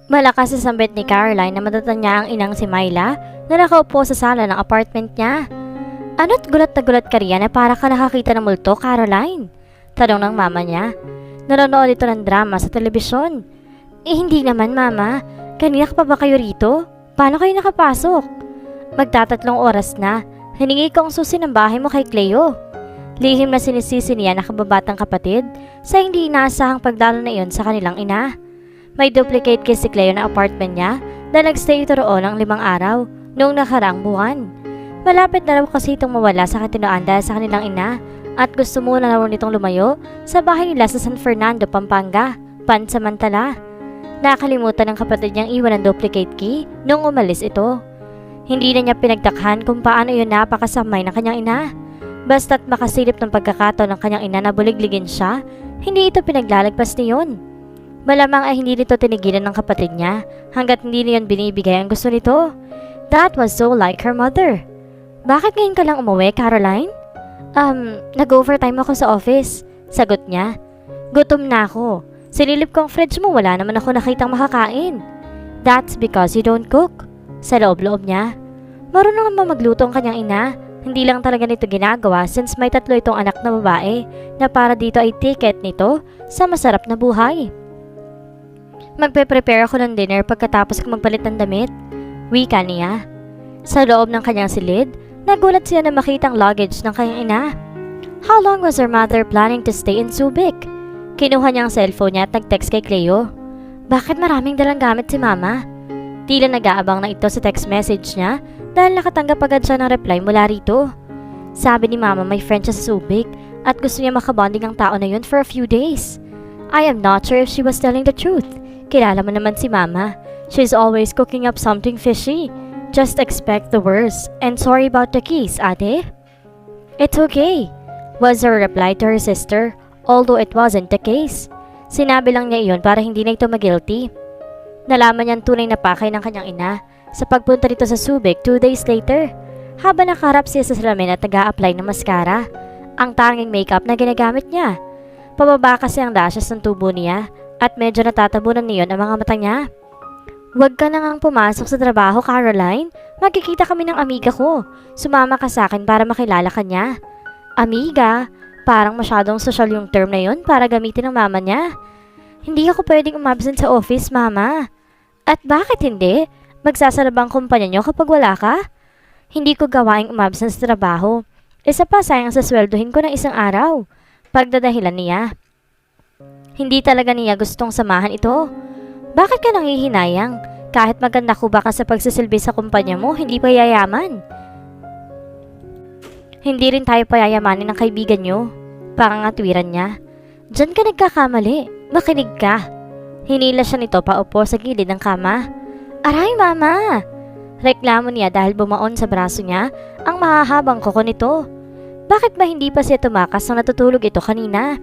Malakas sa sambit ni Caroline na matatan niya ang inang si Myla na nakaupo sa sala ng apartment niya. Ano't gulat na gulat ka riyan na para ka nakakita ng multo, Caroline? Tanong ng mama niya. Nanonood ito ng drama sa telebisyon. Hindi naman, mama. Kanina ka pa ba kayo rito? Paano kayo nakapasok? Magtatatlong oras na. Hiningi ko ang susi ng bahay mo kay Cleo. Lihim na sinisisi niya na kababatang kapatid sa hindi inaasahang pagdalo na iyon sa kanilang ina. May duplicate case si Cleo na apartment niya na nagstay ito roon ng 5 araw noong nakaraang buwan. Malapit na raw kasi itong mawala sa katinoan dahil sa kanilang ina at gusto muna raw nitong lumayo sa bahay nila sa San Fernando, Pampanga, pansamantala. Nakalimutan ng kapatid niyang iwan ang duplicate key noong umalis ito. Hindi na niya pinagtakhan kung paano yun napakasamay ng kanyang ina. Basta't makasilip ng pagkakataon ng kanyang ina na buligligin siya, hindi ito pinaglalagpas niyon. Malamang ay hindi nito tinigilan ng kapatid niya hanggat hindi niyon binibigay ang gusto nito. That was so like her mother. Bakit ngayon ka lang umuwi, Caroline? Nag-overtime ako sa office. Sagot niya. Gutom na ako. Sinilip ko ang fridge mo, wala naman ako nakitang makakain. That's because you don't cook. Sa loob-loob niya. Marunong naman magluto ang kanyang ina. Hindi lang talaga nito ginagawa since may 3 itong anak na babae na para dito ay ticket nito sa masarap na buhay. Magpe-prepare ako ng dinner pagkatapos ko magpalit ng damit. Wika niya. Sa loob ng kanyang silid, nagulat siya na makita ang luggage ng kanyang ina. How long was her mother planning to stay in Subic? Kinuha niya ang cellphone niya at nag-text kay Cleo. Bakit maraming dalang gamit si mama? Tila nag-aabang na ito sa text message niya dahil nakatanggap agad siya ng reply mula rito. Sabi ni mama may friend siya sa Subic at gusto niya makabonding ang tao na yun for a few days. I am not sure if she was telling the truth. Kilala mo naman si mama. She's always cooking up something fishy. Just expect the worst. And sorry about the keys, ate. It's okay, was her reply to her sister, although it wasn't the case. Sinabi lang niya iyon para hindi na ito mag-guilty. Nalaman niya ang tunay na pakay ng kanyang ina sa pagpunta rito sa Subic 2 days later. Habang nakaharap siya sa salamin at nag-a-apply ng mascara, ang tanging makeup na ginagamit niya. Pababa kasi ang lashes ng tubo niya at medyo natatabunan niyon ang mga mata niya. Huwag ka na ngang pumasok sa trabaho, Caroline. Magkikita kami ng amiga ko. Sumama ka sa akin para makilala ka niya. Amiga? Parang masyadong social yung term na yun para gamitin ng mama niya. Hindi ako pwedeng umabsent sa office, mama. At bakit hindi? Magsasara bang kumpanya niyo kapag wala ka? Hindi ko gawaing umabsent sa trabaho. Isa pa sayang sa sweldohin ko ng 1 araw. Pagdadahilan niya. Hindi talaga niya gustong samahan ito. Bakit ka nanghihinayang? Kahit maganda ko baka sa pagsisilbi sa kumpanya mo, hindi pa yayaman. Hindi rin tayo payayamanin ng kaibigan nyo. Pangangatwiran niya. Diyan ka nagkakamali. Makinig ka. Hinila siya nito paupo sa gilid ng kama. Aray, mama! Reklamo niya dahil bumaon sa braso niya ang mahahabang kuko nito. Bakit ba hindi pa siya tumakas nang natutulog ito kanina?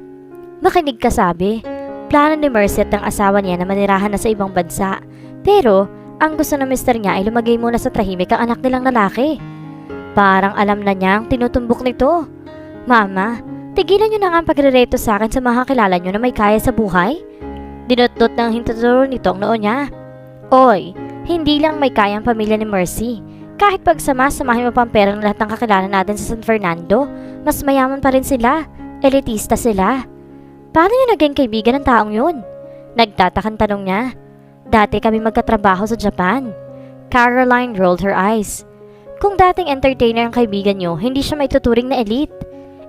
Makinig ka, sabi. Plano ni Mercy at ang asawa niya na manirahan na sa ibang bansa. Pero, ang gusto ng mister niya ay lumagay muna sa tahimik ang anak nilang lalaki. Parang alam na niya ang tinutumbok nito. Mama, tigilan niyo na nga ang pagrereto sa akin sa mga kilala niyo na may kaya sa buhay. Dinot-dot ng hintuturo nito ang noo niya. Oy, hindi lang may kaya ang pamilya ni Mercy. Kahit pagsama-samahin mo pang pera ng lahat ng kakilala natin sa San Fernando, mas mayaman pa rin sila. Elitista sila. Paano niyo naging kaibigan ng taong yun? Nagtatakang tanong niya. Dati kami magkatrabaho sa Japan. Caroline rolled her eyes. Kung dating entertainer ang kaibigan niyo, hindi siya maituturing na elite.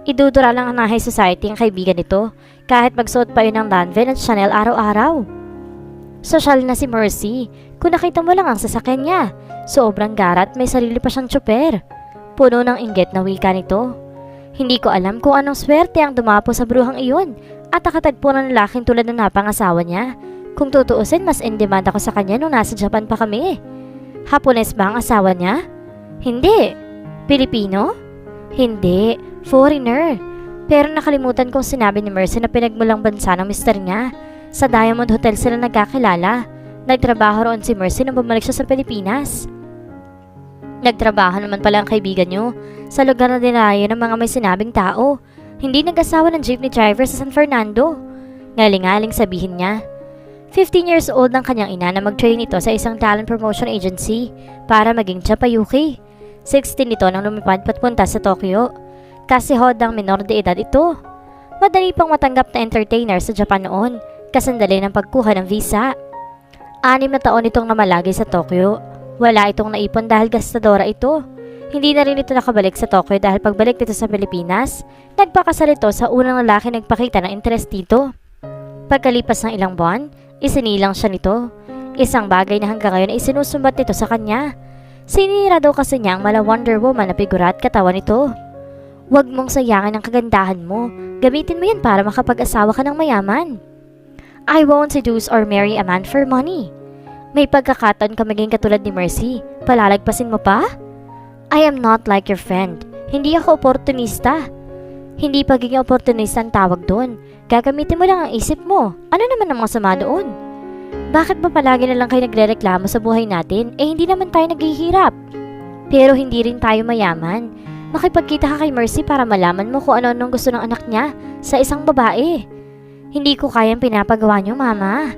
Idudura lang ang high society ang kaibigan nito, kahit magsuot pa yun ng Lanvin at Chanel araw-araw. Sosyal na si Mercy. Kung nakita mo lang ang sasakyan niya, sobrang garat, may sarili pa siyang tsuper. Puno ng inggit na wika nito. Hindi ko alam kung anong swerte ang dumapo sa bruhang iyon at nakatagpo ng lalaking tulad ng napangasawa niya. Kung tutuusin, mas in demand ako sa kanya nung nasa Japan pa kami. Hapones ba ang asawa niya? Hindi. Pilipino? Hindi. Foreigner. Pero nakalimutan kong sinabi ni Mercy na pinagmulang bansa ng mister niya. Sa Diamond Hotel sila nagkakilala. Nagtrabaho roon si Mercy nung bumalik siya sa Pilipinas. Nagtrabaho naman pala ang kaibigan niyo sa lugar na dinarayo ng mga may sinabing tao. Hindi nag-asawa ng jeepney driver sa San Fernando. Ngaling-aling sabihin niya. 15 years old ng kanyang ina na mag-train ito sa isang talent promotion agency para maging Chapayuki. 16 ito nang lumipad papunta sa Tokyo. Kasi hodang minor de edad ito. Madali pang matanggap na entertainer sa Japan noon, kasandali ng pagkuha ng visa. 6 na taon itong namalagi sa Tokyo. Wala itong naipon dahil gastadora ito. Hindi na rin ito nakabalik sa Tokyo dahil pagbalik dito sa Pilipinas, nagpakasal ito sa unang lalaki nagpakita ng interes dito. Pagkalipas ng ilang buwan, isinilang siya nito. Isang bagay na hanggang ngayon ay sinusumbat nito sa kanya. Sinira daw kasi niya ang mala Wonder Woman na figura at katawan nito. Huwag mong sayangin ang kagandahan mo. Gamitin mo yan para makapag-asawa ka ng mayaman. I won't seduce or marry a man for money. May pagkakataon ka maging katulad ni Mercy. Palalagpasin mo pa? I am not like your friend. Hindi ako oportunista. Hindi pagiging oportunista ang tawag doon. Gagamitin mo lang ang isip mo. Ano naman ang masama doon? Bakit ba palagi na lang kayo nagrereklamo sa buhay natin? Hindi naman tayo naghihirap. Pero hindi rin tayo mayaman. Makipagkita ka kay Mercy para malaman mo kung ano-anong gusto ng anak niya sa isang babae. Hindi ko kayang pinapagawa niyo, Mama.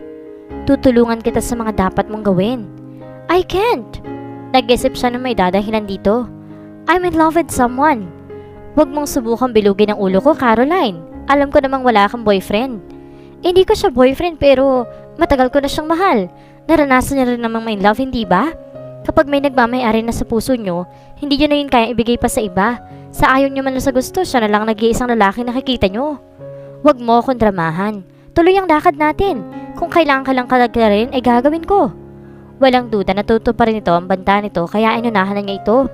Tutulungan kita sa mga dapat mong gawin. I can't. Nag-isip siya na may dadahilan dito. I'm in love with someone. Huwag mong subukang bilugin ang ulo ko, Caroline. Alam ko namang wala kang boyfriend. Hindi ko siya boyfriend pero matagal ko na siyang mahal. Naranasan niya rin namang may love, hindi ba? Kapag may nagmamayari na sa puso nyo, hindi nyo na yun kaya ibigay pa sa iba. Sa ayaw nyo man na sa gusto, siya na lang nag-iisang lalaki nakikita nyo. Huwag mo akong dramahan. Tuloy ang lakad natin. Kung kailangan ka lang kalaglarin, ay gagawin ko. Walang duda natuto pa rin ito ang banda nito kaya inunahan na niya ito.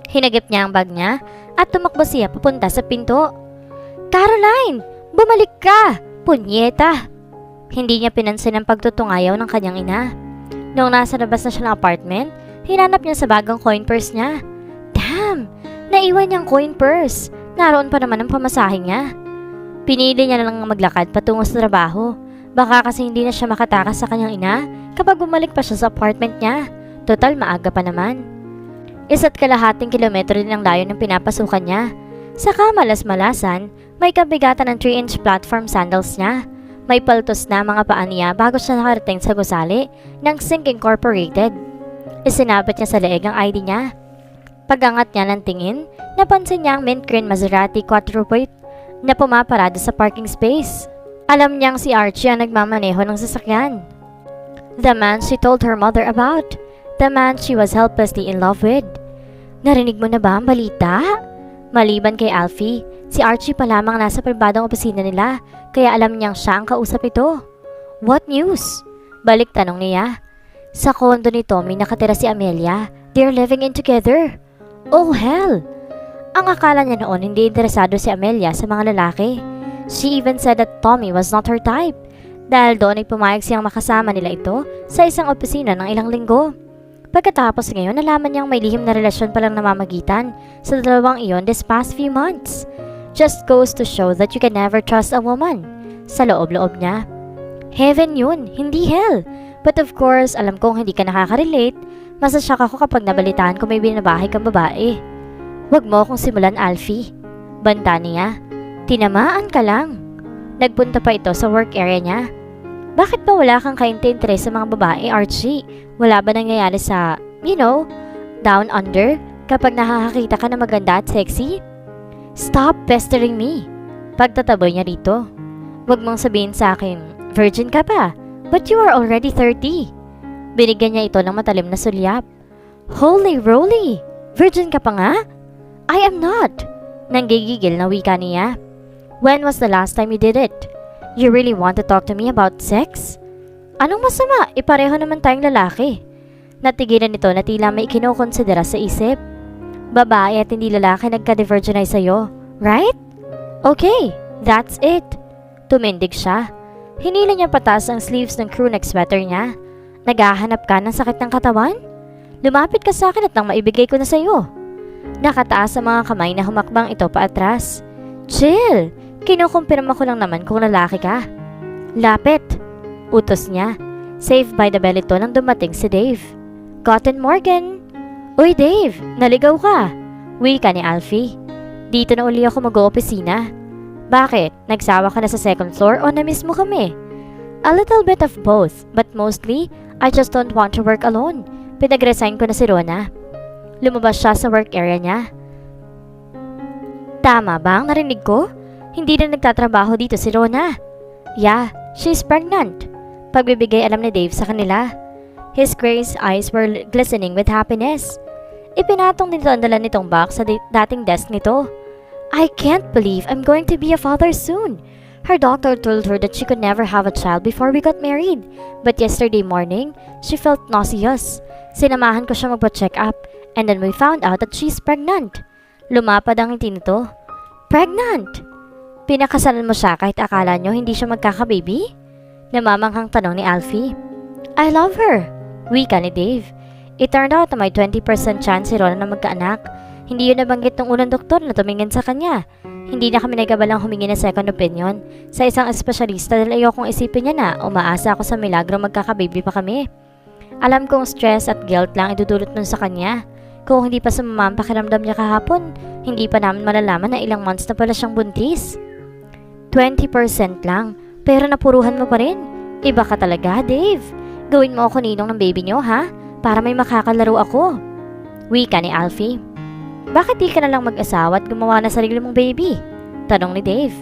Hinagip niya ang bag niya at tumakbo siya papunta sa pinto. Caroline! Bumalik ka! Punyeta! Hindi niya pinansin ang pagtutungayaw ng kanyang ina. Noong nasa labas na siya ng apartment, hinanap niya sa bagang coin purse niya. Damn! Naiwan niyang coin purse. Naroon pa naman ang pamasahe niya. Pinili niya na lang maglakad patungo sa trabaho. Baka kasi hindi na siya makatakas sa kanyang ina kapag bumalik pa siya sa apartment niya. Total maaga pa naman. 1.5 kilometro din ang layo ng pinapasukan niya. Sa kamalas-malasan, may kabigatan ng 3-inch platform sandals niya. May paltos na mga paa niya bago siya nakarating sa gusali ng Sync Incorporated. Isinabit niya sa leeg ang ID niya. Pagangat niya ng tingin, napansin niya ang mint green Maserati Quattroporte na pumaparada sa parking space. Alam niyang si Archie ang nagmamaneho ng sasakyan. The man she told her mother about. The man she was helplessly in love with. Narinig mo na ba ang balita? Maliban kay Alfie, si Archie pa lamang nasa pribadong opisina nila, kaya alam niyang siya ang kausap ito. What news? Balik tanong niya. Sa kondo ni Tommy nakatira si Amelia. They're living in together. Oh hell! Ang akala niya noon hindi interesado si Amelia sa mga lalaki. She even said that Tommy was not her type. Dahil doon ay pumayag siyang makasama nila ito sa isang opisina ng ilang linggo. Pagkatapos ngayon, nalaman niyang may lihim na relasyon palang namamagitan sa dalawang iyon this past few months. Just goes to show that you can never trust a woman. Sa loob-loob niya. Heaven yun, hindi hell. But of course, alam kong hindi ka nakaka-relate. Masashock ako kapag nabalitaan ko may binabahay kang babae. Huwag mo akong simulan, Alfie. Banta niya. Tinamaan ka lang. Nagpunta pa ito sa work area niya. Bakit ba wala kang kainte-interes sa mga babae, Archie? Wala ba nangyayari sa, down under kapag nakakakita ka na maganda at sexy? Stop pestering me. Pagtataboy niya rito. Huwag mong sabihin sa akin, virgin ka pa, but you are already 30. Binigyan niya ito ng matalim na sulyap. Holy roly! Virgin ka pa nga? I am not. Nanggigigil na wika niya. When was the last time you did it? You really want to talk to me about sex? Anong masama? Ipareho naman tayong lalaki. Natigilan nito na tila may kinokonsidera sa isip. Babae at hindi lalaki nagka-divergenize sa'yo, right? Okay, that's it. Tumindig siya. Hinila niya pataas ang sleeves ng crewneck sweater niya. Naghahanap ka ng sakit ng katawan? Lumapit ka sa akin at nang maibigay ko na sa'yo. Nakataas ang mga kamay na humakbang ito paatras. Chill! Kinukumpirma ko lang naman kung lalaki ka. Lapit! Utos niya. Saved by the bell ito nang dumating si Dave. Cotton Morgan! Uy Dave! Naligaw ka! Wika ni Alfie. Dito na uli ako mag-oopisina. Bakit? Nagsawa ka na sa second floor o na-miss mo kami? A little bit of both, but mostly, I just don't want to work alone. Pinag-resign ko na si Rona. Lumabas siya sa work area niya. Tama ba ang narinig ko? Hindi na nagtatrabaho dito si Rona. Yeah, she's pregnant. Pagbibigay alam ni Dave sa kanila. His gray eyes were glistening with happiness. Ipinatong nito ang dala nitong box sa dating desk nito. I can't believe I'm going to be a father soon. Her doctor told her that she could never have a child before we got married. But yesterday morning, she felt nauseous. Sinamahan ko siya magpa-check up and then we found out that she's pregnant. Lumapad ang ngiti nito. Pregnant? Pinakasalan mo siya kahit akala nyo hindi siya magkakababy? Namamanghang tanong ni Alfie. I love her. Wika ni Dave. It turned out na may 20% chance si Rona na magkaanak. Hindi yun nabanggit ng unang doktor na tumingin sa kanya. Hindi na kami nagabalang humingi ng second opinion sa isang espesyalista dahil ayokong isipin niya na umaasa ako sa milagro magkakababy pa kami. Alam kong stress at guilt lang idudulot nun sa kanya. Kung hindi pa sumama ang pakiramdam niya kahapon, hindi pa namin malalaman na ilang months na pala siyang buntis. 20% lang, pero napuruhan mo pa rin. Iba ka talaga, Dave. Gawin mo ako ninong ng baby niyo, ha? Para may makakalaro ako. Wika ni Alfie. Bakit di ka na lang mag-asawa at gumawa na sarili mong baby? Tanong ni Dave.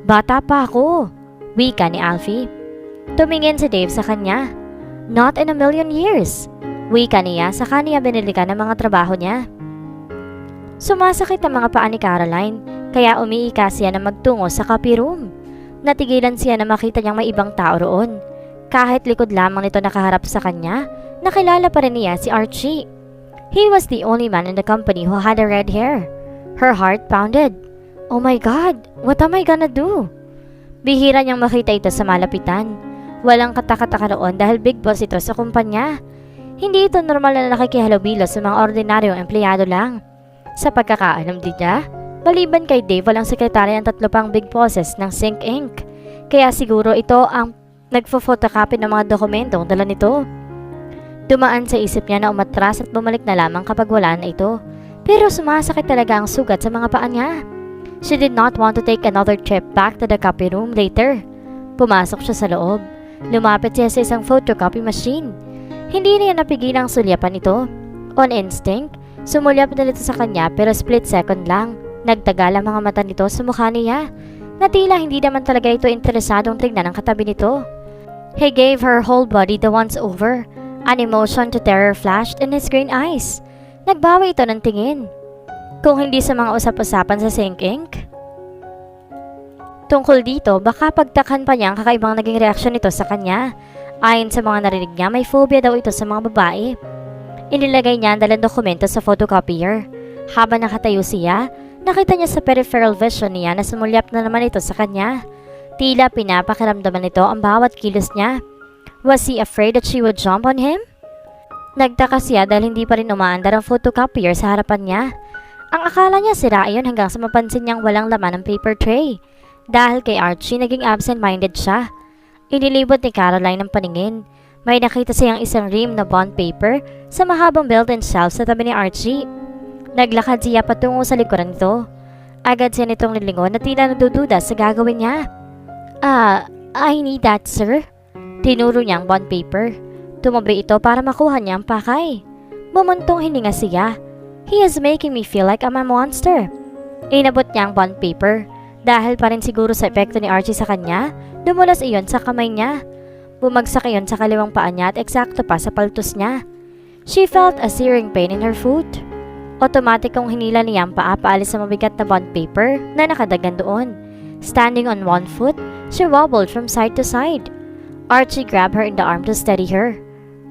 Bata pa ako. Wika ni Alfie. Tumingin si Dave sa kanya. Not in a million years. Wika niya sa kanya binilikan ng mga trabaho niya. Sumasakit ang mga paa ni Caroline, kaya umiika siya na magtungo sa copy room. Natigilan siya na makita niyang may ibang tao roon. Kahit likod lamang nito nakaharap sa kanya, nakilala pa rin niya si Archie. He was the only man in the company who had a red hair. Her heart pounded. Oh my God, what am I gonna do? Bihira niyang makita ito sa malapitan. Walang katakataka roon dahil big boss ito sa kumpanya. Hindi ito normal na nakikihalubilo sa mga ordinaryong empleyado lang. Sa pagkakaalam din niya, maliban kay Dave walang sekretary ang 3 pang big bosses ng Sync Inc. Kaya siguro ito ang nagpo-photocopy ng mga dokumentong dala nito. Dumaan sa isip niya na umatras at bumalik na lamang kapag wala na ito. Pero sumasakit talaga ang sugat sa mga paa niya. She did not want to take another trip back to the copy room later. Pumasok siya sa loob. Lumapit siya sa isang photocopy machine. Hindi niya napigilang sulyapan ito. On instinct, sumulyap na ito sa kanya pero split second lang. Nagtagal ang mga mata nito sa mukha niya. Na tila hindi naman talaga ito interesadong tignan ang katabi nito. He gave her whole body the once over. An emotion to terror flashed in his green eyes. Nagbawi ito ng tingin. Kung hindi sa mga usap-usapan sa Sync Inc. Tungkol dito, baka pagtakhan pa niya ang kakaibang naging reaksyon nito sa kanya. Ayon sa mga narinig niya, may phobia daw ito sa mga babae. Inilagay niya ang dalang dokumento sa photocopier. Habang nakatayo siya, nakita niya sa peripheral vision niya na sumulyap na naman ito sa kanya. Tila pinapakiramdaman nito ang bawat kilos niya. Was he afraid that she would jump on him? Nagtaka siya dahil hindi pa rin umaandar ang photocopier sa harapan niya. Ang akala niya sira iyon hanggang sa mapansin niyang walang laman ng paper tray. Dahil kay Archie, naging absent-minded siya. Inilibot ni Caroline ng paningin. May nakita siyang isang ream na bond paper sa mahabang built-in shelf sa tabi ni Archie. Naglakad siya patungo sa likuran nito. Agad siya nitong nilingon na tila nagdududa sa gagawin niya. I need that, sir. Tinuro niya ang bond paper. Tumabi ito para makuha niya ang pakay. Bumuntong hininga siya. He is making me feel like I'm a monster. Inabot niya ang bond paper. Dahil pa rin siguro sa epekto ni Archie sa kanya, dumulas iyon sa kamay niya. Bumagsak iyon sa kaliwang paa niya at eksakto pa sa paltos niya. She felt a searing pain in her foot. Automatic kong hinila niya ang paa paalis sa mabigat na bond paper na nakadagan doon. Standing on one foot, she wobbled from side to side. Archie grabbed her in the arm to steady her.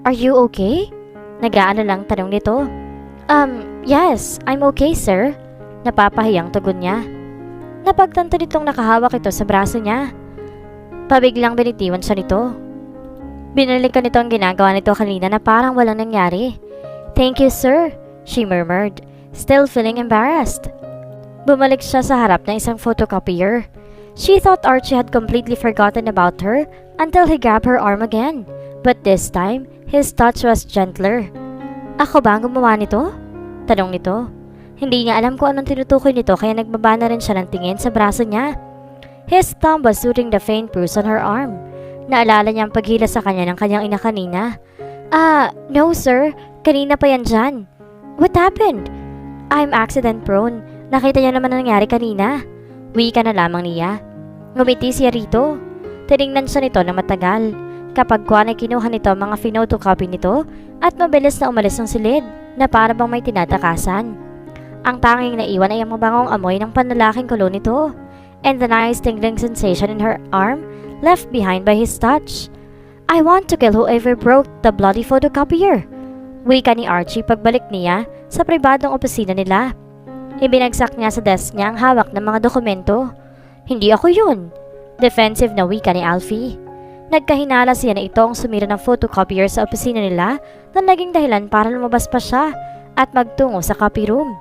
Are you okay? Nag-aano lang tanong nito. Yes, I'm okay, sir. Napapahiyang tugon niya. Napagtanto nitong nakahawak ito sa braso niya. Pabiglang binitiwan siya nito. Binalikan nito ang ginagawa nito kanina na parang walang nangyari. Thank you, sir, she murmured, still feeling embarrassed. Bumalik siya sa harap ng isang photocopier. She thought Archie had completely forgotten about her until he grabbed her arm again. But this time, his touch was gentler. Ako ba ang gumawa nito? Tanong nito. Hindi niya alam kung anong tinutukoy nito kaya nagbaba na rin siya ng tingin sa braso niya. His thumb was suiting the faint bruise on her arm. Naalala niya ang paghila sa kanya ng kanyang ina kanina. No sir. Kanina pa yan dyan. What happened? I'm accident prone. Nakita niya naman ang nangyari kanina. Wika na lamang niya. Ngumiti siya rito. Tinignan siya nito na matagal. Kapag kuwan ay kinuha nito ang mga photocopy nito at mabilis na umalis ng silid na para bang may tinatakasan. Ang tanging naiwan ay ang mabangong amoy ng panlalaking kulo nito and the nice tingling sensation in her arm left behind by his touch. I want to kill whoever broke the bloody photocopier. Wika ni Archie pagbalik niya sa pribadong opisina nila. Ibinagsak niya sa desk niya ang hawak ng mga dokumento. Hindi ako yun. Defensive na wika ni Alfie. Nagkahinala siya na ito ang sumira ng photocopier sa opisina nila na naging dahilan para lumabas pa siya at magtungo sa copy room.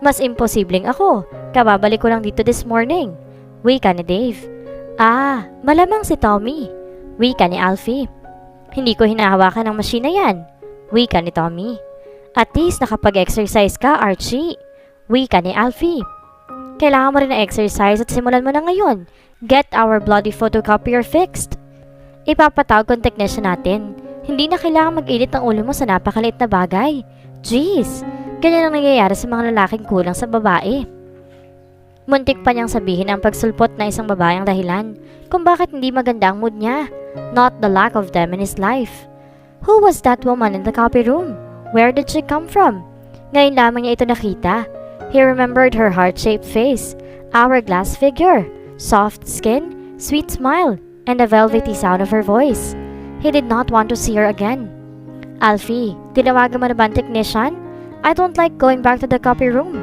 Mas imposibleng ako. Kababalik ko lang dito this morning. Wika ni Dave. Malamang si Tommy. Wika ni Alfie. Hindi ko hinahawakan ng machine na yan. Wika ni Tommy. At least nakapag-exercise ka, Archie. Wika ni Alfie. Kailangan mo rin na exercise at simulan mo na ngayon. Get our bloody photocopier fixed. Ipapatawag kong technician natin. Hindi na kailangan mag-init ng ulo mo sa napakaliit na bagay. Jeez, ganyan ang nangyayari sa mga lalaking kulang sa babae. Muntik pa niyang sabihin ang pagsulpot na isang babae ang dahilan kung bakit hindi maganda ang mood niya. Not the lack of them in his life. Who was that woman in the copy room? Where did she come from? Ngayon lamang niya ito nakita. He remembered her heart-shaped face, hourglass figure, soft skin, sweet smile, and the velvety sound of her voice. He did not want to see her again. Alfie, tinawagan mo na ba ang technician? I don't like going back to the copy room.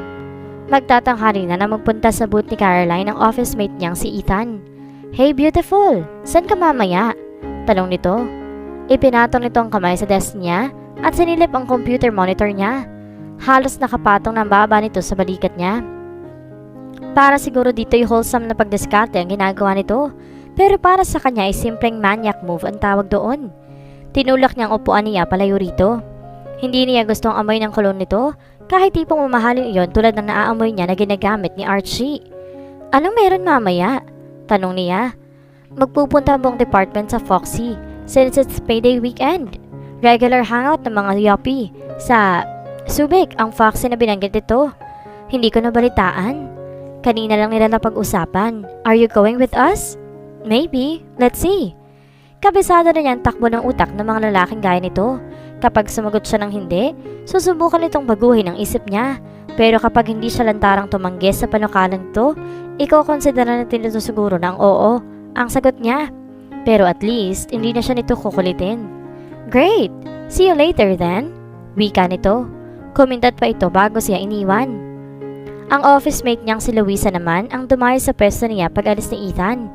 Magtatanghali na magpunta sa booth ni Caroline ang office mate niyang si Ethan. Hey beautiful, saan ka mamaya? Tanong nito. Ipinatong nito ang kamay sa desk niya at sinilip ang computer monitor niya. Halos nakapatong ng baba nito sa balikat niya. Para siguro dito yung wholesome na pagdiskarte ang ginagawa nito, pero para sa kanya ay simpleng maniac move ang tawag doon. Tinulak niya ang upuan niya palayo rito. Hindi niya gustong amoy ng kulon nito, kahit tipong mamahalin iyon tulad ng naaamoy niya na ginagamit ni Archie. Anong meron mamaya? Tanong niya. Magpupunta ang buong department sa Foxy since it's payday weekend. Regular hangout ng mga yuppie sa Subic ang Foxy na binanggit ito. Hindi ko nabalitaan. Kanina lang nila napag-usapan. Are you going with us? Maybe. Let's see. Kabisado na niya ang takbo ng utak ng mga lalaking gaya nito. Kapag sumagot siya ng hindi, susubukan itong baguhin ang isip niya. Pero kapag hindi siya lantarang tumanggi sa panukalan nito, iko-considera natin ito siguro ng oo ang sagot niya. Pero at least, hindi na siya nito kukulitin. Great! See you later then. Wika nito. Kumintat pa ito bago siya iniwan. Ang office mate niyang si Luisa naman ang dumayo sa pwesto niya pag alis ni Ethan.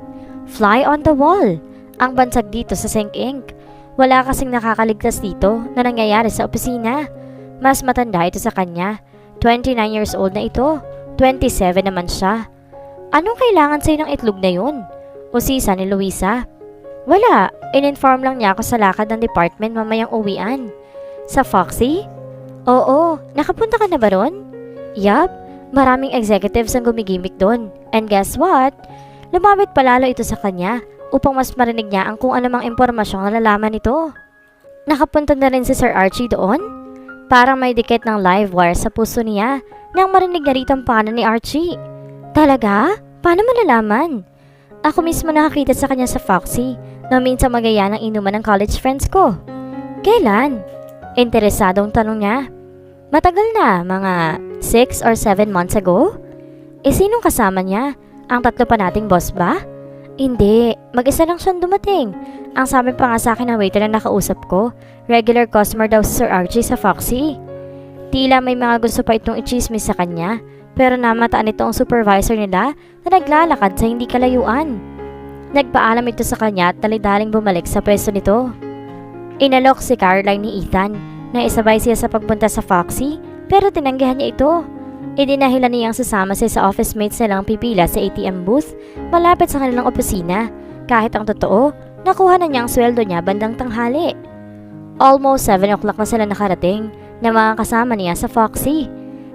Fly on the wall! Ang bansag dito sa Sync Inc. Wala kasing nakakaligtas dito na nangyayari sa opisina. Mas matanda ito sa kanya. 29 years old na ito. 27 naman siya. Anong kailangan sa'yo ng itlog na yun? Usisa ni Luisa. Wala. In-inform lang niya ako sa lakad ng department mamayang uwian. Sa Foxy? Oo. Nakapunta ka na ba ron? Yup. Maraming executives ang gumigimik doon. And guess what? Lumapit palalo ito sa kanya upang mas marinig niya ang kung anumang impormasyong nalalaman nito. Nakapunta na rin si Sir Archie doon? Parang may dikit ng live wire sa puso niya nang marinig niya rito ang pangalan ni Archie. Talaga? Paano malalaman? Ako mismo nakakita sa kanya sa Foxy na minsan magaya ng inuman ng college friends ko. Kailan? Interesadong tanong niya. Matagal na, mga 6 or 7 months ago? Sinong kasama niya? Ang tatlo pa nating boss ba? Hindi, mag-isa lang siyang dumating. Ang sabi pa nga sa akin ng waiter na nakausap ko, regular customer daw si Sir Archie sa Foxy. Tila may mga gusto pa itong i-chismis sa kanya, pero namataan ito ang supervisor nila na naglalakad sa hindi kalayuan. Nagpaalam ito sa kanya at dali-daling bumalik sa pwesto nito. Inalok si Caroline ni Ethan na isabay siya sa pagpunta sa Foxy, pero tinanggihan niya ito. Idinahilan niyang sasama siya sa office mates nilang pipila sa ATM booth malapit sa kanilang opisina. Kahit ang totoo, nakuha na niya ang sweldo niya bandang tanghali. Almost 7 o'clock na sila nakarating na mga kasama niya sa Foxy.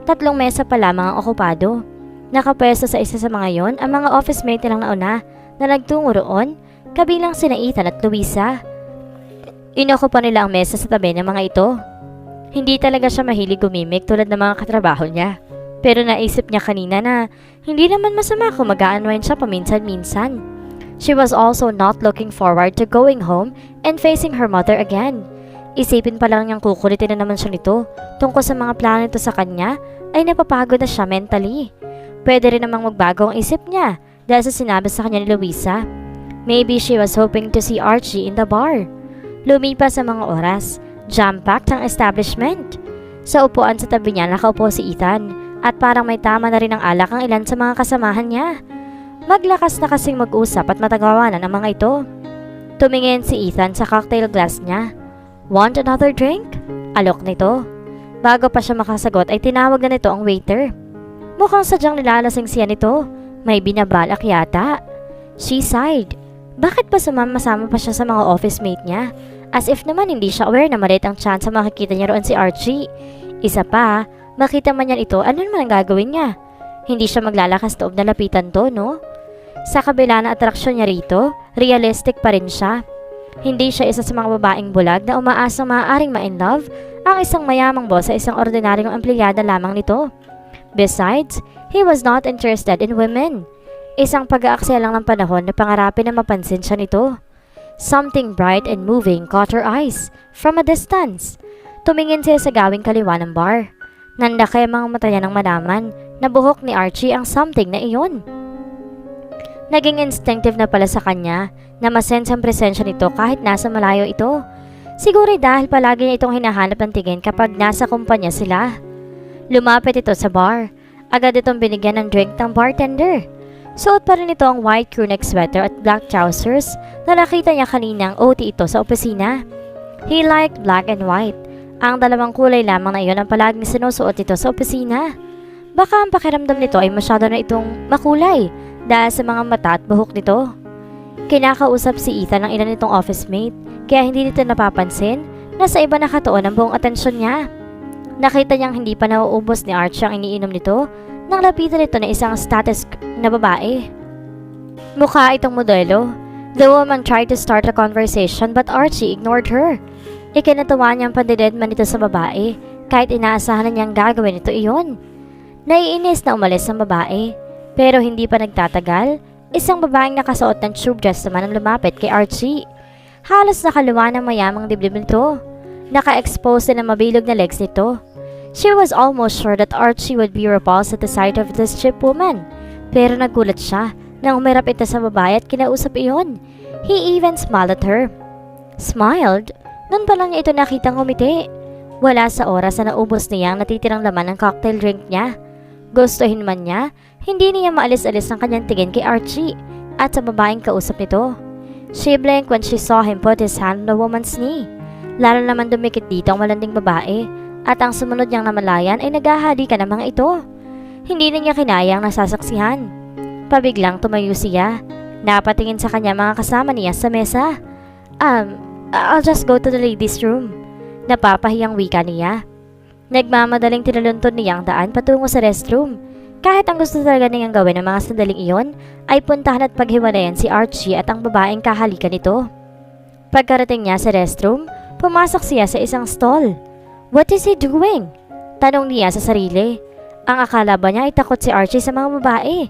3 mesa pa lamang ang okupado. Nakapwesto sa isa sa mga yon ang mga office mate nilang nauna na nagtungo roon, kabilang sina Ethan at Louisa. Inoko pa nila ang mesa sa tabi ng mga ito. Hindi talaga siya mahilig gumimik tulad ng mga katrabaho niya. Pero naisip niya kanina na hindi naman masama kung mag-a-unwind siya paminsan-minsan. She was also not looking forward to going home and facing her mother again. Isipin pa lang niyang kukulitin na naman siya nito tungkol sa mga plano nito sa kanya ay napapagod na siya mentally. Pwede rin namang magbago ang isip niya dahil sa sinabi sa kanya ni Louisa. Maybe she was hoping to see Archie in the bar. Lumipas ang mga oras, jam-packed ang establishment. Sa upuan sa tabi niya nakaupo si Ethan at parang may tama na rin ang alak ang ilan sa mga kasamahan niya. Maglakas na kasing mag-usap at matagawanan ang mga ito. Tumingin si Ethan sa cocktail glass niya. Want another drink? Alok nito. Bago pa siya makasagot ay tinawag na nito ang waiter. Mukhang sadyang nilalasing siya nito. May binabalak yata. She sighed. Bakit pa sumama-sama pa siya sa mga office mate niya? As if naman hindi siya aware na maliit ang chance makikita niya roon si Archie. Isa pa, makita man niya ito, ano naman ang gagawin niya? Hindi siya maglalakas loob na lapitan to, no? Sa kabila na atraksyon niya rito, realistic pa rin siya. Hindi siya isa sa mga babaeng bulag na umaasang maaaring ma-in love ang isang mayamang boss sa isang ordinaryong empleyada lamang nito. Besides, he was not interested in women. Isang pag-aaksaya lang ng panahon na pangarapin na mapansin siya nito. Something bright and moving caught her eyes from a distance. Tumingin siya sa gawing kaliwa ng bar. Nandakay ang mga mata niya nang malaman na buhok ni Archie ang something na iyon. Naging instinctive na pala sa kanya na masense ang presensya nito kahit nasa malayo ito. Siguro dahil palagi niya itong hinahanap ng tingin kapag nasa kumpanya sila. Lumapit ito sa bar. Agad itong binigyan ng drink ng bartender. Suot pa rin ito ang white crewneck sweater at black trousers na nakita niya kaninang OT ito sa opisina. He liked black and white. Ang dalawang kulay lamang na iyon ang palaging sinusuot ito sa opisina. Baka ang pakiramdam nito ay masyado na itong makulay dahil sa mga mata at buhok nito. Kinakausap si Ethan ng ilan nitong office mate kaya hindi nito napapansin na sa iba nakatuon ang buong atensyon niya. Nakita niyang hindi pa nauubos ni Archie ang iniinom nito nang lapitan nito na isang status na babae. Mukha itong modelo. The woman tried to start a conversation but Archie ignored her. Ikinatawa niyang pandidedman nito sa babae kahit inaasahan na niyang gagawin ito iyon. Naiinis na umalis ang babae pero hindi pa nagtatagal. Isang babaeng nakasuot ng tube dress naman ang lumapit kay Archie. Halos nakaluwa ng mayamang dibdib nito. Naka-expose din ang mabilog na legs nito. She was almost sure that Archie would be repulsed at the sight of this strip woman. Pero nagulat siya nang umirap ito sa babae at kinausap iyon. He even smiled at her. Smiled? Noon pa lang niya ito nakitang ngumiti. Wala sa oras na naubos niya ang natitirang laman ng cocktail drink niya. Gustuhin man niya, hindi niya maalis-alis ang kanyang tingin kay Archie at sa babaeng kausap nito. She blinked when she saw him put his hand on the woman's knee. Lalo naman dumikit dito ang malanding babae at ang sumunod niyang namalayan ay naghahalikan ng mga ito. Hindi na niya kinayang nasasaksihan. Pabiglang tumayo siya. Napatingin sa kanya mga kasama niya sa mesa. I'll just go to the ladies' room. Napapahiyang wika niya. Nagmamadaling tinaluntod niya ang daan patungo sa restroom. Kahit ang gusto talaga niyang gawin ng mga sandaling iyon ay puntahan at paghiwalayan si Archie at ang babaeng kahalikan nito. Pagkarating niya sa restroom, pumasok siya sa isang stall. What is he doing? Tanong niya sa sarili. Ang akala ba niya ay takot si Archie sa mga babae?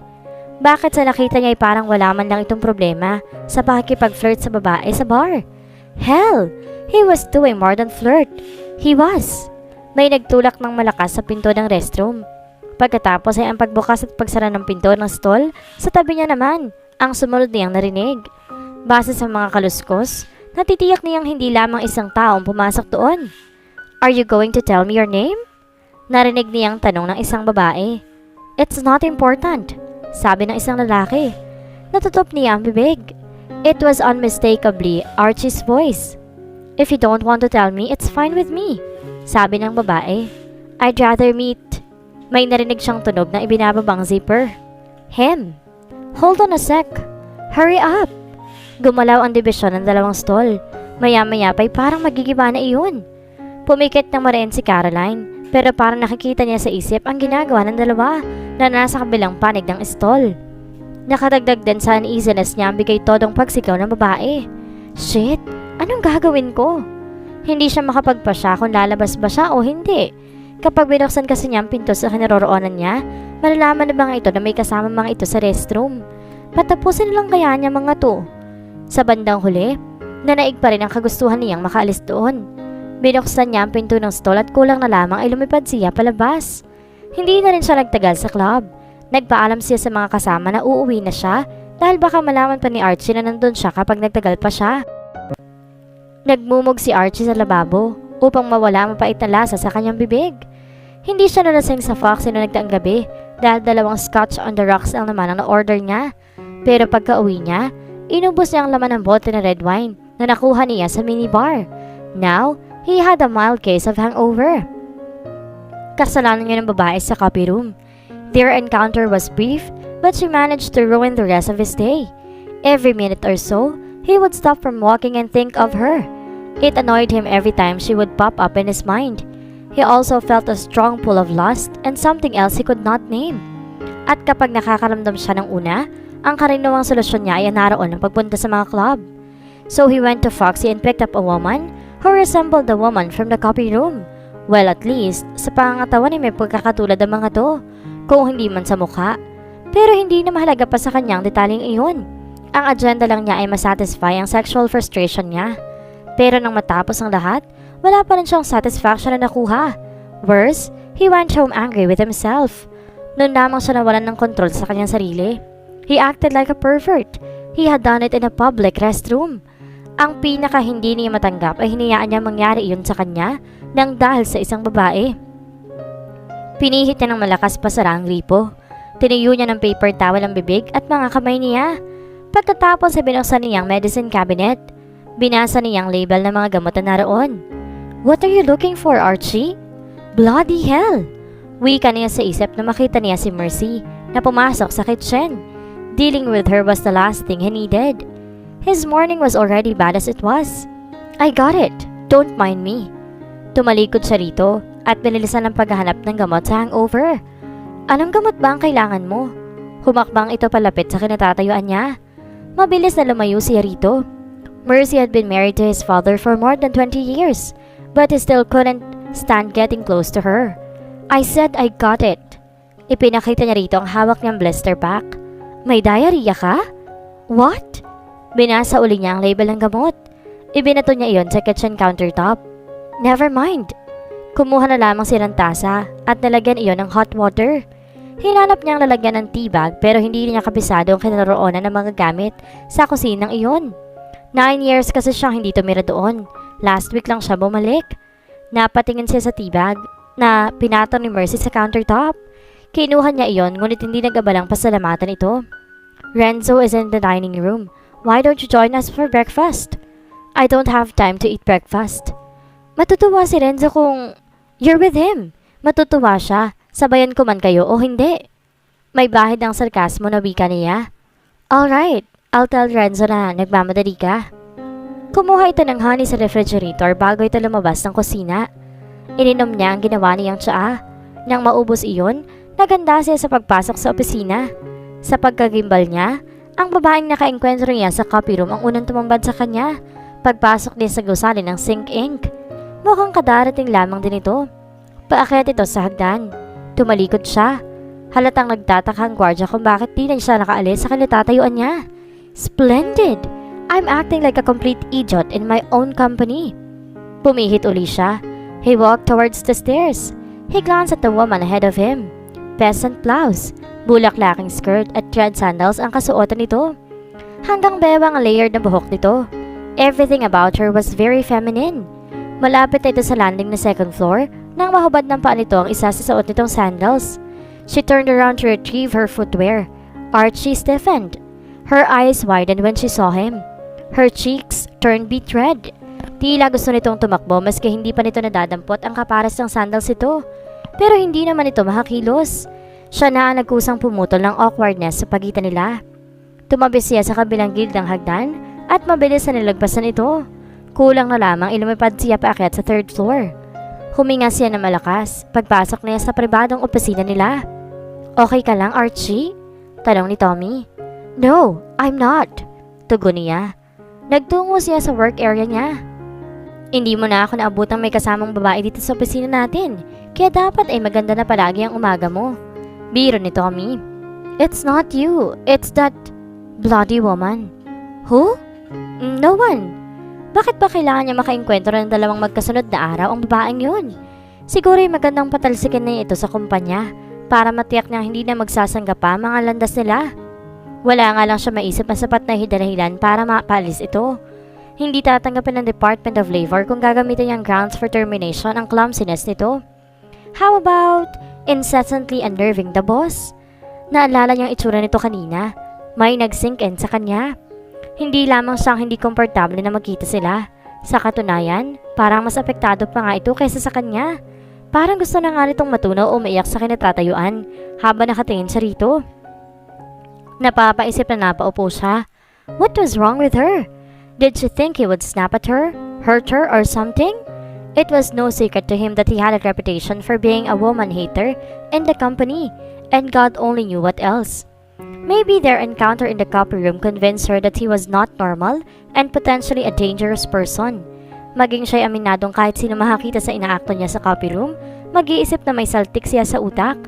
Bakit sa nakita niya ay parang wala man lang itong problema sa pakikipag-flirt sa babae sa bar? Hell! He was doing more than flirt. He was. May nagtulak ng malakas sa pinto ng restroom. Pagkatapos ay ang pagbukas at pagsara ng pinto ng stall, sa tabi niya naman, ang sumunod niyang narinig. Base sa mga kaluskos, natitiyak niyang hindi lamang isang taong pumasok doon. Are you going to tell me your name? Narinig niyang tanong ng isang babae. It's not important, sabi ng isang lalaki. Natutup niya ang bibig. It was unmistakably Archie's voice. If you don't want to tell me, it's fine with me, sabi ng babae. I'd rather meet. May narinig siyang tunog na ibinababang zipper. Him. Hold on a sec. Hurry up. Gumalaw ang dibisyon ng dalawang stall. Maya-maya pa'y parang magigiba na iyon. Pumikit ng marain si Caroline, pero parang nakikita niya sa isip ang ginagawa ng dalawa na nasa kabilang panig ng stall. Nakadagdag din sa uneasiness niya ang bigay todong pagsigaw ng babae. Shit, anong gagawin ko? Hindi siya makapagpasya kung lalabas ba siya o hindi. Kapag binuksan kasi niya ang pinto sa kinaroroonan niya, malalaman na ba nga ito na may kasama mga ito sa restroom? Patapusin lang kaya niya mga to? Sa bandang huli, nanaig pa rin ang kagustuhan niyang makaalis doon. Binuksan niya ang pinto ng stall at kulang na lamang ay lumipad siya palabas. Hindi na rin siya nagtagal sa club. Nagpaalam siya sa mga kasama na uuwi na siya dahil baka malaman pa ni Archie na nandun siya kapag nagtagal pa siya. Nagmumog si Archie sa lababo upang mawala ang mapait na lasa sa kanyang bibig. Hindi siya nalasing sa Foxy na nagdaang gabi dahil 2 scotch on the rocks lang naman ang na-order niya. Pero pagka-uwi niya, inubos niya ang laman ng bote na red wine na nakuha niya sa minibar. Now, he had a mild case of hangover. Kasalanan niya ng babae sa coffee room. Their encounter was brief, but she managed to ruin the rest of his day. Every minute or so, he would stop from walking and think of her. It annoyed him every time she would pop up in his mind. He also felt a strong pull of lust and something else he could not name. At kapag nakakaramdam siya ng una, ang karaniwang solusyon niya ay naroon ng pagpunta sa mga club. So he went to Foxy and picked up a woman who resembled the woman from the copy room. Well, at least, sa pangangatawan ay may pagkakatulad ang mga to, kung hindi man sa mukha. Pero hindi na mahalaga pa sa kanyang detaling iyon. Ang agenda lang niya ay masatisfy ang sexual frustration niya. Pero nang matapos ang lahat, wala pa rin siyang satisfaction na nakuha. Worse, he went home angry with himself. Noon lamang siya nawalan ng kontrol sa kanyang sarili. He acted like a pervert. He had done it in a public restroom. Ang pinaka hindi niya matanggap ay hinayaan niya mangyari iyon sa kanya nang dahil sa isang babae. Pinihit niya ng malakas pasara ang gripo. Tiniyo niya ng paper towel ang bibig at mga kamay niya. Pagkatapos ay binuksan niya ang medicine cabinet. Binasa niya ang label ng mga gamot na naroon. What are you looking for, Archie? Bloody hell! Wika niya sa isip na makita niya si Mercy na pumasok sa kitchen. Dealing with her was the last thing he needed. His morning was already bad as it was. I got it. Don't mind me. Tumalikod siya rito at binilisan ang paghahanap ng gamot sa hangover. Anong gamot ba ang kailangan mo? Humakbang ito palapit sa kinatatayuan niya. Mabilis na lumayo siya rito. Mercy had been married to his father for more than 20 years, but he still couldn't stand getting close to her. I said I got it. Ipinakita niya rito ang hawak niyang blister pack. May diarrhea ka? What? Binasa uli niya ang label ng gamot. Ibinato niya iyon sa kitchen countertop. Never mind. Kumuha na lamang siya ng tasa at nalagyan iyon ng hot water. Hinanap niya ang lalagyan ng tea bag pero hindi niya kabisado ang kinaroonan ng mga gamit sa kusinang iyon. 9 years kasi siyang hindi tumira doon. Last week lang siya bumalik. Napatingin siya sa tea bag na pinatong ni Mercy sa countertop. Kinuha niya iyon ngunit hindi nagabalang pasalamatan ito. Renzo is in the dining room. Why don't you join us for breakfast? I don't have time to eat breakfast. Matutuwa si Renzo kung you're with him. Matutuwa siya. Sabayan ko man kayo o hindi. May bahid ng sarkasmo na wika niya. Alright, I'll tell Renzo na nagmamadali ka. Kumuha ito ng honey sa refrigerator bago ito lumabas ng kusina. Ininom niya ang ginawa niyang tsaa. Nang maubos iyon, naganda siya sa pagpasok sa opisina. Sa pagkagimbal niya, ang babaeng nakaengkwentro niya sa copy room ang unang tumambad sa kanya. Pagpasok niya sa gusali ng sink ink. Mukhang kadarating lamang din ito. Paakyat ito sa hagdan. Tumalikod siya. Halatang nagtataka ang gwardya kung bakit di na siya nakaalis sa kinatatayuan niya. Splendid! I'm acting like a complete idiot in my own company. Pumihit uli siya. He walked towards the stairs. He glanced at the woman ahead of him. Peasant blouse, bulaklaking skirt at thread sandals ang kasuotan nito. Hanggang bewang ang layered na buhok nito. Everything about her was very feminine. Malapit na ito sa landing na second floor nang mahubad ng paa nito ang isa sa suot nitong sandals. She turned around to retrieve her footwear. Archie stiffened. Her eyes widened when she saw him. Her cheeks turned beet red. Tila gusto nitong tumakbo maski hindi pa nito nadadampot ang kapares ng sandals ito. Pero hindi naman ito makakilos. Siya na ang nagkusang pumutol ng awkwardness sa pagitan nila. Tumabi siya sa kabilang gilid ng hagdan at mabilis na nilagpasan ito. Kulang na lamang ilumipad siya paakyat sa third floor. Huminga siya ng malakas pagpasok niya sa pribadong opisina nila. Okay ka lang, Archie? Tanong ni Tommy. No, I'm not. Tugon niya. Nagtungo siya sa work area niya. Hindi mo na ako naabutang may kasamang babae dito sa opisina natin. Kaya dapat ay maganda na palagi ang umaga mo. Biro ni Tommy. It's not you. It's that bloody woman. Who? No one. Bakit ba kailangan niya makainkwentro ng dalawang magkasunod na araw ang babaeng yun? Siguro ay magandang patalsikin na ito sa kumpanya para matiyak niyang hindi na magsasangga pa ang mga landas nila. Wala nga lang siya maisip na sapat na dahilan para mapalis ito. Hindi tatanggapin ng Department of Labor kung gagamitin niyang grounds for termination ang clumsiness nito. How about incessantly unnerving the boss? Naalala niyang itsura nito kanina. May nag-sink in sa kanya. Hindi lamang siyang hindi komportable na magkita sila. Sa katunayan, parang mas apektado pa nga ito kaysa sa kanya. Parang gusto na nga nitong matunaw o maiyak sa kinatatayuan habang nakatingin siya rito. Napapaisip na napaupo siya. What was wrong with her? Did she think he would snap at her, hurt her, or something? It was no secret to him that he had a reputation for being a woman hater in the company, and God only knew what else. Maybe their encounter in the copy room convinced her that he was not normal and potentially a dangerous person. Maging siya'y aminadong kahit sino makakita sa inaakto niya sa copy room, mag-iisip na may saltik siya sa utak.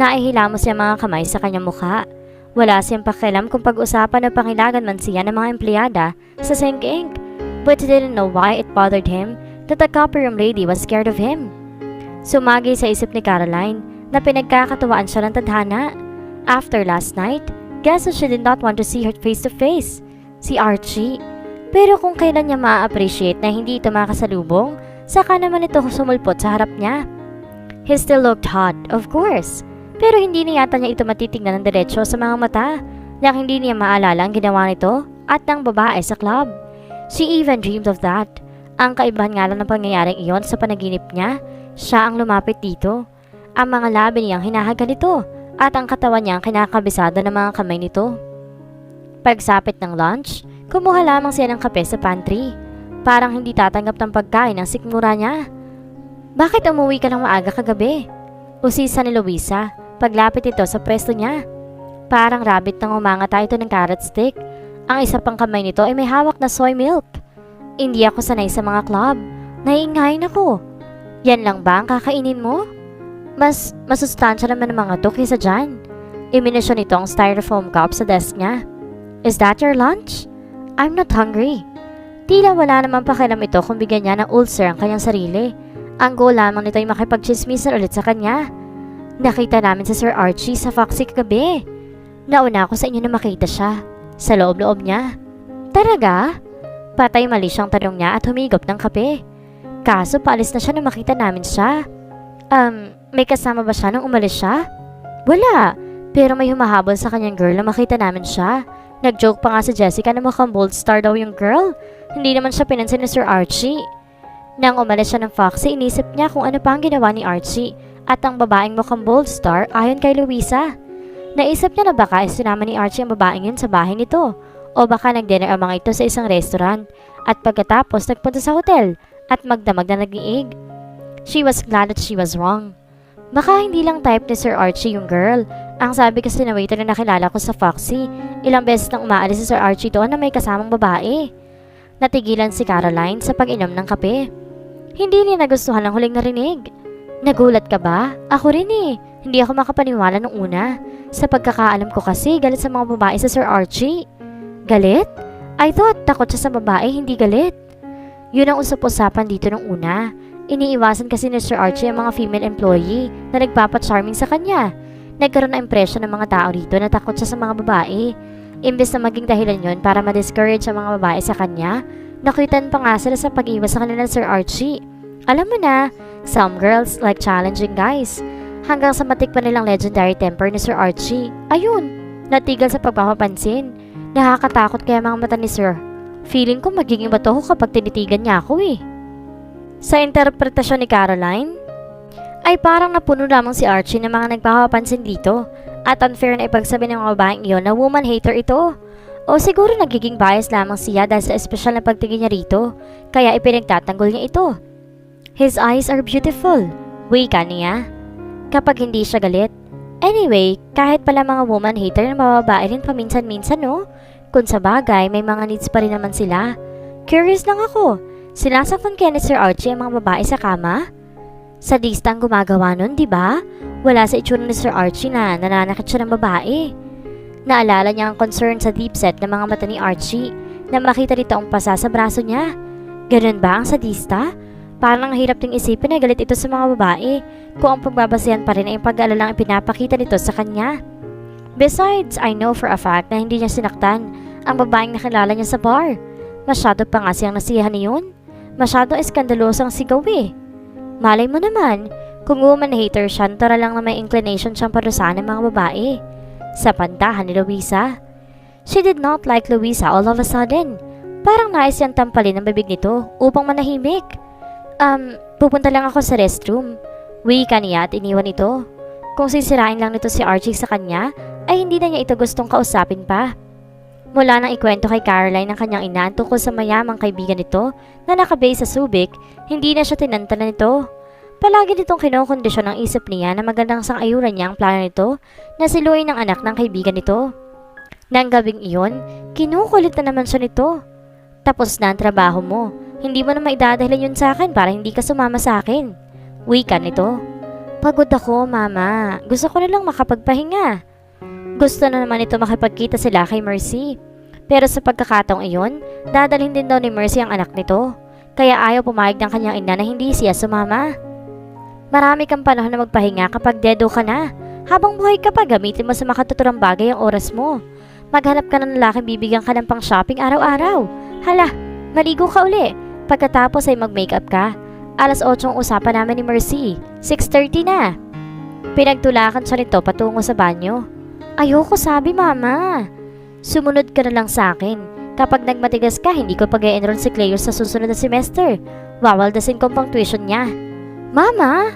Naihilamos niya mga kamay sa kanyang mukha. Wala siyang pakialam kung pag-usapan o pangilagan man siya ng mga empleyada sa Sink Inc. But he didn't know why it bothered him that the copy room lady was scared of him. Sumagi sa isip ni Caroline na pinagkakatuwaan siya ng tadhana. After last night, guess she did not want to see her face to face. Si Archie. Pero kung kailan niya ma-appreciate na hindi ito makasalubong, saka naman ito sumulpot sa harap niya. He still looked hot, of course. Pero hindi na yata niya ito matitignan ng diretsyo sa mga mata nang hindi niya maalala ang ginawa nito at ng babae sa club. She even dreamed of that. Ang kaibahan nga lang ng pangyayaring iyon sa panaginip niya, siya ang lumapit dito. Ang mga labi niyang hinahaga nito at ang katawan niya ang kinakabisado ng mga kamay nito. Pagsapit ng lunch, kumuha lamang siya ng kape sa pantry. Parang hindi tatanggap ng pagkain ng sikmura niya. Bakit umuwi ka ng maaga kagabi? Usisa ni Luisa. Paglapit ito sa pwesto niya. Parang rabbit nang umangata ito ng carrot stick. Ang isa pang kamay nito ay may hawak na soy milk. Hindi ako sanay sa mga club. Naiingayin ako. Yan lang ba ang kakainin mo? Mas masustansya naman ng mga to kaysa dyan. Iminisyon nito ang styrofoam cup sa desk niya. Is that your lunch? I'm not hungry. Tila wala naman pakialam ito kung bigyan niya ng ulcer ang kanyang sarili. Ang goal lamang nito ay makipagchismisan ulit sa kanya. Nakita namin si Sir Archie sa Foxy kagabi. Nauna ako sa inyo na makita siya. Sa loob-loob niya. Talaga? Patay mali siyang tanong niya at humigop ng kape. Kaso paalis na siya nang makita namin siya. May kasama ba siya nung umalis siya? Wala. Pero may humahabol sa kanyang girl na makita namin siya. Nag-joke pa nga si Jessica na mukhang bold star daw yung girl. Hindi naman siya pinansin ni Sir Archie. Nang umalis siya ng Foxy, inisip niya kung ano pa ang ginawa ni Archie at ang babaeng mukhang bold star ayon kay Luisa. Naisip niya na baka isinama ni Archie ang babaeng yun sa bahay nito o baka nag-dinner ang mga ito sa isang restaurant at pagkatapos nagpunta sa hotel at magdamag na nag-iig. She was glad that she was wrong. Baka hindi lang type ni Sir Archie yung girl. Ang sabi kasi na waiter na nakilala ko sa Foxy, ilang beses nang umaalis si Sir Archie doon na may kasamang babae. Natigilan si Caroline sa pag-inom ng kape. Hindi niya nagustuhan ang huling narinig. Nagulat ka ba? Ako rin eh. Hindi ako makapaniwala nung una. Sa pagkakaalam ko kasi, galit sa mga babae sa Sir Archie. Galit? I thought takot siya sa babae, hindi galit. Yun ang usap-usapan dito nung una. Iniiwasan kasi ni Sir Archie ang mga female employee na nagpapa-charming sa kanya. Nagkaroon na impression ng mga tao rito na takot siya sa mga babae. Imbes na maging dahilan yun para ma-discourage ang mga babae sa kanya, nakuitan pa nga sila sa pag-iwas sa kanila ng Sir Archie. Alam mo na, some girls like challenging guys. Hanggang sa matikpan nilang legendary temper ni Sir Archie. Ayun, natigil sa pagpapapansin. Nakakatakot kaya mga mata ni Sir. Feeling ko magiging bato ko kapag tinitigan niya ako eh. Sa interpretasyon ni Caroline, ay parang napuno lamang si Archie ng mga nagpapapansin dito at unfair na ipagsabi ng mga babaeng iyon na woman hater ito. O siguro nagiging bias lamang siya dahil sa espesyal na pagtingin niya rito, kaya ipinagtatanggol niya ito. His eyes are beautiful, wika niya. Kapag hindi siya galit, Anyway, kahit pala mga woman hater na mababae rin paminsan-minsan no? Kung sa bagay, may mga needs pa rin naman sila. Curious lang ako, sinasaktan kaya ni Sir Archie ang mga babae sa kama? Sadista ang gumagawa nun, di ba? Wala sa itsura ni Sir Archie na nananakit siya ng babae. Naalala niya ang concern sa deep set ng mga mata ni Archie na makita nito ang pasa sa braso niya. Ganun ba ang sadista? Parang hirap ding isipin na galit ito sa mga babae kung ang pagbabasihan pa rin ay yung pag-aalalang ipinapakita nito sa kanya. Besides, I know for a fact na hindi niya sinaktan ang babaeng nakilala niya sa bar. Masyado pa nga siyang nasiyahan niyon. Masyado eskandalosang sigaw eh. Malay mo naman, kung woman hater siya, tara lang na may inclination siyang parusahan ng mga babae. Sa pantahan ni Louisa. She did not like Louisa all of a sudden. Parang nais siyang tampalin ang bibig nito upang manahimik. Pupunta lang ako sa restroom. Wika niya at iniwan ito. Kung sisirain lang nito si Archie sa kanya, ay hindi na niya ito gustong kausapin pa. Mula nang ikwento kay Caroline ang kanyang ina tungkol sa mayamang kaibigan nito na nakabase sa Subic, hindi na siya tinantala nito. Palagi nitong kinokondisyon ang isip niya na magandang sang-ayuran niya ang plano nito na siluin ng anak ng kaibigan nito. Nang gabing iyon, kinukulit na naman siya nito. Tapos na ang trabaho mo. Hindi mo na maidadahilan yun sa akin para hindi ka sumama sa akin. Wika nito. Pagod ako, mama. Gusto ko na lang makapagpahinga. Gusto na naman ito makipagkita sila kay Mercy. Pero sa pagkakataong iyon, dadalhin din daw ni Mercy ang anak nito. Kaya ayaw pumayag ng kanyang ina na hindi siya sumama. Marami kang panahon na magpahinga kapag dedo ka na. Habang buhay ka pa, gamitin mo sa makatuturang bagay ang oras mo. Maghanap ka ng lalaking bibigyan ka ng pang shopping araw-araw. Hala, maligo ka uli. Pagkatapos ay mag-makeup ka. 8:00 ang usapan namin ni Mercy. 6:30 na. Pinagtulakan siya nito patungo sa banyo. Ayoko sabi, mama. Sumunod ka na lang sa akin. Kapag nagmatigas ka, hindi ko pag-e-enroll si Cleo sa susunod na semester. Wawaldasin ko pang tuition niya. Mama!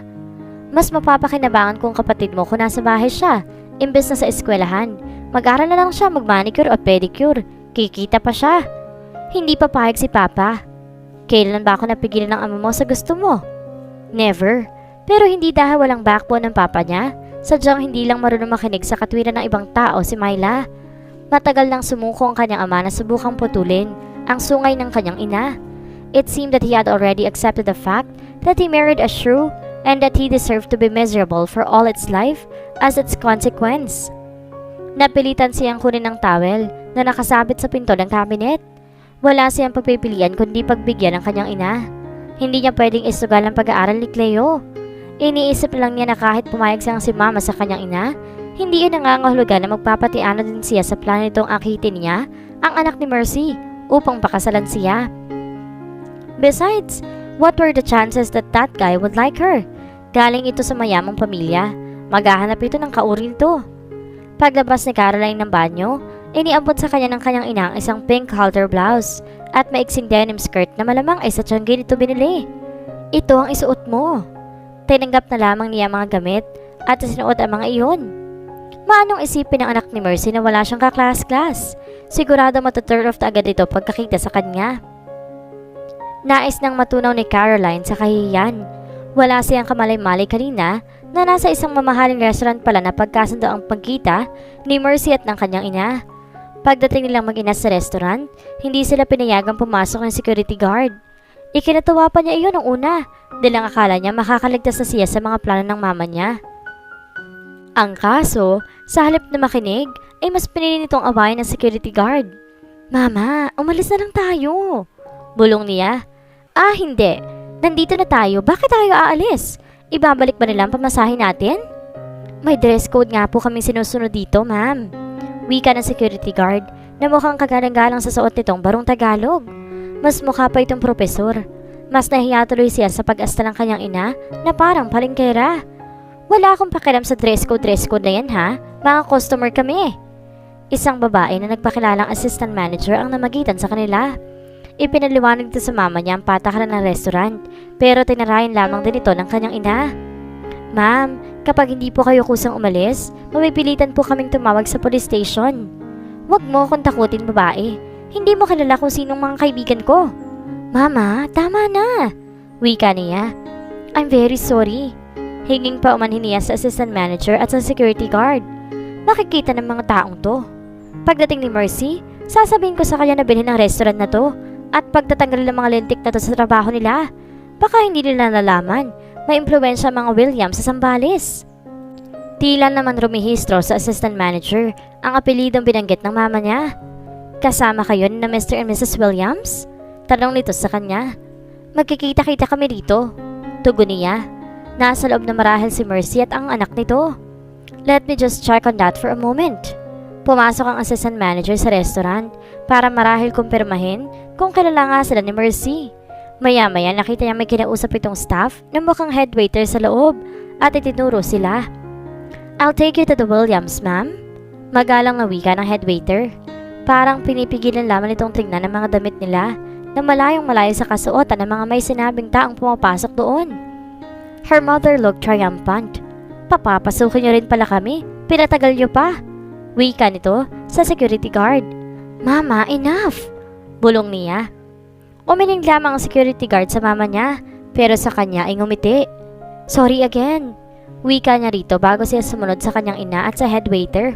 Mas mapapakinabangan kung kapatid mo kung nasa bahay siya, imbes na sa eskwelahan. Mag-aral na lang siya mag-manicure o pedicure. Kikita pa siya. Hindi papayag si Papa. Kailan ba ako napigilan ng ama mo sa gusto mo? Never. Pero hindi dahil walang backbone ng papa niya. Sadyang hindi lang marunong makinig sa katwiran ng ibang tao si Myla. Matagal nang sumuko ang kanyang ama na subukang putulin ang sungay ng kanyang ina. It seemed that he had already accepted the fact that he married a shrew and that he deserved to be miserable for all its life as its consequence. Napilitan siyang kunin ng towel na nakasabit sa pinto ng cabinet. Wala siyang pagpipilian kundi pagbigyan ng kanyang ina. Hindi niya pwedeng isugal ang pag-aaral ni Cleo. Iniisip lang niya na kahit pumayag siyang si mama sa kanyang ina, hindi yun nangangahulugan na magpapatiano din siya sa plano nitong akitin niya ang anak ni Mercy upang pakasalan siya. Besides, what were the chances that that guy would like her? Galing ito sa mayamang pamilya. Maghahanap ito ng kauri nito. Paglabas ni Caroline ng banyo, iniabot sa kanya ng kanyang ina ang isang pink halter blouse at maiksing denim skirt na malamang ay sa Tiangge nito binili. Ito ang isuot mo. Tinanggap na lamang niya mga gamit at sinuot ang mga iyon. Maanong isipin ng anak ni Mercy na wala siyang kaklas-klas. Sigurado matuturn off na agad ito pagkakita sa kanya. Nais nang matunaw ni Caroline sa kahihiyan. Wala siyang kamalay-malay kanina na nasa isang mamahaling restaurant pala na pagkasundo ang pagkita ni Mercy at ng kanyang ina. Pagdating nilang mag-ina sa restaurant, hindi sila pinayagang pumasok ng security guard. Ikinatawa pa niya iyon nung una, dahil ang akala niya makakaligtas na siya sa mga plano ng mama niya. Ang kaso, sa halip na makinig, ay mas pinili nitong awayan ng security guard. Mama, umalis na lang tayo. Bulong niya. Ah, hindi. Nandito na tayo, bakit tayo aalis? Ibabalik ba nila ang pamasahe natin? May dress code nga po kaming sinusunod dito, ma'am. Wika ng security guard na mukhang kagalang-galang sa suot nitong barong Tagalog. Mas mukha pa itong propesor. Mas nahiya tuloy siya sa pag-asta ng kanyang ina na parang palengkera. Wala akong pakialam sa dress code na yan ha. Mga customer kami. Isang babae na nagpakilalang assistant manager ang namagitan sa kanila. Ipinaliwanag ito sa mama niya ang patakaran ng restaurant pero tinarayan lamang din ito ng kanyang ina. Ma'am, kapag hindi po kayo kusang umalis, mapipilitan po kaming tumawag sa police station. Huwag mo akong takutin, babae. Hindi mo kilala kung sinong mga kaibigan ko. Mama, tama na. Wika niya. I'm very sorry. Hinging pa umanhin niya sa assistant manager at sa security guard. Makikita ng mga taong to. Pagdating ni Mercy, sasabihin ko sa kanya na bilhin ang restaurant na to at pagtatanggal ng mga lintik na to sa trabaho nila. Baka hindi nila nalaman, may impluwensya ang mga Williams sa Sambales. Tila naman rumihistro sa assistant manager ang apelidong binanggit ng mama niya. Kasama kayo ni na Mr. and Mrs. Williams? Tanong nito sa kanya. Magkikita-kita kami dito. Tugon niya. Nasa loob na marahil si Mercy at ang anak nito. Let me just check on that for a moment. Pumasok ang assistant manager sa restaurant para marahil kumpirmahin kung kilala nga sila ni Mercy. Maya-maya nakita niya may kinausap itong staff na mukhang head waiter sa loob at itinuro sila. I'll take you to the Williams, ma'am. Magalang na wika ng head waiter. Parang pinipigilan lamang itong tingnan ng mga damit nila na malayong-malayo sa kasuotan ng mga may sinabing taong pumapasok doon. Her mother looked triumphant. Papapasukin niyo rin pala kami. Pinatagal niyo pa. Wika nito sa security guard. Mama, enough! Bulong niya. Umiling lamang ang security guard sa mama niya, pero sa kanya ay ngumiti. Sorry again. Wika niya rito bago siya sumunod sa kanyang ina at sa head waiter.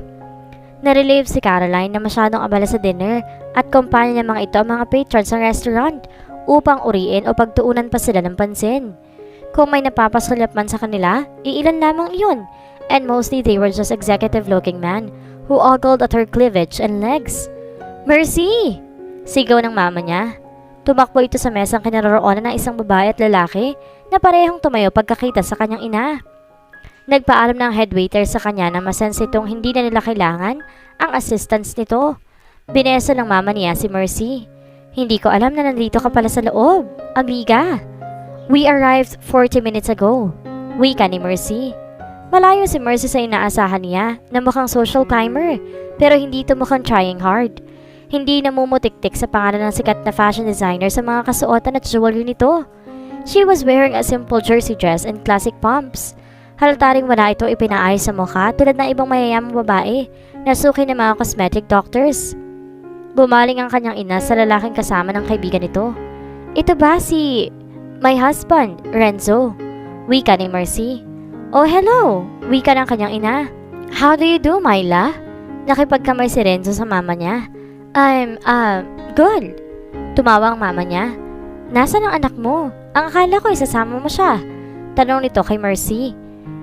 Narelieve si Caroline na masyadong abala sa dinner at kumpanya niya mga ito ang mga patrons ng restaurant upang uriin o pagtuunan pa sila ng pansin. Kung may napapasulyap man sa kanila, iilan lamang iyon, and mostly they were just executive-looking men who ogled at her cleavage and legs. Mercy! Sigaw ng mama niya. Tumakbo ito sa mesang kinaroroonan ng isang babae at lalaki na parehong tumayo pagkakita sa kanyang ina. Nagpaalam ng head waiter sa kanya na masense itong hindi na nila kailangan ang assistance nito. Bineso ng mama niya si Mercy. Hindi ko alam na nandito ka pala sa loob, amiga. We arrived 40 minutes ago. Wika ni Mercy. Malayo si Mercy sa inaasahan niya na mukhang social climber pero hindi ito mukhang trying hard. Hindi namumutik-tik sa pangalan ng sikat na fashion designer sa mga kasuotan at jewelry nito. She was wearing a simple jersey dress and classic pumps. Halata ring wala ito ipinaayos sa mukha tulad ng ibang mayayamang babae na suki ng mga cosmetic doctors. Bumaling ang kanyang ina sa lalaking kasama ng kaibigan nito. Ito ba si my husband, Renzo? Wika ni Mercy. Oh, hello! Wika ng kanyang ina. How do you do, Myla? Nakipagkamay si Renzo sa mama niya. Good. Tumawa ang mama niya. Nasaan ang anak mo? Ang akala ko isasama mo siya. Tanong nito kay Mercy.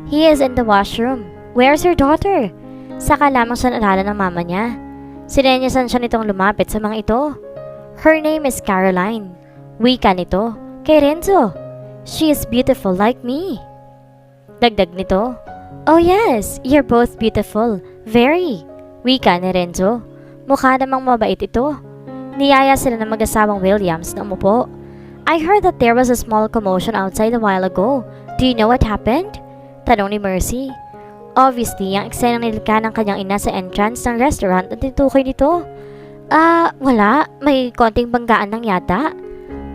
He is in the washroom. Where's your daughter? Saka lamang siya naalala ng mama niya. Sinenyasan siya nitong lumapit sa mga ito. Her name is Caroline. Wika nito kay Renzo. She is beautiful like me. Dagdag nito. Oh yes, you're both beautiful. Very. Wika ni Renzo. Mukha namang mabait ito. Niyaya sila ng mag-asawang Williams na umupo. I heard that there was a small commotion outside a while ago. Do you know what happened? Tanong ni Mercy. Obviously, ang eksenang nilikha ng kanyang ina sa entrance ng restaurant at titukoy nito. Wala. May konting banggaan lang yata.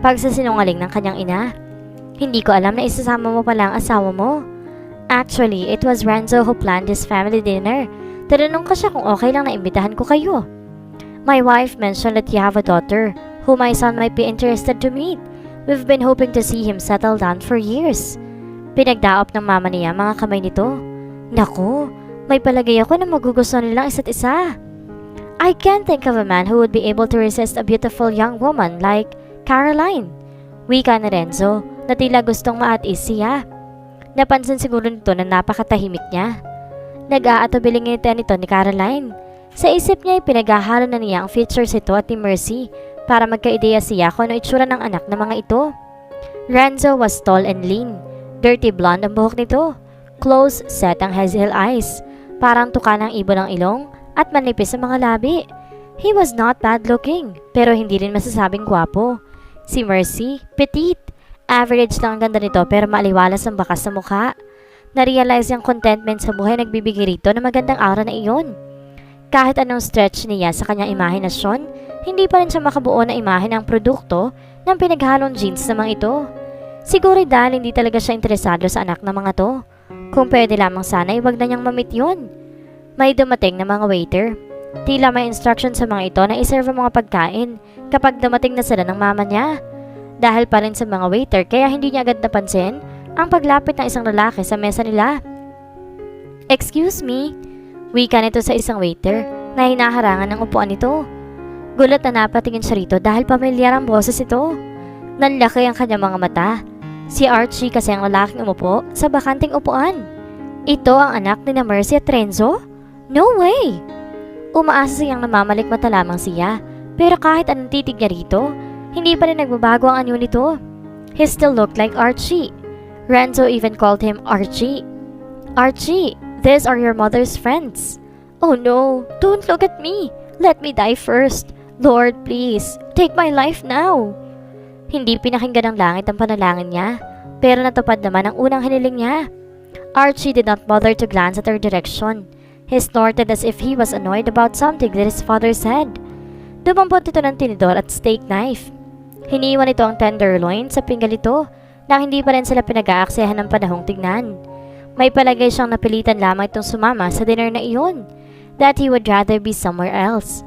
Pagsasinungaling ng kanyang ina. Hindi ko alam na isasama mo pala ang asawa mo. Actually, it was Renzo who planned his family dinner. Tinanong ko siya kung okay lang na imbitahan ko kayo. My wife mentioned that you have a daughter who my son might be interested to meet. We've been hoping to see him settle down for years. Pinagdaop ng mama niya mga kamay nito. Naku, may palagay ako na magugustuhan nilang isa't isa. I can't think of a man who would be able to resist a beautiful young woman like Caroline. Wika ni Renzo na tila gustong maatis siya. Napansin siguro nito na napakatahimik niya. Nag-aatubiling nito ni Caroline. Sa isip niya ay pinaghahalo na niya ang features ito at ni Mercy para magka-ideya siya kung ano itsura ng anak ng mga ito. Renzo was tall and lean. Dirty blonde ang buhok nito. Close set ang hazel eyes. Parang tuka ng ibon ng ilong at manipis ang mga labi. He was not bad looking pero hindi rin masasabing gwapo. Si Mercy, petite. Average lang ang ganda nito pero maaliwalas ang bakas sa mukha. Na-realize yung contentment sa buhay nagbibigay rito na magandang aura na iyon. Kahit anong stretch niya sa kanyang imahinasyon, hindi pa rin siya makabuo na imahe ng produkto ng pinaghalong jeans na mga ito. Siguro dahil hindi talaga siya interesado sa anak ng mga to. Kung pwede lamang sana, iwag na niyang mamit yun. May dumating na mga waiter. Tila may instruction sa mga ito na iserve ang mga pagkain kapag dumating na sila ng mama niya. Dahil pa rin sa mga waiter kaya hindi niya agad napansin ang paglapit ng isang lalaki sa mesa nila. "Excuse me," wika nito sa isang waiter na hinaharangan ng upuan nito. Gulat na napatingin siya rito dahil pamilyar ang boses ito. Nanlaki ang kanyang mga mata. Si Archie kasi ang lalaking umupo sa bakanting upuan. Ito ang anak ni na Mercy at Renzo? No way! Umaasa siyang namamalikmata lamang siya, pero kahit anong titig niya rito, hindi pa rin nagbabago ang anyo nito. He still looked like Archie. Renzo even called him Archie. "Archie, these are your mother's friends." "Oh no, don't look at me. Let me die first. Lord, please, take my life now." Hindi pinakinggan ng langit ang panalangin niya, pero natupad naman ang unang hiniling niya. Archie did not bother to glance at her direction. He snorted as if he was annoyed about something that his father said. Dumampot ito ng tinidor at steak knife. Hiniwan ito ang tenderloin sa pinggan ito nang hindi pa rin sila pinag-aaksehan ng panahong tignan. May palagay siyang napilitan lamang itong sumama sa dinner na iyon, that he would rather be somewhere else.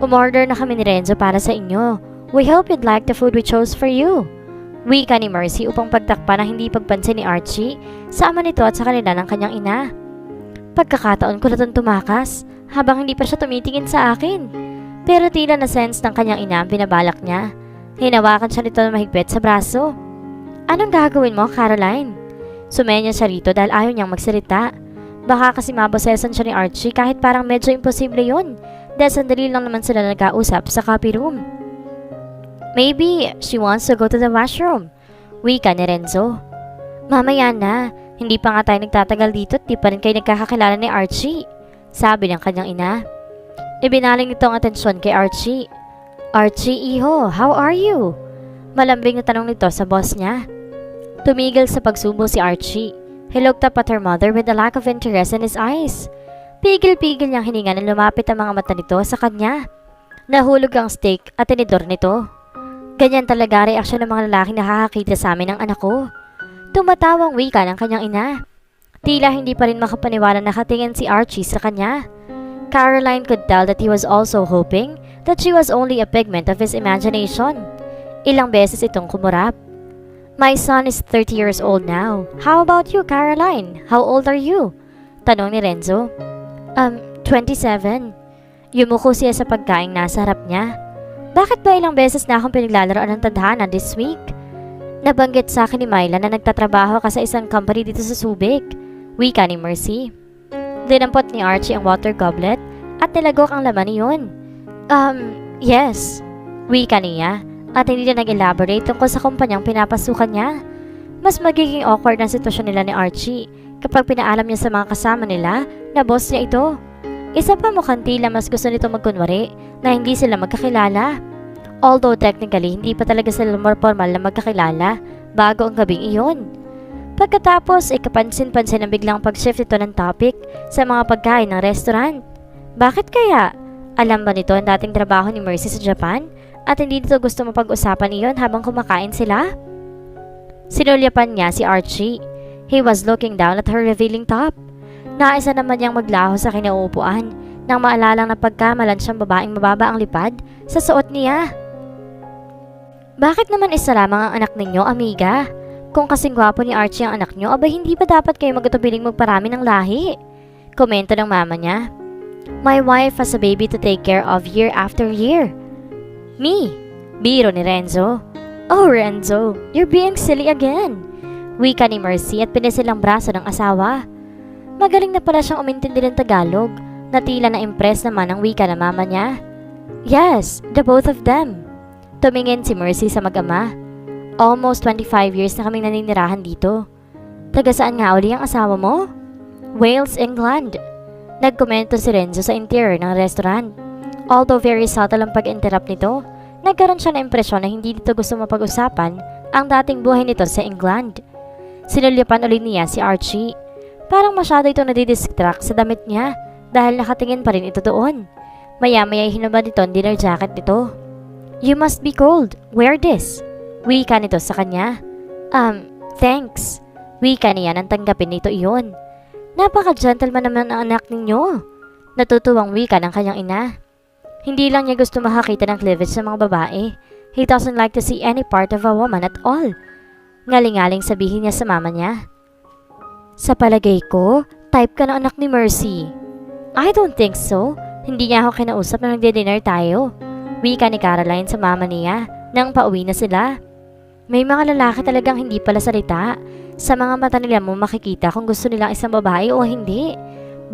"Umorder na kami ni Renzo para sa inyo. We hope you'd like the food we chose for you," wika ni Mercy upang pagtakpan ang hindi pagpansin ni Archie sa ama nito at sa kanila ng kanyang ina. Pagkakataon ko na itong tumakas habang hindi pa siya tumitingin sa akin. Pero tila na sense ng kanyang ina ang binabalak niya. Hinawakan siya nito na mahigpit sa braso. "Anong gagawin mo, Caroline?" Sumenya siya rito dahil ayaw niyang magsalita. Baka kasi mabosesan siya ni Archie kahit parang medyo imposible yun dahil sandali lang naman sila nag-ausap sa coffee room. "Maybe she wants to go to the washroom," wika ni Renzo. "Mamaya na, hindi pa nga tayo nagtatagal dito at di pa rin kayo nagkakakilala ni Archie," sabi ng kanyang ina. Ibinaling nito ang atensyon kay Archie. "Archie, iho, how are you?" Malambing na tanong nito sa boss niya. Tumigil sa pagsubo si Archie. He looked up at her mother with a lack of interest in his eyes. Pigil-pigil niyang hininga na lumapit ang mga mata nito sa kanya. Nahulog ang steak at tinidor nito. Ganyan talaga reaksyon ng mga lalaki na nakakakita sa amin ng anak ko. Tumatawang wika ng kanyang ina. Tila hindi pa rin makapaniwala nakatingin si Archie sa kanya. Caroline could tell that he was also hoping that she was only a pigment of his imagination. Ilang beses itong kumurap. "My son is 30 years old now. How about you, Caroline? How old are you?" Tanong ni Renzo. 27. Yumuko siya sa pagkaing nasa harap niya. "Bakit ba ilang beses na akong pinaglalaroan ng tadhana this week? Nabanggit sa akin ni Myla na nagtatrabaho ka sa isang company dito sa Subic," wika ni Mercy. Dinampot ni Archie ang water goblet at nilagok ang laman niyon. Yes," wika niya at hindi na nag-elaborate tungkol sa kumpanyang pinapasukan niya. Mas magiging awkward ang sitwasyon nila ni Archie kapag pinaalam niya sa mga kasama nila na boss niya ito. Isa pa mukhang tila mas gusto nito magkunwari na hindi sila magkakilala. Although technically hindi pa talaga sila more formal na magkakilala bago ang gabing iyon. Pagkatapos ay kapansin-pansin ang biglang pag-shift ito ng topic sa mga pagkain ng restaurant. Bakit kaya? Alam ba nito ang dating trabaho ni Mercy sa Japan at hindi nito gusto mapag-usapan iyon habang kumakain sila? Sinulyapan niya si Archie. He was looking down at her revealing top. Naisa naman niyang maglaho sa kinauupuan nang maalalang na pagkamalan siyang babaeng mababa ang lipad sa suot niya. "Bakit naman isa lamang ang anak ninyo, amiga? Kung kasing gwapo ni Archie ang anak niyo, abay hindi ba dapat kayo magatubiling magparami ng lahi?" Komento ng mama niya. "My wife has a baby to take care of year after year." "Me?" Biro ni Renzo. "Oh Renzo, you're being silly again," wika ni Mercy at pinisil ang braso ng asawa. Magaling na pala siyang umintindi ng Tagalog, na tila na-impress naman ang wika ng mama niya. "Yes, the both of them." Tumingin si Mercy sa mag-ama. "Almost 25 years na kaming naninirahan dito." "Taga saan nga uli ang asawa mo?" "Wales, England." Nagkomento si Renzo sa interior ng restaurant. Although very subtle ang pag-interrupt nito, nagkaroon siya na impresyon na hindi dito gusto mapag-usapan ang dating buhay nito sa England. Sinulyapan ulit niya si Archie. Parang masyado ito nadidistract sa damit niya dahil nakatingin pa rin ito doon. Maya-maya hinubad nito ang dinner jacket nito. "You must be cold. Wear this," wika nito sa kanya. Thanks," wika niya nang tanggapin nito iyon. "Napaka-gentleman naman ang anak ninyo," natutuwang wika ng kanyang ina. Hindi lang niya gusto makakita ng cleavage sa mga babae. He doesn't like to see any part of a woman at all. Ngaling-aling sabihin niya sa mama niya. Sa palagay ko, type ka ng anak ni Mercy. I don't think so. Hindi niya ako kinausap na nagde-dinner tayo. Wika ni Caroline sa mama niya nang pauwi na sila. May mga lalaki talagang hindi pala salita. Sa mga mata nila mo makikita kung gusto nilang isang babae o hindi.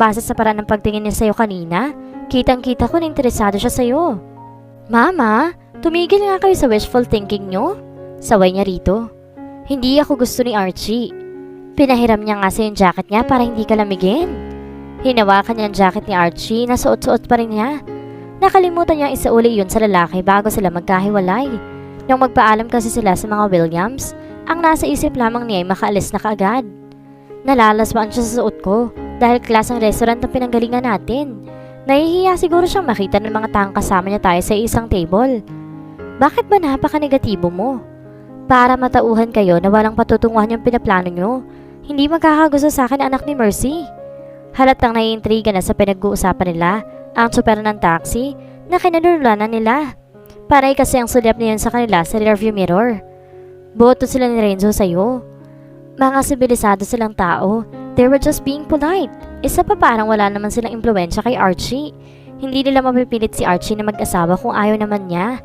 Base sa paraan ng pagtingin niya sa'yo kanina, kitang-kita ko na interesado siya sa'yo. Mama, tumigil nga kayo sa wishful thinking nyo. Saway niya rito. Hindi ako gusto ni Archie. Pinahiram niya nga sa yung jacket niya para hindi ka lamigin. Hinawakan niya ang jacket ni Archie na suot-suot pa rin niya. Nakalimutan niya isauli yun sa lalaki bago sila magkahiwalay. Nung magpaalam kasi sila sa mga Williams, ang nasa isip lamang niya ay makaalis na kaagad. Nalalaswaan siya sa suot ko dahil klaseng restaurant ang pinanggalingan natin. Nahihiya siguro siyang makita ng mga taong kasama niya tayo sa isang table. Bakit ba napaka-negatibo mo? Para matauhan kayo na walang patutunguhan yung pinaplano nyo, hindi magkakagusto sa akin anak ni Mercy. Halatang naiintriga na sa pinag-uusapan nila ang tsuper ng taxi na kinalulanan nila. Paray kasi ang sulyap niyan sa kanila sa rearview mirror. Boto sila ni Renzo sa'yo. Mga sibilisado silang tao, they were just being polite. Isa pa parang wala naman silang impluensya kay Archie. Hindi nila mapipilit si Archie na mag-asawa kung ayaw naman niya.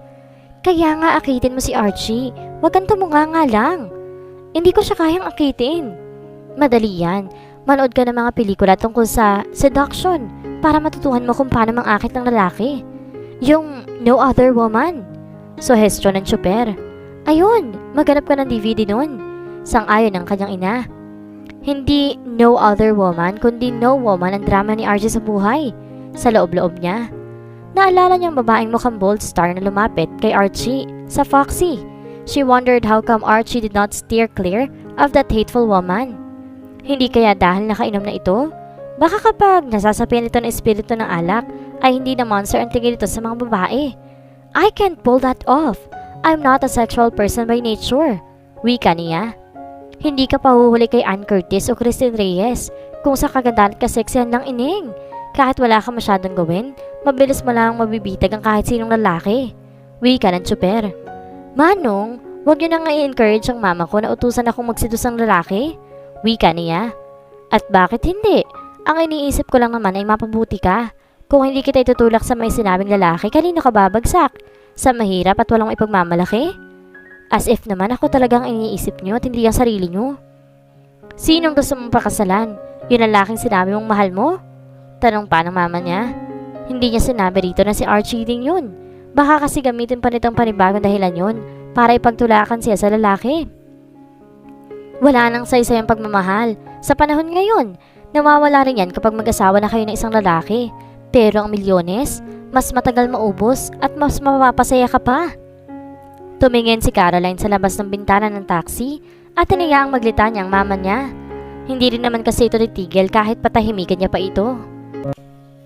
Kaya nga akitin mo si Archie, wag kang tumunga nga lang. Hindi ko siya kayang akitin. Madali yan, manood ka ng mga pelikula tungkol sa seduction para matutuhan mo kung paano mangakit ng lalaki. Yung No Other Woman. Suhestyon ng tsuper. Ayun, maghanap ka ng DVD nun. Sang-ayon ang kanyang ina. Hindi No Other Woman, kundi No Woman ang drama ni Archie sa buhay. Sa loob-loob niya. Naalala niyang babaeng mukhang bold star na lumapit kay Archie sa Foxy. She wondered how come Archie did not steer clear of that hateful woman. Hindi kaya dahil nakainom na ito? Baka kapag nasasapian ito ng espiritu ng alak, ay hindi na monster ang tingin ito sa mga babae. I can't pull that off. I'm not a sexual person by nature. Wika niya. Hindi ka pahuhuli kay Ann Curtis o Christine Reyes kung sa kagandahan at kaseksihan lang ining. Kahit wala ka masyadong gawin, mabilis mo lang mabibitag ang kahit sinong lalaki. Wika ng tsuper. Manong, wag niyo na nga i-encourage ang mama ko na utusan akong magsidus ng lalaki. Wika niya. At bakit hindi? Ang iniisip ko lang naman ay mapabuti ka. Kung hindi kita itutulak sa may sinabing lalaki, kanino ka babagsak? Sa mahirap at walang ipagmamalaki? As if naman ako talagang iniisip niyo at hindi ang sarili niyo. Sinong gusto mong pakasalan? Yung lalaking sinabi mong mahal mo? Tanong pa ng mama niya. Hindi niya sinabi rito na si Archie din yun. Baka kasi gamitin pa nitong panibagong dahilan yun para ipagtulakan siya sa lalaki. Wala nang saysay ang pagmamahal. Sa panahon ngayon, nawawala rin yan kapag mag-asawa na kayo ng isang lalaki. Pero ang milyones, mas matagal maubos at mas mapapasaya ka pa. Tumingin si Caroline sa labas ng bintana ng taxi at tiniyaang maglita niya ang mama niya. Hindi rin naman kasi ito titigil kahit patahimikan niya pa ito.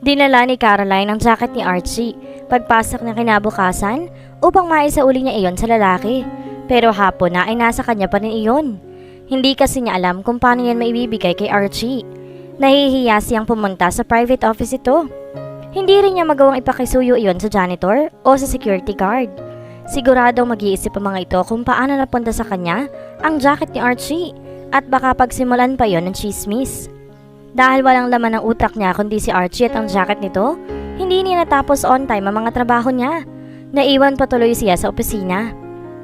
Dinala ni Caroline ang jacket ni Archie pagpasok na kinabukasan upang maisauli niya iyon sa lalaki. Pero hapon na ay nasa kanya pa rin iyon. Hindi kasi niya alam kung paano yan maibibigay kay Archie. Nahihiya siyang pumunta sa private office ito. Hindi rin niya magawang ipakisuyo iyon sa janitor o sa security guard. Siguradong mag-iisip ang mga ito kung paano napunta sa kanya ang jacket ni Archie at baka pagsimulan pa yon ng chismis. Dahil walang laman ng utak niya kundi si Archie at ang jacket nito, hindi niya natapos on time ang mga trabaho niya. Naiwan patuloy siya sa opisina.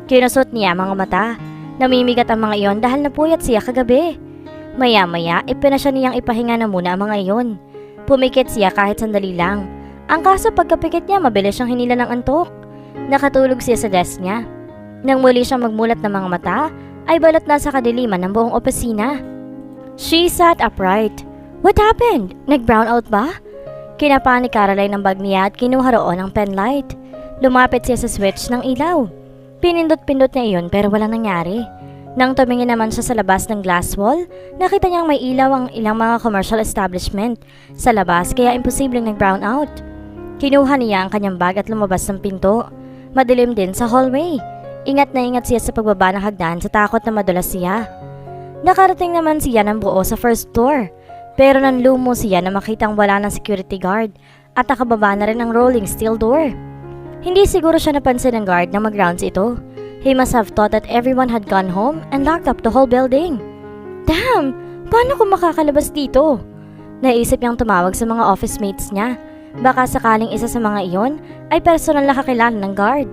Kinusot niya ang mga mata. Namimigat ang mga iyon dahil napuyat siya kagabi. Maya-maya, ipinasya niyang ipahinga na muna ang mga iyon. Pumikit siya kahit sandali lang. Ang kaso pagkapikit niya, mabilis siyang hinila ng antok. Nakatulog siya sa desk niya. Nang muli siyang magmulat ng mga mata, ay balot na sa kadiliman ng buong opisina. She sat upright. What happened? Nag-brown out ba? Kinapa ni Caroline ng bag niya at kinuha roon ang penlight. Lumapit siya sa switch ng ilaw. Pinindot-pindot niya iyon pero walang nangyari. Nang tumingin naman siya sa labas ng glass wall, nakita niyang may ilaw ang ilang mga commercial establishment sa labas kaya imposibleng nag-brown out. Kinuha niya ang kanyang bag at lumabas ng pinto. Madilim din sa hallway. Ingat na ingat siya sa pagbaba ng hagdan sa takot na madulas siya. Nakarating naman siya ng buo sa first floor. Pero nanlumo siya na makitang wala ng security guard at nakababa na rin ang rolling steel door. Hindi siguro siya napansin ng guard na mag-rounds ito. He must have thought that everyone had gone home and locked up the whole building. Damn! Paano kung makakalabas dito? Naisip niyang tumawag sa mga office mates niya. Baka sakaling isa sa mga iyon ay personal na kakilala ng guard.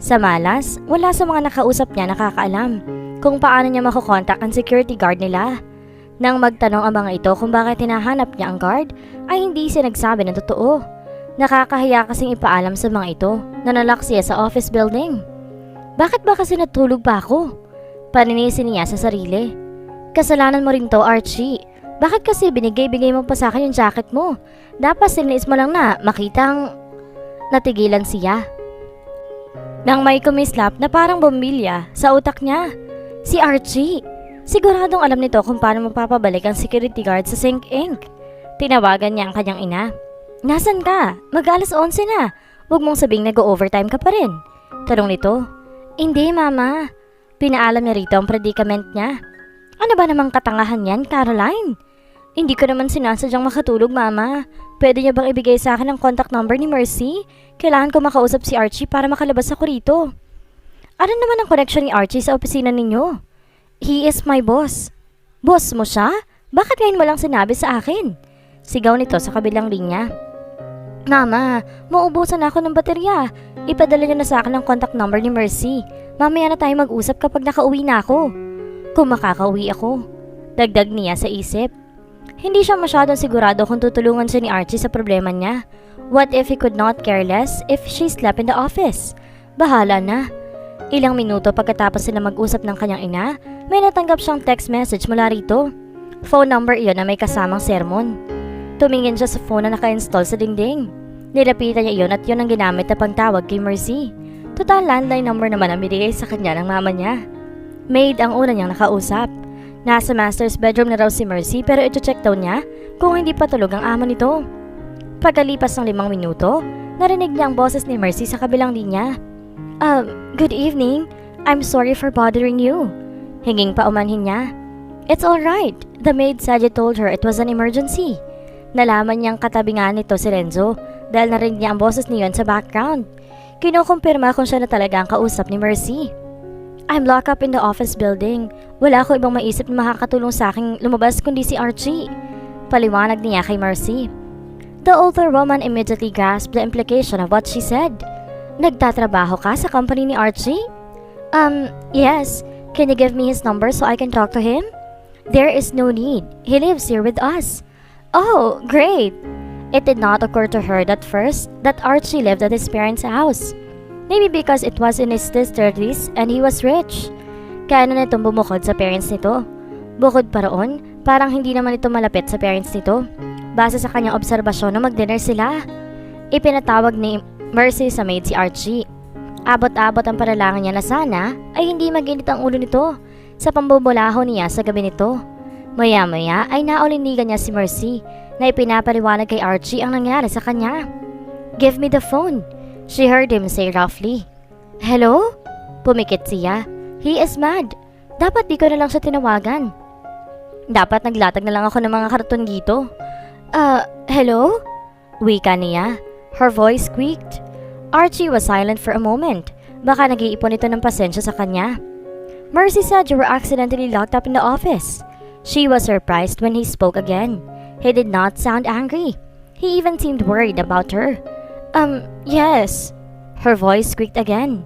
Sa malas, wala sa mga nakausap niya nakakaalam kung paano niya makokontak ang security guard nila. Nang magtanong ang mga ito kung bakit hinahanap niya ang guard, ay hindi siya nagsabi ng totoo. Nakakahiya kasing ipaalam sa mga ito na nalock siya sa office building. Bakit ba kasi natulog pa ako? Paninisin niya sa sarili. Kasalanan mo rin to, Archie. Bakit kasi binigay-bigay mo pa sa akin yung jacket mo? Dapat siniis mo lang na makitang natigilan siya. Nang may kumislap na parang bombilya sa utak niya. Si Archie. Siguradong alam nito kung paano mapapabalik ang security guard sa Sync Inc. Tinawagan niya ang kanyang ina. Nasaan ka? Mag-alas 11 na. Huwag mong sabing nag-overtime ka pa rin. Tanong nito. Hindi, Mama. Pinaalam niya rito ang predicament niya. Ano ba namang katangahan yan, Caroline? Hindi ko naman sinasadyang makatulog, Mama. Pwede niya bang ibigay sa akin ang contact number ni Mercy? Kailangan ko makausap si Archie para makalabas ako rito. Ano naman ang connection ni Archie sa opisina ninyo? He is my boss. Boss mo siya? Bakit ngayon mo lang sinabi sa akin? Sigaw nito sa kabilang linya. Mama, maubusan ako ng baterya. Ipadala niyo na sa akin ang contact number ni Mercy. Mamaya na tayo mag-usap kapag nakauwi na ako. Kung makakauwi ako. Dagdag niya sa isip. Hindi siya masyadong sigurado kung tutulungan siya ni Archie sa problema niya. What if he could not care less if she slept in the office? Bahala na. Ilang minuto pagkatapos sila mag-usap ng kanyang ina, may natanggap siyang text message mula rito. Phone number iyon na may kasamang sermon. Tumingin siya sa phone na naka-install sa dingding. Nilapitan niya iyon at yun ang ginamit na pagtawag kay Mercy. Total landline number naman ang binigay sa kanya ng mama niya. Maid ang una niyang nakausap. Nasa master's bedroom na raw si Mercy pero ito-check daw niya kung hindi pa tulog ang amo nito. Pagkalipas ng 5 minuto, narinig niya ang boses ni Mercy sa kabilang linya. Good evening. I'm sorry for bothering you. Hinging pa umanhin niya. It's alright. The maid said you told her it was an emergency. Nalaman niyang katabi nga nito si Renzo dahil narinig niya ang boses niyon sa background. Kinukumpirma kung siya na talaga ang kausap ni Mercy. I'm locked up in the office building. Wala ko ibang maisip na makakatulong sa aking lumabas kundi si Archie. Paliwanag niya kay Mercy. The older woman immediately grasped the implication of what she said. Nagtatrabaho ka sa company ni Archie? Yes. Can you give me his number so I can talk to him? There is no need. He lives here with us. Oh, great. It did not occur to her at first that Archie lived at his parents' house. Maybe because it was in his 30s and he was rich. Kaya na nitong bumukod sa parents nito. Bukod pa roon, parang hindi naman ito malapit sa parents nito. Base sa kanyang obserbasyon na mag-dinner sila. Ipinatawag ni Mercy sa maid si Archie. Abot-abot ang panalangin niya na sana ay hindi mag-init ang ulo nito sa pambubulaho niya sa gabi nito. Maya-maya ay naulinigan niya si Mercy na ipinapaliwanag kay Archie ang nangyari sa kanya. Give me the phone, she heard him say roughly. Hello? Pumikit siya. He is mad. Dapat di ko na lang siya tinawagan. Dapat naglatag na lang ako ng mga karton dito. Hello? Wika niya. Her voice squeaked. Archie was silent for a moment. Baka nag-iipon ito ng pasensya sa kanya. Mercy said you were accidentally locked up in the office. She was surprised when he spoke again. He did not sound angry. He even seemed worried about her. Yes. Her voice squeaked again.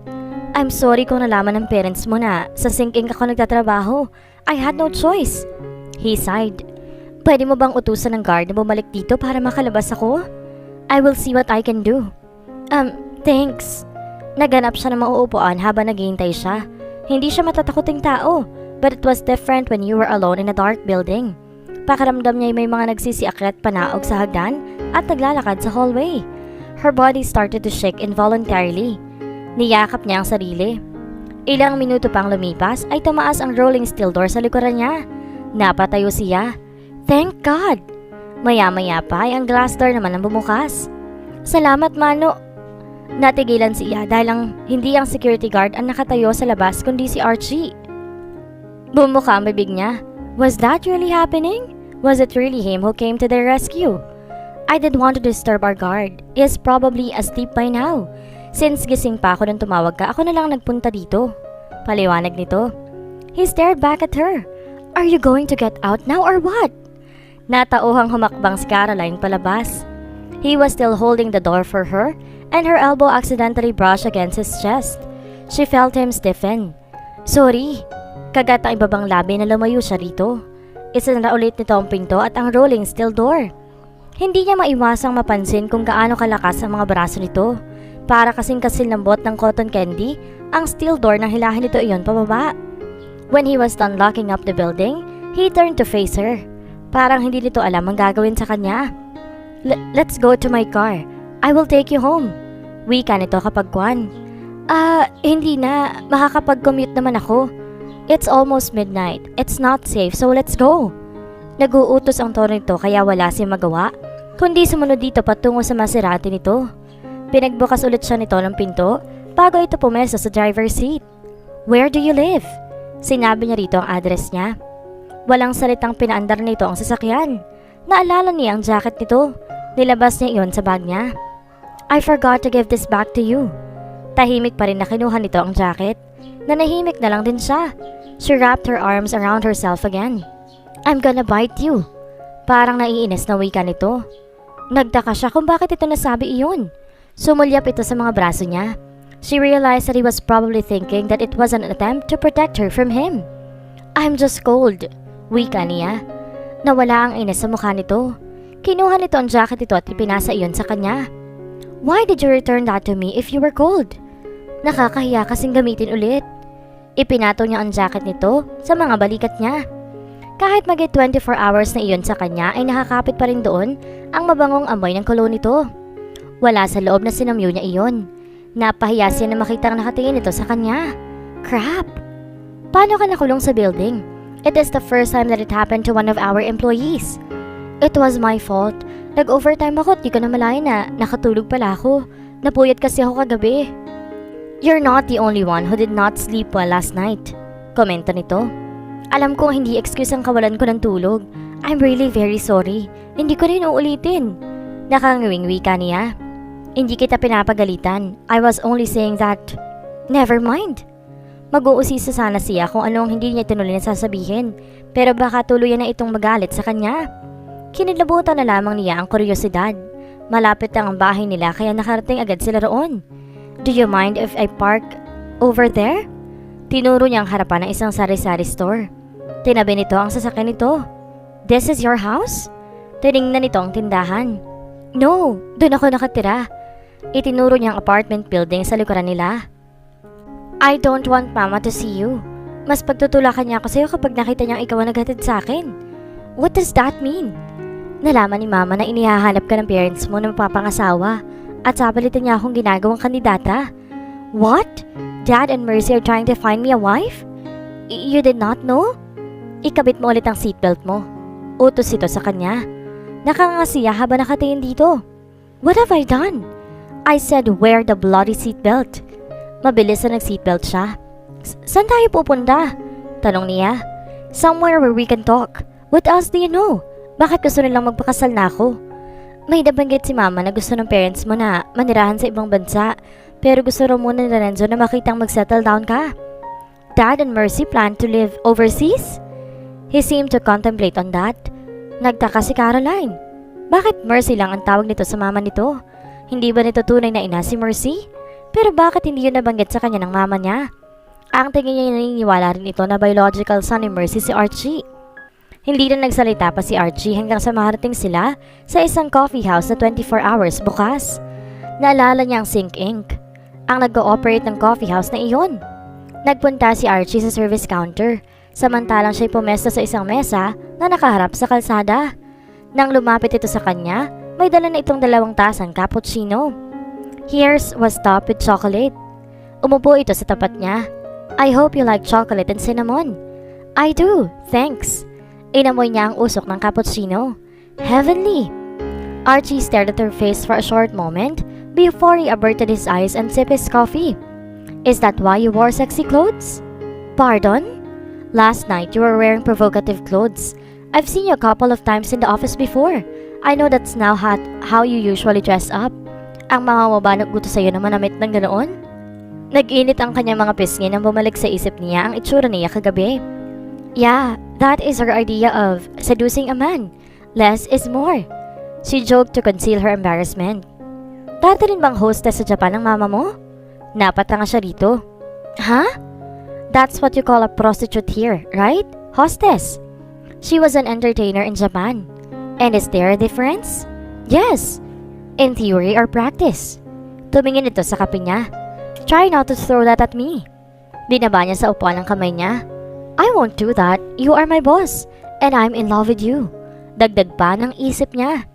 I'm sorry kung nalaman ng parents mo na sa Sync Inc ako nagtatrabaho. I had no choice. He sighed. Pwede mo bang utusan ng guard na bumalik dito para makalabas ako? I will see what I can do. Thanks. Naganap siya ng mauupuan habang naghihintay siya. Hindi siya matatakuting tao, but it was different when you were alone in a dark building. Pakiramdam niya may mga nagsisiakyat panaog sa hagdan at naglalakad sa hallway. Her body started to shake involuntarily. Niyakap niya ang sarili. Ilang minuto pang lumipas ay tumaas ang rolling steel door sa likuran niya. Napatayo siya. Thank God! Maya-maya pa ay ang glass door naman ang bumukas. Salamat, Mano. Natigilan siya dahil hindi ang security guard ang nakatayo sa labas kundi si Archie. Bumuka ang bibig niya. Was that really happening? Was it really him who came to their rescue? I didn't want to disturb our guard. He is probably asleep by now. Since gising pa ako nang tumawag ka, ako na lang nagpunta dito. Paliwanag nito. He stared back at her. Are you going to get out now or what? Natauhang humakbang si Caroline palabas. He was still holding the door for her and her elbow accidentally brushed against his chest. She felt him stiffen. Sorry. Kagat ang ibabang labi na lumayo siya rito. Isa na ulit nito ang pinto at ang rolling steel door. Hindi niya maiwasang mapansin kung gaano kalakas ang mga braso nito. Para kasing kasilambot ng cotton candy, ang steel door nang hilahin nito iyon pababa. When he was done locking up the building, he turned to face her. Parang hindi nito alam ang gagawin sa kanya. Let's go to my car. I will take you home. Wika nito kapag kwan. Hindi na. Makakapag-commute naman ako. It's almost midnight. It's not safe, so let's go. Nag-uutos ang tono nito kaya wala siyang magawa, kundi sumunod dito patungo sa Maserati nito. Pinagbukas ulit siya nito ng pinto bago ito pumesto sa driver's seat. Where do you live? Sinabi niya rito ang address niya. Walang salitang pinaandar nito ang sasakyan. Naalala niya ang jacket nito. Nilabas niya iyon sa bag niya. I forgot to give this back to you. Tahimik pa rin na kinuha nito ang jacket. Nanahimik na lang din siya. She wrapped her arms around herself again. I'm gonna bite you. Parang naiinis na wika nito. Nagtaka siya kung bakit ito nasabi iyon. Sumulyap ito sa mga braso niya. She realized that he was probably thinking that it was an attempt to protect her from him. I'm just cold. Wika niya. Nawala ang inis sa mukha nito. Kinuha nito ang jacket ito at ipinasa iyon sa kanya. Why did you return that to me if you were cold? Nakakahiya kasing gamitin ulit. Ipinato niya ang jacket nito sa mga balikat niya. Kahit magit 24 hours na iyon sa kanya ay nakakapit pa rin doon ang mabangong amoy ng cologne nito. Wala sa loob na sinamyo niya iyon. Napahiya siya na makitang nakatingin ito sa kanya. Crap! Paano ka nakulong sa building? It is the first time that it happened to one of our employees. It was my fault. Nag-overtime ako at di ko na malaya na nakatulog pala ako. Napuyat kasi ako kagabi. You're not the only one who did not sleep well last night. Komento nito. Alam kong hindi excuse ang kawalan ko ng tulog. I'm really very sorry. Hindi ko rin uulitin. Nakangiwing wika niya. Hindi kita pinapagalitan. I was only saying that. Never mind. Mag-uusisa sana siya kung anong hindi niya tinuloy na sasabihin, pero baka tuluyan na itong magalit sa kanya. Kinilabutan na lamang niya ang kuryosidad. Malapit lang ang bahay nila kaya nakarating agad sila roon. Do you mind if I park over there? Tinuro niya ang harapan ng isang sari-sari store. Tinabi nito ang sasakyan nito. This is your house? Tiningnan nito ang tindahan. No, doon ako nakatira. Itinuro niya ang apartment building sa likuran nila. I don't want mama to see you. Mas pagtutulakan niya ako sa'yo kapag nakita niyang ikaw ang naghatid sa akin. What does that mean? Nalaman ni mama na inihahanap ka ng parents mo na mapapangasawa at sapalitan niya akong ginagawang kandidata. What? Dad and Mercy are trying to find me a wife? You did not know? Ikabit mo ulit ang seatbelt mo. Utos ito sa kanya. Nakangasiya habang nakatingin dito. What have I done? I said wear the bloody seatbelt. Mabilis na nag-seatbelt siya. Saan tayo pupunta? Tanong niya. Somewhere where we can talk. What else do you know? Bakit gusto nilang magpakasal na ako? May nabanggit si mama na gusto ng parents mo na manirahan sa ibang bansa, pero gusto raw muna ni Lorenzo na makitang mag-settle down ka. Dad and Mercy plan to live overseas? He seemed to contemplate on that. Nagtaka si Caroline. Bakit Mercy lang ang tawag nito sa mama nito? Hindi ba nito tunay na ina si Mercy? Pero bakit hindi yun nabanggit sa kanya ng mama niya? Ang tingin niya naniniwala rin ito na biological son ni Mercy si Archie. Hindi na nagsalita pa si Archie hanggang sa maharating sila sa isang coffee house na 24 hours bukas. Naalala niya ang Sync Inc., ang nag-ooperate ng coffee house na iyon. Nagpunta si Archie sa service counter, samantalang siya'y pumesto sa isang mesa na nakaharap sa kalsada. Nang lumapit ito sa kanya, may dala na itong 2 tasang cappuccino. Here's was topped with chocolate. Umupo ito sa tapat niya. I hope you like chocolate and cinnamon. I do, thanks. Inamoy niya ang usok ng cappuccino. Heavenly. Archie stared at her face for a short moment before he averted his eyes and sipped his coffee. Is that why you wore sexy clothes? Pardon? Last night you were wearing provocative clothes. I've seen you a couple of times in the office before. I know that's now how you usually dress up. Ang mga mabanag gusto sa'yo na manamit ng ganoon? Nag-init ang kanyang mga pisngi nang bumalik sa isip niya ang itsura niya kagabi. Yeah, that is her idea of seducing a man. Less is more. She joked to conceal her embarrassment. Dati rin bang hostess sa Japan ang mama mo? Napatanga siya rito. Huh? That's what you call a prostitute here, right? Hostess. She was an entertainer in Japan. And is there a difference? Yes. In theory or practice. Tumingin ito sa kape niya. Try not to throw that at me. Binaba niya sa upuan ng kamay niya. I won't do that. You are my boss. And I'm in love with you. Dagdag pa ng isip niya.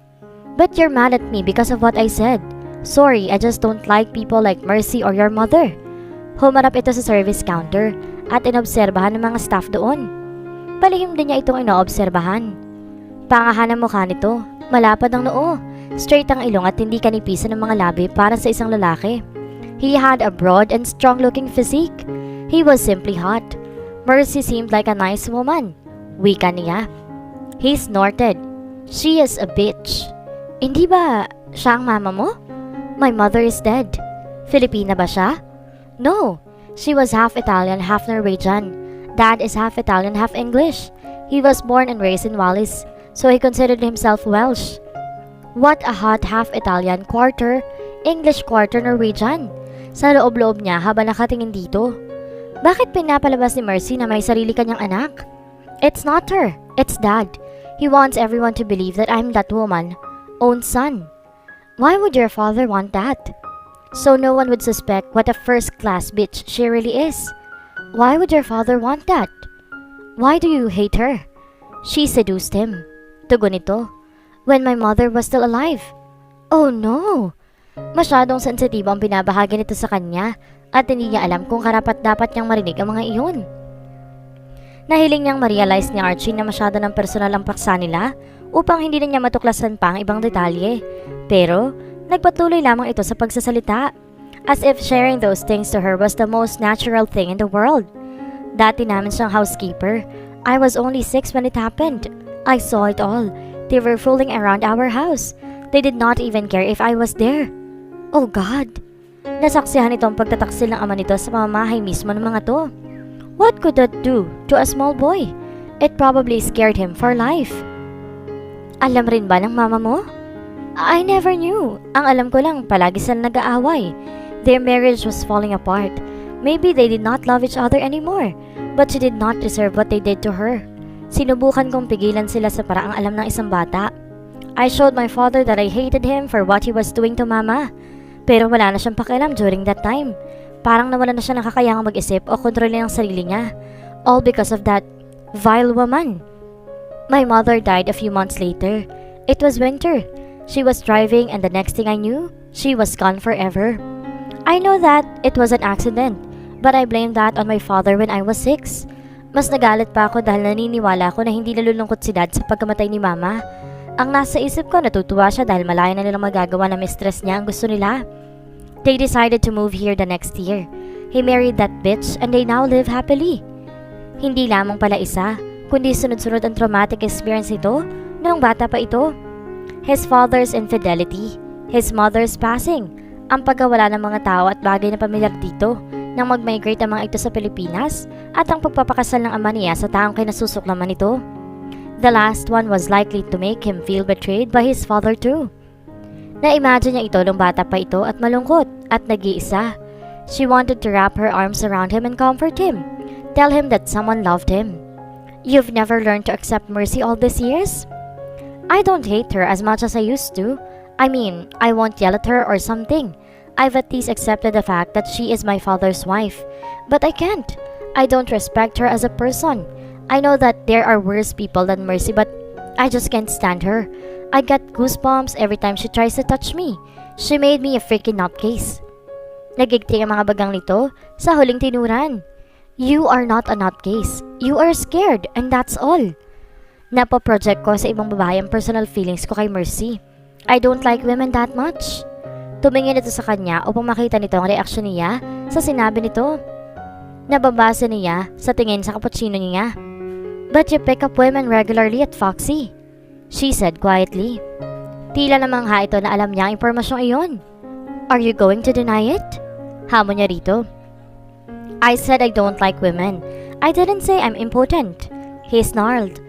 But you're mad at me because of what I said. Sorry, I just don't like people like Mercy or your mother. Humarap ito sa service counter at inobserbahan ng mga staff doon. Palihim din niya itong inoobserbahan. Pangahan ang mukha nito. Malapad ang noo. Straight ang ilong at hindi kanipisan ng mga labi para sa isang lalaki. He had a broad and strong-looking physique. He was simply hot. Mercy seemed like a nice woman. Wika niya. He snorted. She is a bitch. Hindi ba siya ang mama mo? My mother is dead. Filipina ba siya? No. She was half Italian, half Norwegian. Dad is half Italian, half English. He was born and raised in Wallis, so he considered himself Welsh. What a hot half Italian, quarter English, quarter Norwegian. Sa loob-loob niya habang nakatingin dito. Bakit pinapalabas ni Mercy na may sarili kanyang anak? It's not her. It's Dad. He wants everyone to believe that I'm that woman's own son. Why would your father want that? So no one would suspect what a first-class bitch she really is. Why would your father want that? Why do you hate her? She seduced him. Tugon ito. When my mother was still alive. Oh no! Masyadong sensitibo ang binabahagi nito sa kanya at hindi niya alam kung karapat-dapat niyang marinig ang mga iyon. Nahiling niyang ma-realize ni Archie na masyado ng personal ang paksa nila upang hindi na niya matuklasan pa ang ibang detalye. Pero, nagpatuloy lamang ito sa pagsasalita, as if sharing those things to her was the most natural thing in the world. Dati namin siyang housekeeper. I was only 6 when it happened. I saw it all. They were fooling around our house. They did not even care if I was there. Oh God! Nasaksihan ito ang pagtataksil ng ama nito sa pamamahay mismo ng mga to. What could that do to a small boy? It probably scared him for life. Alam rin ba ng mama mo? I never knew. Ang alam ko lang, palagi silang nag-aaway. Their marriage was falling apart. Maybe they did not love each other anymore. But she did not deserve what they did to her. Sinubukan kong pigilan sila sa paraang alam ng isang bata. I showed my father that I hated him for what he was doing to mama. Pero wala na siyang pakialam during that time. Parang nawala na siya ng kakayahang mag-isip o kontrolin ang sarili niya. All because of that vile woman. My mother died a few months later. It was winter. She was driving and the next thing I knew, she was gone forever. I know that it was an accident, but I blame that on my father when I was 6. Mas nagalit pa ako dahil naniniwala ko na hindi nalulungkot si Dad sa pagkamatay ni Mama. Ang nasa isip ko, natutuwa siya dahil malaya na nilang magagawa na mistress niya ang gusto nila. They decided to move here the next year. He married that bitch and they now live happily. Hindi lamang pala isa, kundi sunod-sunod ang traumatic experience ito noong bata pa ito. His father's infidelity, his mother's passing, ang pagkawala ng mga tao at bagay na pamilyar dito nang mag-migrate ang mga ito sa Pilipinas at ang pagpapakasal ng ama niya sa taong kinasusuklaman nito. The last one was likely to make him feel betrayed by his father too. Na-imagine niya ito nung bata pa ito at malungkot at nag-iisa. She wanted to wrap her arms around him and comfort him. Tell him that someone loved him. You've never learned to accept Mercy all these years? I don't hate her as much as I used to. I mean, I won't yell at her or something. I've at least accepted the fact that she is my father's wife. But I can't. I don't respect her as a person. I know that there are worse people than Mercy, but I just can't stand her. I get goosebumps every time she tries to touch me. She made me a freaking nutcase. Nagigting ang mga bagang nito sa huling tinuran. You are not a nutcase. You are scared, and that's all. Napoproject ko sa ibang babae ang personal feelings ko kay Mercy. I don't like women that much. Tumingin ito sa kanya upang makita nito ang reaksyon niya sa sinabi nito. Nababasa niya sa tingin sa cappuccino niya. But you pick up women regularly at Foxy, she said quietly. Tila namang ito na alam niya ang impormasyong iyon. Are you going to deny it? Hamon niya rito. I said I don't like women. I didn't say I'm impotent. He snarled.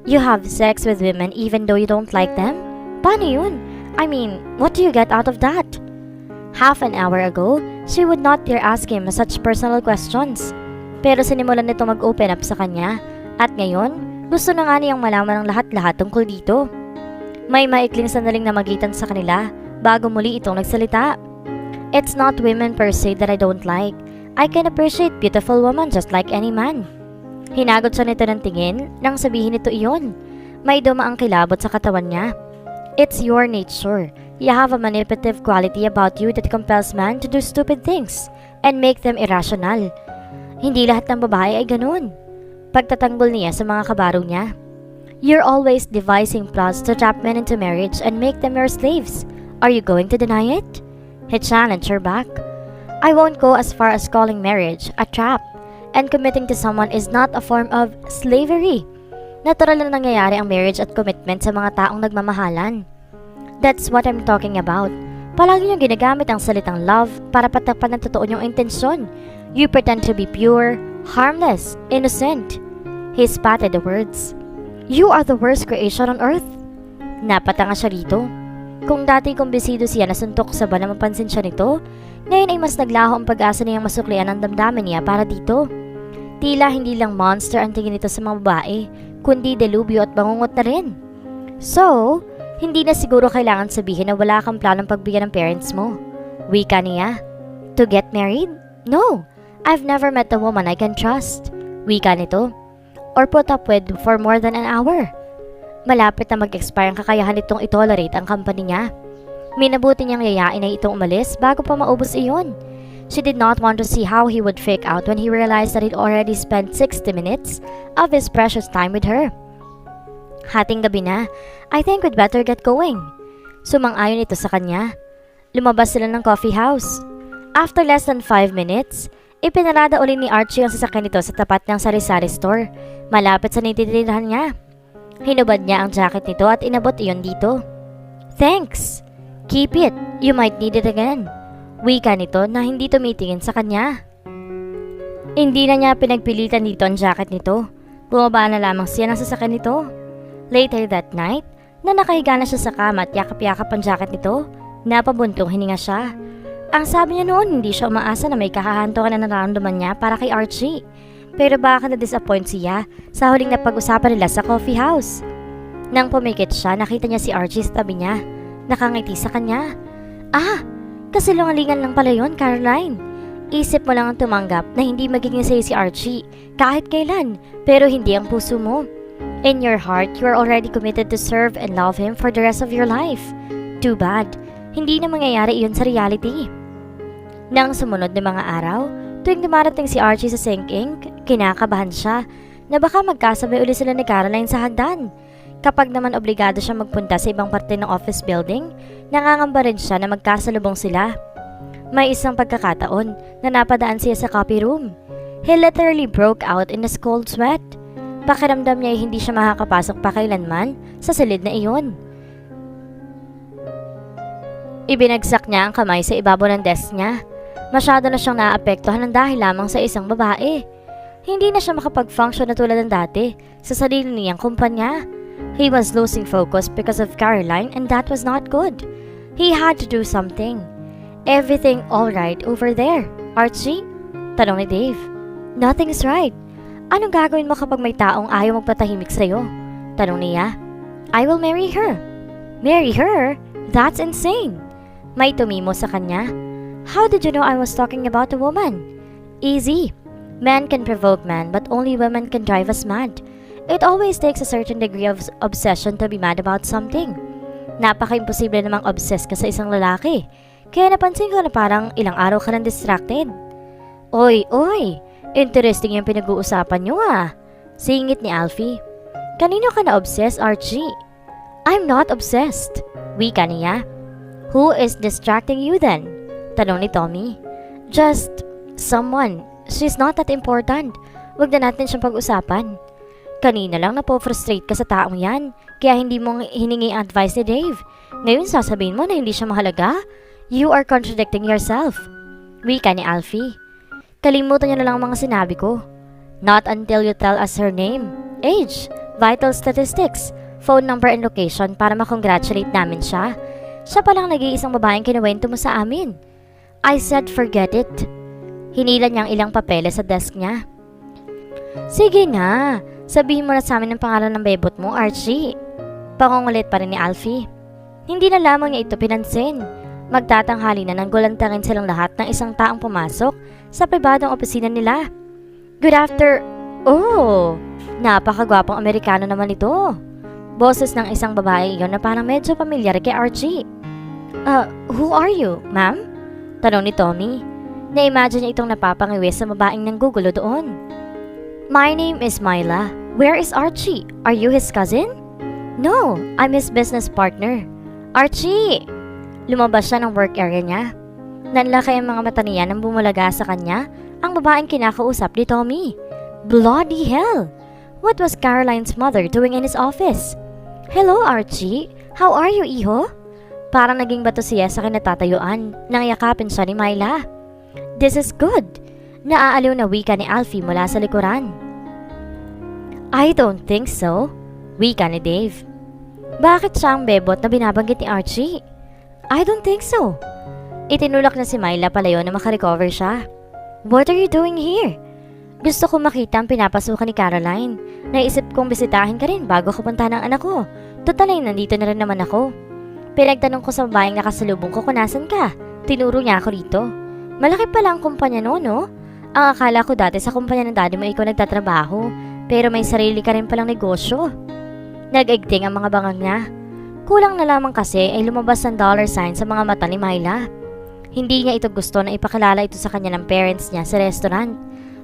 You have sex with women even though you don't like them? Paano yun? I mean, what do you get out of that? Half an hour ago, she would not dare ask him such personal questions. Pero sinimulan nito mag-open up sa kanya. At ngayon, gusto na nga niyang malaman ang lahat-lahat tungkol dito. May maikling sandaling namagitan sa kanila bago muli itong nagsalita. It's not women per se that I don't like. I can appreciate beautiful women just like any man. Hinagot siya nito ng tingin nang sabihin nito iyon. May dumaang kilabot sa katawan niya. It's your nature. You have a manipulative quality about you that compels men to do stupid things and make them irrational. Hindi lahat ng babae ay ganun. Pagtatanggol niya sa mga kabaro niya. You're always devising plots to trap men into marriage and make them your slaves. Are you going to deny it? He challenged her back. I won't go as far as calling marriage a trap. And committing to someone is not a form of slavery. Natural na nangyayari ang marriage at commitment sa mga taong nagmamahalan. That's what I'm talking about. Palagi niyong ginagamit ang salitang love para patakpan ng totoo niyong intensyon. You pretend to be pure, harmless, innocent. He spatted the words. You are the worst creation on earth. Napatanga siya rito. Kung dati kumbisido siya na suntok sa ba na mapansin siya nito, ngayon ay mas naglaho ang pag-asa niyang masuklian ang damdamin niya para dito. Tila hindi lang monster ang tingin nito sa mga babae, kundi delubyo at bangungot na rin. So, hindi na siguro kailangan sabihin na wala kang planong pagbigyan ng parents mo. Wika niya. To get married? No, I've never met a woman I can trust. Wika nito. Or put up with for more than an hour. Malapit na mag-expire ang kakayahan nitong itolerate ang company niya. Minabuti niyang yayain na itong umalis bago pa maubos iyon. She did not want to see how he would fake out when he realized that he'd already spent 60 minutes of his precious time with her. Hating gabi na, I think we'd better get going. Sumang-ayon ito sa kanya. Lumabas sila ng coffee house. After less than 5 minutes, ipinarada uli ni Archie ang sasakyan nito sa tapat ng sari-sari store, malapit sa nititirahan niya. Hinubad niya ang jacket nito at inabot iyon dito. Thanks! Keep it, you might need it again. Wika nito na hindi tumitingin sa kanya. Hindi na niya pinagpilitan dito ang jacket nito. Bumaba na lamang siya ng sasakyan nito. Later that night, na nakahiga na siya sa kama at yakap-yakap ang jacket nito, napabuntong hininga siya. Ang sabi niya noon, hindi siya umaasa na may kakahantungan na nararamdaman niya para kay Archie. Pero baka na-disappoint siya sa huling napag-usapan nila sa coffee house. Nang pumikit siya, nakita niya si Archie sa tabi niya. Nakangiti sa kanya. Ah! Kasilungalingan lang pala yun, Caroline. Isip mo lang ang tumanggap na hindi magiging sa'yo si Archie kahit kailan, pero hindi ang puso mo. In your heart, you are already committed to serve and love him for the rest of your life. Too bad, hindi na mangyayari iyon sa reality. Nang sumunod na mga araw, tuwing dumarating si Archie sa sinking, kinakabahan siya na baka magkasabay uli sila ni Caroline sa hagdan. Kapag naman obligado siya magpunta sa ibang parte ng office building, nangangamba rin siya na magkasalubong sila. May isang pagkakataon na napadaan siya sa copy room. He literally broke out in a cold sweat. Pakiramdam niya ay hindi siya makakapasok pa kailanman sa silid na iyon. Ibinagsak niya ang kamay sa ibabaw ng desk niya. Masyado na siyang naapektuhan ng dahil lamang sa isang babae. Hindi na siya makapag-function na tulad ng dati sa sarili niyang kumpanya. He was losing focus because of Caroline and that was not good. He had to do something. Everything all right over there, Archie? Tanong ni Dave. Nothing's right. Anong gagawin mo kapag may taong ayaw magpatahimik sa'yo? Tanong niya. I will marry her. Marry her? That's insane. May tumimo sa kanya. How did you know I was talking about a woman? Easy. Men can provoke men, but only women can drive us mad. It always takes a certain degree of obsession to be mad about something. Napaka-imposible namang obsessed ka sa isang lalaki. Kaya napansin ko na parang ilang araw ka nang distracted. Oy! Interesting yung pinag-uusapan nyo ah. Singit ni Alfie. Kanino ka na-obsessed, Archie? I'm not obsessed. Wika niya. Who is distracting you then? Tanong ni Tommy. Just someone. She's not that important. Huwag na natin siyang pag-usapan. Kanina lang napo-frustrate ka sa taong yan, kaya hindi mo hiningi advice ni Dave. Ngayon sasabihin mo na hindi siya mahalaga? You are contradicting yourself. Wika ni Alfie. Kalimutan niyo na lang ang mga sinabi ko. Not until you tell us her name, age, vital statistics, phone number and location para makongratulate namin siya. Siya palang nag-iisang babaeng kinuwento mo sa amin. I said forget it. Hinila niyang ilang papeles sa desk niya. Sige nga, sabihin mo na sa amin ang pangalan ng bebot mo, Archie. Pangungulit pa rin ni Alfie. Hindi na lamang niya ito pinansin. Magtatanghali na nang gulantangin silang lahat ng isang taong pumasok sa pribadong opisina nila. Good after... Oh, napakagwapong Amerikano naman ito. Boses ng isang babae iyon na parang medyo pamilyar kay Archie. Who are you, ma'am? Tanong ni Tommy. Na-imagine niya itong napapangiwis sa babaeng nanggugulo doon. My name is Myla. Where is Archie? Are you his cousin? No, I'm his business partner. Archie! Lumabas siya ng work area niya. Nanlaki ang mga mata niya nang bumulaga sa kanya ang babaeng kinakausap ni Tommy. Bloody hell! What was Caroline's mother doing in his office? Hello, Archie. How are you, iho? Parang naging bato siya sa kinatatayuan nang yakapin siya ni Myla. This is good. Naaaliw na wika ni Alfie mula sa likuran. I don't think so. Wika ni Dave. Bakit siya ang bebot na binabanggit ni Archie? I don't think so. Itinulak na si Myla palayo na makarecover siya. What are you doing here? Gusto ko makita ang pinapasukan ni Caroline. Naisip kong bisitahin ka rin bago ko punta ng anak ko. Total ay nandito na rin naman ako. Pinagtanong ko sa babaeng nakasalubong ko kung nasan ka. Tinuro niya ako rito. Malaki pala ang kumpanya no, no? Ang akala ko dati sa kumpanya ng daddy mo ikaw nagtatrabaho. Pero may sarili ka rin palang negosyo. Nag-igting ang mga bangang niya. Kulang na lamang kasi ay lumabas ang dollar sign sa mga mata ni Myla. Hindi niya ito gusto na ipakilala ito sa kanya ng parents niya sa restaurant.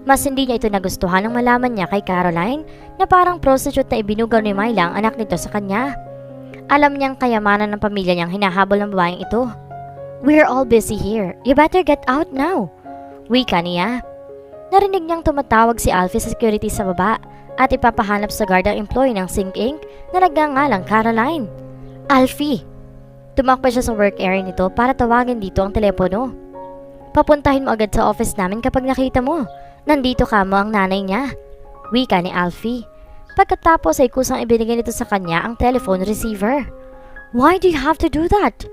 Mas hindi niya ito nagustuhan nang malaman niya kay Caroline na parang prostitute na ibinugaw ni Myla ang anak nito sa kanya. Alam niyang kayamanan ng pamilya niyang hinahabol ng babaeng ito. We're all busy here. You better get out now. Wika niya. Narinig niyang tumatawag si Alfie sa security sa baba at ipapahanap sa guard ang employee ng Sync Inc. na nagngangalang Caroline. Alfie! Tumakbo siya sa work area nito para tawagin dito ang telepono. Papuntahin mo agad sa office namin kapag nakita mo. Nandito ka mo ang nanay niya. Wika ni Alfie. Pagkatapos ay kusang ibinigay nito sa kanya ang telephone receiver. Why do you have to do that?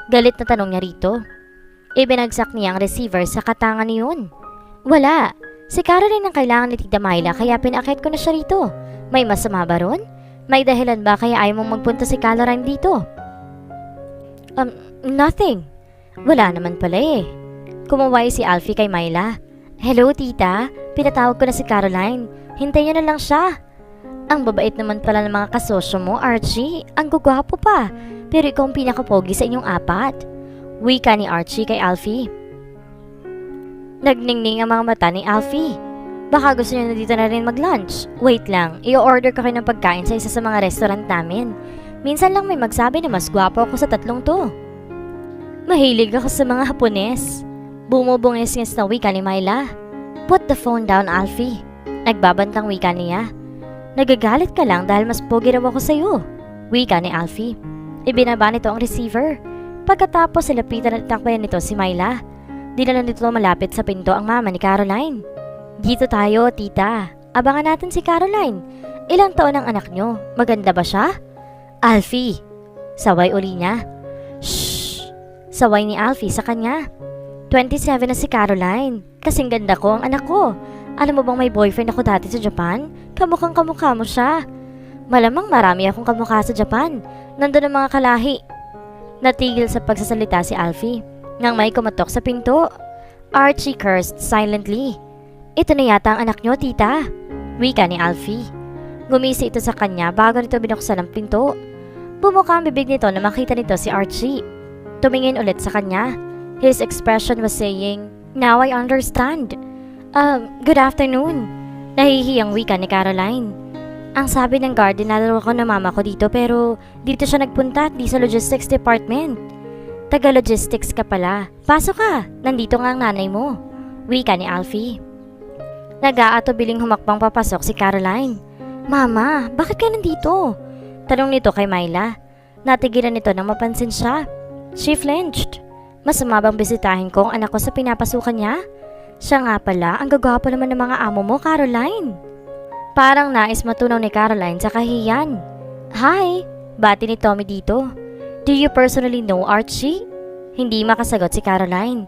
Galit na tanong niya rito. Ibinagsak niya ang receiver sa katangan niyon. Wala. Si Caroline ang kailangan ni Tita Myla kaya pinakit ko na siya rito. May masama ba ron? May dahilan ba kaya ayaw mong magpunta si Caroline dito? Nothing. Wala naman pala eh. Kumaway si Alfie kay Myla. Hello, tita. Pinatawag ko na si Caroline. Hintayin niyo na lang siya. Ang babait naman pala ng mga kasosyo mo, Archie. Ang gugwapo pa. Pero ikaw ang pinakapogi sa inyong apat. Wika ni Archie kay Alfie. Nagningning ang mga mata ni Alfie. Baka gusto niyo na dito na rin mag-lunch. Wait lang, i-order ko kayo ng pagkain sa isa sa mga restaurant namin. Minsan lang may magsabi na mas gwapo ako sa tatlong to. Mahilig ako sa mga Hapones. Bumubungis-ngis na wika ni Myla. Put the phone down, Alfie. Nagbabantang wika niya. Nagagalit ka lang dahil mas pogi raw ako sa'yo. Wika ni Alfie. Ibinaba nito ang receiver. Pagkatapos silapitan at takbayan nito si Myla. Dinala nito malapit sa pinto ang mama ni Caroline. Dito tayo, tita. Abangan natin si Caroline. Ilang taon ang anak nyo? Maganda ba siya? Alfie. Saway uli niya. Shhh. Saway ni Alfie sa kanya. 27 na si Caroline. Kasing ganda ko ang anak ko. Alam mo bang may boyfriend ako dati sa Japan? Kamukhang kamukha mo siya. Malamang marami akong kamukha sa Japan. Nandun ang mga kalahi. Natigil sa pagsasalita si Alfie nang may kumatok sa pinto. Archie cursed silently. Ito na yata ang anak nyo, tita. Wika ni Alfie. Gumisi ito sa kanya bago nito binuksan ang pinto. Bumuka ang bibig nito na makita nito si Archie. Tumingin ulit sa kanya. His expression was saying, Now I understand. Good afternoon. Nahihiyang wika ni Caroline. Ang sabi ng guard, dinadalo ko na mama ko dito pero dito siya nagpunta at di sa logistics department. Taga-logistics ka pala. Pasok ka. Nandito nga ang nanay mo. Wika ni Alfie. Nag-aatubiling humakbang papasok si Caroline. Mama, bakit ka nandito? Tanong nito kay Myla. Natigilan nito nang mapansin siya. She flinched. Masama bang bisitahin ko ang anak ko sa pinapasukan niya? Siya nga pala, ang gagwapo naman ng mga amo mo, Caroline. Parang nais matunaw ni Caroline sa kahiyan. Hi! Bati ni Tommy dito. Do you personally know Archie? Hindi makasagot si Caroline.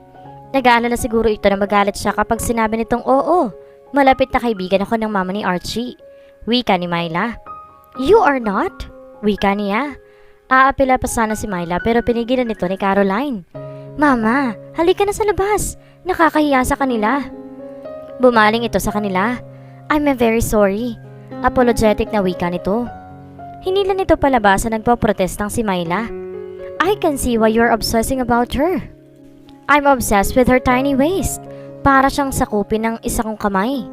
Nag-aalala siguro ito na magalit siya kapag sinabi nitong oo. Malapit na kaibigan ako ng mama ni Archie. Wika ni Myla. You are not? Wika niya. Aapela pa sana si Myla pero pinigilan nito ni Caroline. Mama, halika na sa labas. Nakakahiya sa kanila. Bumaling ito sa kanila. I'm very sorry. Apologetic na wika nito. Hinila nito palabas na nagpo-protestang si Myla. I can see why you're obsessing about her. I'm obsessed with her tiny waist. Para siyang sakupin ng isa kong kamay.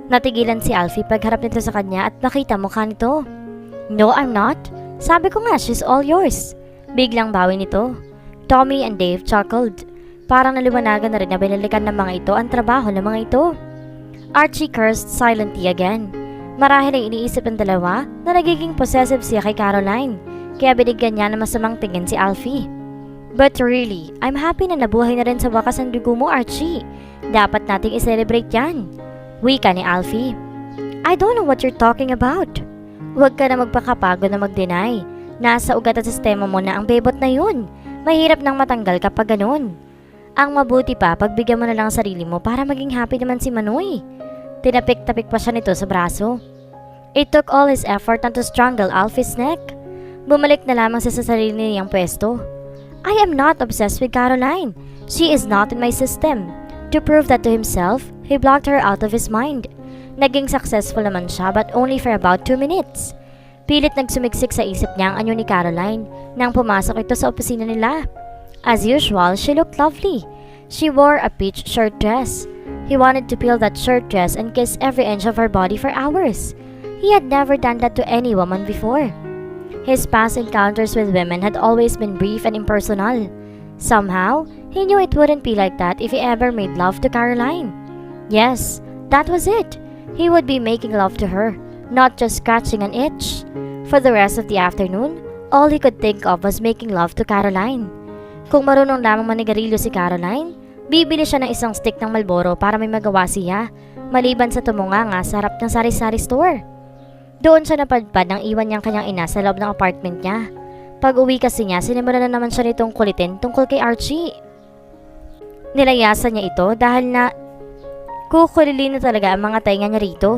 Natigilan si Alfie pagharap nito sa kanya at nakita mukha nito. No, I'm not. Sabi ko nga, she's all yours. Biglang bawi nito. Tommy and Dave chuckled. Parang naliwanagan na rin na binalikan ng mga ito ang trabaho ng mga ito. Archie cursed silently again. Marahil ay iniisip ng dalawa na nagiging possessive siya kay Caroline, kaya binigyan niya ng masamang tingin si Alfie. But really, I'm happy na nabuhay na rin sa wakas ang dugo mo, Archie. Dapat nating i-celebrate yan. Wika ni Alfie. I don't know what you're talking about. Huwag ka na magpakapagod na mag-deny. Nasa ugat at sistema mo na ang bebot na yun. Mahirap nang matanggal kapag ganun. Ang mabuti pa, pagbigyan mo na lang ang sarili mo para maging happy naman si Manoy. Tinapik-tapik pa siya nito sa braso. It took all his effort not to strangle Alfie's neck. Bumalik na lamang siya sa sarili niyang pwesto. I am not obsessed with Caroline. She is not in my system. To prove that to himself, he blocked her out of his mind. Naging successful naman siya but only for about 2 minutes. Pilit nagsumiksik sa isip niya ang anyo ni Caroline nang pumasok ito sa opisina nila. As usual, she looked lovely. She wore a peach shirt dress. He wanted to peel that shirt dress and kiss every inch of her body for hours. He had never done that to any woman before. His past encounters with women had always been brief and impersonal. Somehow, he knew it wouldn't be like that if he ever made love to Caroline. Yes, that was it. He would be making love to her, not just scratching an itch. For the rest of the afternoon, all he could think of was making love to Caroline. Kung marunong lamang manigarilyo si Caroline, bibili siya ng isang stick ng Marlboro para may magawa siya, maliban sa tumunganga sa harap ng sari-sari store. Doon siya napadpad nang iwan niyang kanyang ina sa loob ng apartment niya. Pag uwi kasi niya, sinimula na naman siya nitong kulitin tungkol kay Archie. Nilayasan niya ito dahil na kukulilin na talaga ang mga tainga niya rito.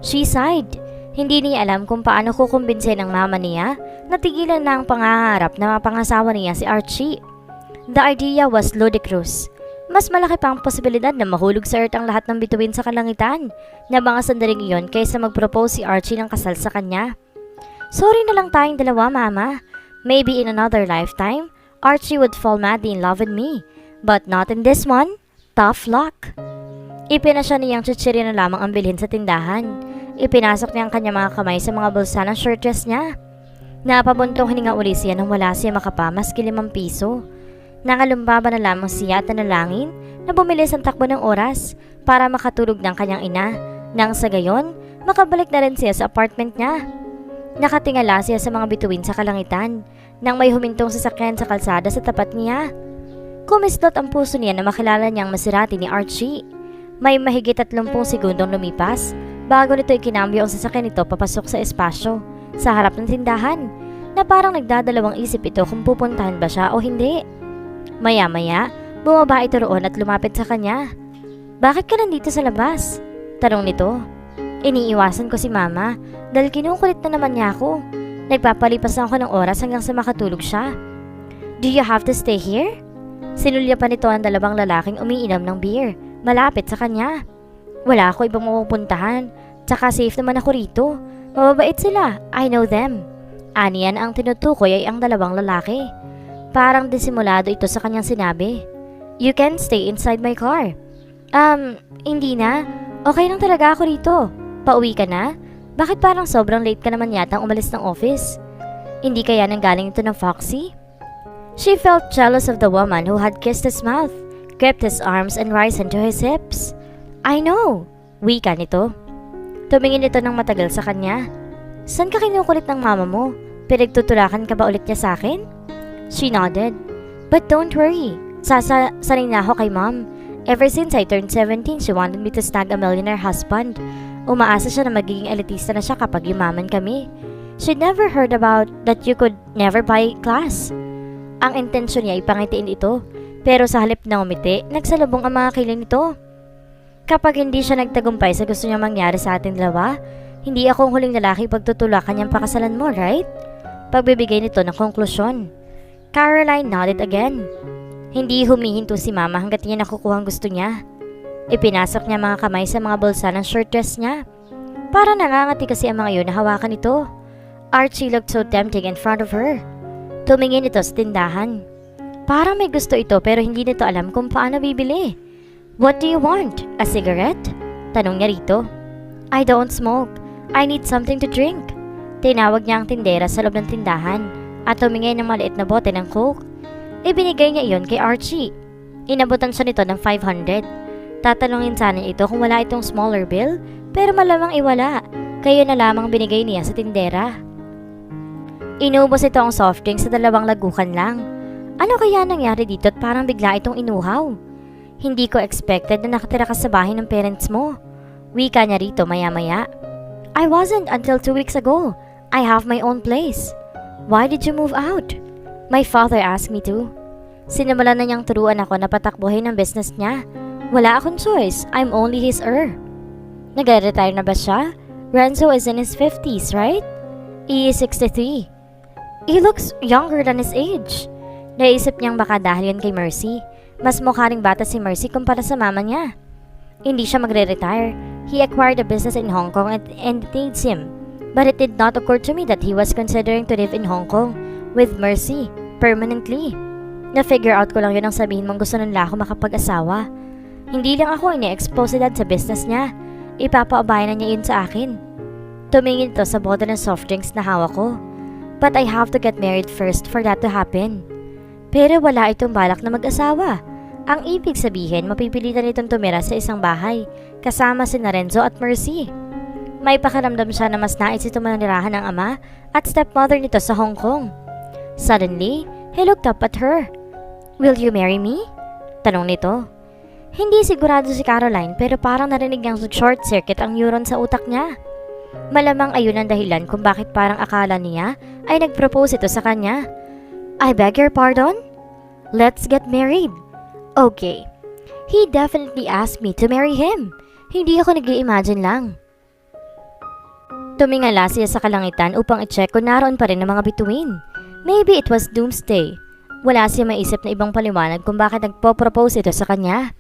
She sighed. Hindi niya alam kung paano kukumbinsin ng mama niya na tigilan na ang pangaharap na mapangasawa niya si Archie. The idea was ludicrous. Mas malaki pa ang posibilidad na mahulog sa earth ang lahat ng bituin sa kalangitan na mga sandaling iyon kaysa mag-propose si Archie ng kasal sa kanya. Sorry na lang tayong dalawa, Mama. Maybe in another lifetime, Archie would fall madly in love with me. But not in this one. Tough luck. Ipinasya niyang chichiri na lamang ang bilhin sa tindahan. Ipinasok niya ang kanyang mga kamay sa mga bulsa ng shirt dress niya. Napabuntong hininga uli siya nang wala siya makapa maski 5 piso. Nangalumbaba na lamang siya at nanalangin na bumilis ang takbo ng oras para makatulog ng kanyang ina. Nang sa gayon, makabalik na rin siya sa apartment niya. Nakatingala siya sa mga bituin sa kalangitan nang may humintong sasakyan sa kalsada sa tapat niya. Kumislot ang puso niya na makilala niyang Maserati ni Archie. May mahigit 30 segundong lumipas bago nito ikinambyo ang sasakyan nito papasok sa espasyo sa harap ng tindahan na parang nagdadalawang isip ito kung pupuntahan ba siya o hindi. Maya-maya, bumaba ito roon at lumapit sa kanya. Bakit ka nandito sa labas? Tanong nito. Iniiwasan ko si Mama dahil kinukulit na naman niya ako. Nagpapalipas lang ako ng oras hanggang sa makatulog siya. Do you have to stay here? Sinulya pa nito ang dalawang lalaking umiinom ng beer malapit sa kanya. Wala ako ibang mapupuntahan. Tsaka safe naman ako rito. Mababait sila. I know them. Aniyan ang tinutukoy ay ang dalawang lalaki. Parang disimulado ito sa kanyang sinabi. You can stay inside my car. Hindi na. Okay lang talaga ako rito. Pauwi ka na? Bakit parang sobrang late ka naman yata umalis ng office? Hindi kaya nanggaling ito ng Foxy? She felt jealous of the woman who had kissed his mouth, gripped his arms and risen to his hips. I know. Wika nito. Tumingin ito ng matagal sa kanya. Saan ka kinukulit ng mama mo? Pinagtutulakan ka ba ulit niya sa akin? She nodded. But don't worry. Sasanay na ako kay Mom. Ever since I turned 17, she wanted me to snag a millionaire husband. Umaasa siya na magiging elitista na siya kapag yumaman kami. She'd never heard about that you could never buy class. Ang intensyon niya ipangitiin ito, pero sa halip na umiti, nagsalubong ang mga kilay nito. Kapag hindi siya nagtagumpay sa gusto niya mangyari sa ating dalawa, hindi ako ang huling lalaki pagtutulakan niyang pakasalan mo, right? Pagbibigay nito ng konklusyon. Caroline nodded again. Hindi humihinto si Mama hanggat niya nakukuha ang gusto niya. Ipinasok niya mga kamay sa mga bulsa ng short dress niya. Para nangangati kasi ang mga yun na hawakan ito. Archie looked so tempting in front of her. Tumingin ito sa tindahan. Parang may gusto ito pero hindi nito alam kung paano bibili. What do you want? A cigarette? Tanong niya rito. I don't smoke. I need something to drink. Tinawag niya ang tindera sa loob ng tindahan at tumingin ng maliit na bote ng Coke. Ibinigay niya iyon kay Archie. Inabutan siya nito ng 500. Tatanungin sana niya ito kung wala itong smaller bill, pero malamang iwala. Kaya na lamang binigay niya sa tindera. Inubos ito ang soft drink sa 2 lagukan lang. Ano kaya nangyari dito at parang bigla itong inuhaw? Hindi ko expected na nakatira ka sa bahay ng parents mo. Wika niya rito maya-maya. I wasn't until 2 weeks ago. I have my own place. Why did you move out? My father asked me to. Sinimulan na niyang turuan ako na patakbuhin ang business niya. Wala akong choice. I'm only his heir. Nag-retire na ba siya? Renzo is in his 50s, right? He is 63. He looks younger than his age. Naisip niyang baka dahil yan kay Mercy. Mas mukha ring bata si Mercy kumpara sa mama niya. Hindi siya magre-retire. He acquired a business in Hong Kong and it needs him. But it did not occur to me that he was considering to live in Hong Kong with Mercy permanently. Na-figure out ko lang yun ang sabihin mong gusto nila ako makapag-asawa. Hindi lang ako ini-expose sa business niya. Ipapaabayan na niya yun sa akin. Tumingin ito sa bote ng soft drinks na hawak ko. But I have to get married first for that to happen. Pero wala itong balak na mag-asawa. Ang ibig sabihin, mapipilitan itong tumira sa isang bahay, kasama si Renzo at Mercy. May pakiramdam siya na mas nais itong manirahan ng ama at stepmother nito sa Hong Kong. Suddenly, he looked up at her. Will you marry me? Tanong nito. Hindi sigurado si Caroline pero parang narinig niyang short circuit ang neuron sa utak niya. Malamang ayun ang dahilan kung bakit parang akala niya ay nag-propose ito sa kanya. I beg your pardon? Let's get married. Okay. He definitely asked me to marry him. Hindi ako nag-i-imagine lang. Tumingala siya sa kalangitan upang i-check kung naroon pa rin ang mga bituin. Maybe it was doomsday. Wala siya maisip na ibang paliwanag kung bakit nagpo-propose ito sa kanya.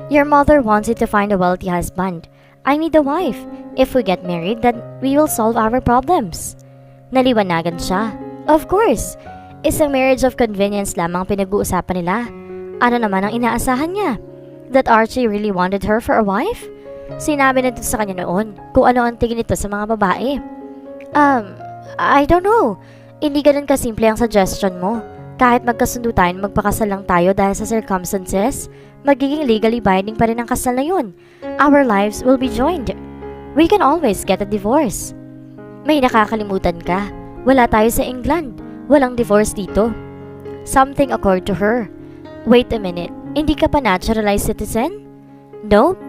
Your mother wants you to find a wealthy husband. I need a wife. If we get married, then we will solve our problems. Naliwanagan siya. Of course. Isang marriage of convenience lamang pinag-uusapan nila. Ano naman ang inaasahan niya? That Archie really wanted her for a wife? Sinabi nito sa kanya noon kung ano ang tingin nito sa mga babae. I don't know. Hindi ganun kasimple ang suggestion mo. Kahit magkasundo tayo na magpakasal lang tayo dahil sa circumstances, magiging legally binding pa rin ang kasal na yun. Our lives will be joined. We can always get a divorce. May nakakalimutan ka. Wala tayo sa England. Walang divorce dito. Something occurred to her. Wait a minute. Hindi ka pa naturalized citizen? Nope.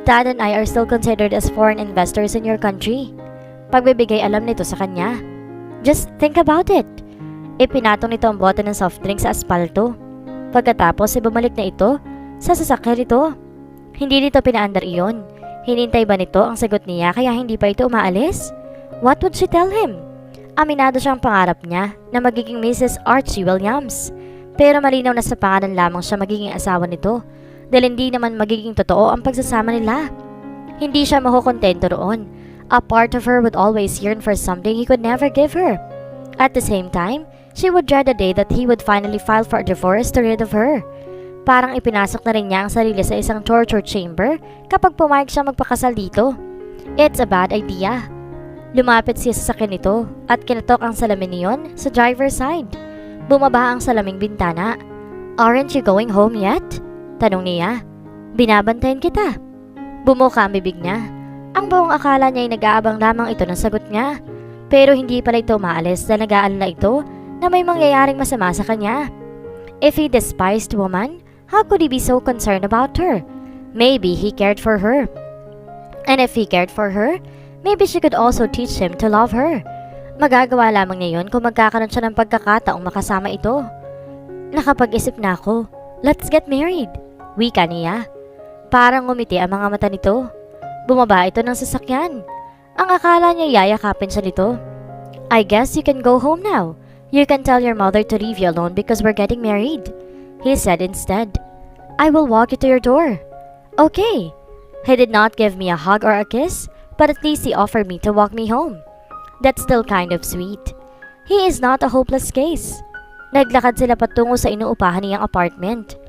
Dad and I are still considered as foreign investors in your country. Pagbibigay alam nito sa kanya. Just think about it. Ipinatong nito ang bote ng soft drink sa aspalto. Pagkatapos, bumalik na ito sa sasakyan nito. Hindi nito pinaandar iyon. Hinintay ba nito ang sagot niya kaya hindi pa ito umaalis? What would she tell him? Aminado siyang pangarap niya na magiging Mrs. Archie Williams. Pero malinaw na sa pangalan lamang siya magiging asawa nito dahil hindi naman magiging totoo ang pagsasama nila. Hindi siya makukontento roon. A part of her would always yearn for something he could never give her. At the same time, she would dread the day that he would finally file for a divorce to rid of her. Parang ipinasok na rin niya ang sarili sa isang torture chamber kapag pumayag siya magpakasal dito. It's a bad idea. Lumapit siya sa sakin nito at kinatok ang salamin niyon sa driver's side. Bumaba ang salaming bintana. Aren't you going home yet? Tanong niya. Binabantayan kita. Bumuka ang bibig niya. Ang buong akala niya ay nag-aabang lamang ito ng sagot niya. Pero hindi pala ito umaalis dahil nag-aalala ito na may mangyayaring masama sa kanya. If he despised woman, How could he be so concerned about her? Maybe he cared for her. And if he cared for her, maybe she could also teach him to love her. Magagawa lamang niya yun kung magkakaroon siya ng pagkakataong makasama ito. Nakapag-isip na ako. Let's get married. Wika niya. Parang ngumiti ang mga mata nito. Bumaba ito ng sasakyan. Ang akala niya yayakapin siya nito. I guess you can go home now. You can tell your mother to leave you alone because we're getting married. He said instead. I will walk you to your door. Okay. He did not give me a hug or a kiss, but at least he offered me to walk me home. That's still kind of sweet. He is not a hopeless case. Naglakad sila patungo sa inuupahan niyang apartment.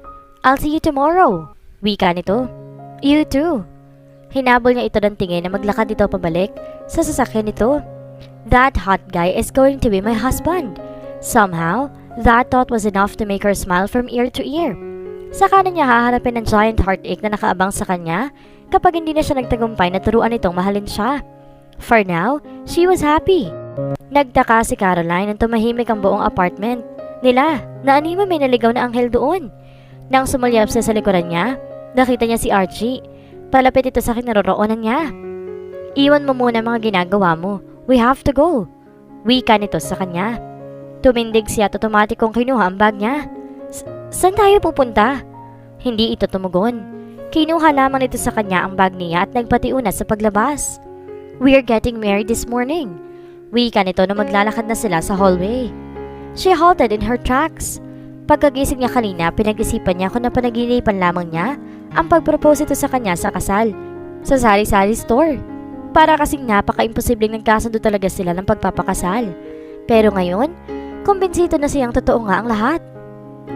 I'll see you tomorrow. Wika nito. You too. Hinabol niya ito ng tingin na maglakad ito pabalik sa sasakyan nito. That hot guy is going to be my husband. Somehow, that thought was enough to make her smile from ear to ear. Saka na niya haharapin ng giant heartache na nakaabang sa kanya kapag hindi na siya nagtagumpay na turuan itong mahalin siya. For now, she was happy. Nagtaka si Caroline nang tumahimik ang buong apartment nila na anima may naligaw na anghel doon. Nang sumulyap siya sa likuran niya, nakita niya si Archie. Palapit ito sa kinaroroonan niya. Iwan mo muna mga ginagawa mo. We have to go. Wika nito sa kanya. Tumindig siya at otomatikong kinuha ang bag niya. Saan tayo pupunta? Hindi ito tumugon. Kinuha lamang nito sa kanya ang bag niya at nagpatiuna sa paglabas. We're getting married this morning. Wika nito na maglalakad na sila sa hallway. She halted in her tracks. Pagkagising niya kanina, pinag-isipan niya kung napanaginipan lamang niya ang pagpropose ito sa kanya sa kasal sa sari-sari store. Para kasing napaka-imposibleng nagkasundo talaga sila ng pagpapakasal. Pero ngayon, kumbinsido na siyang totoo nga ang lahat.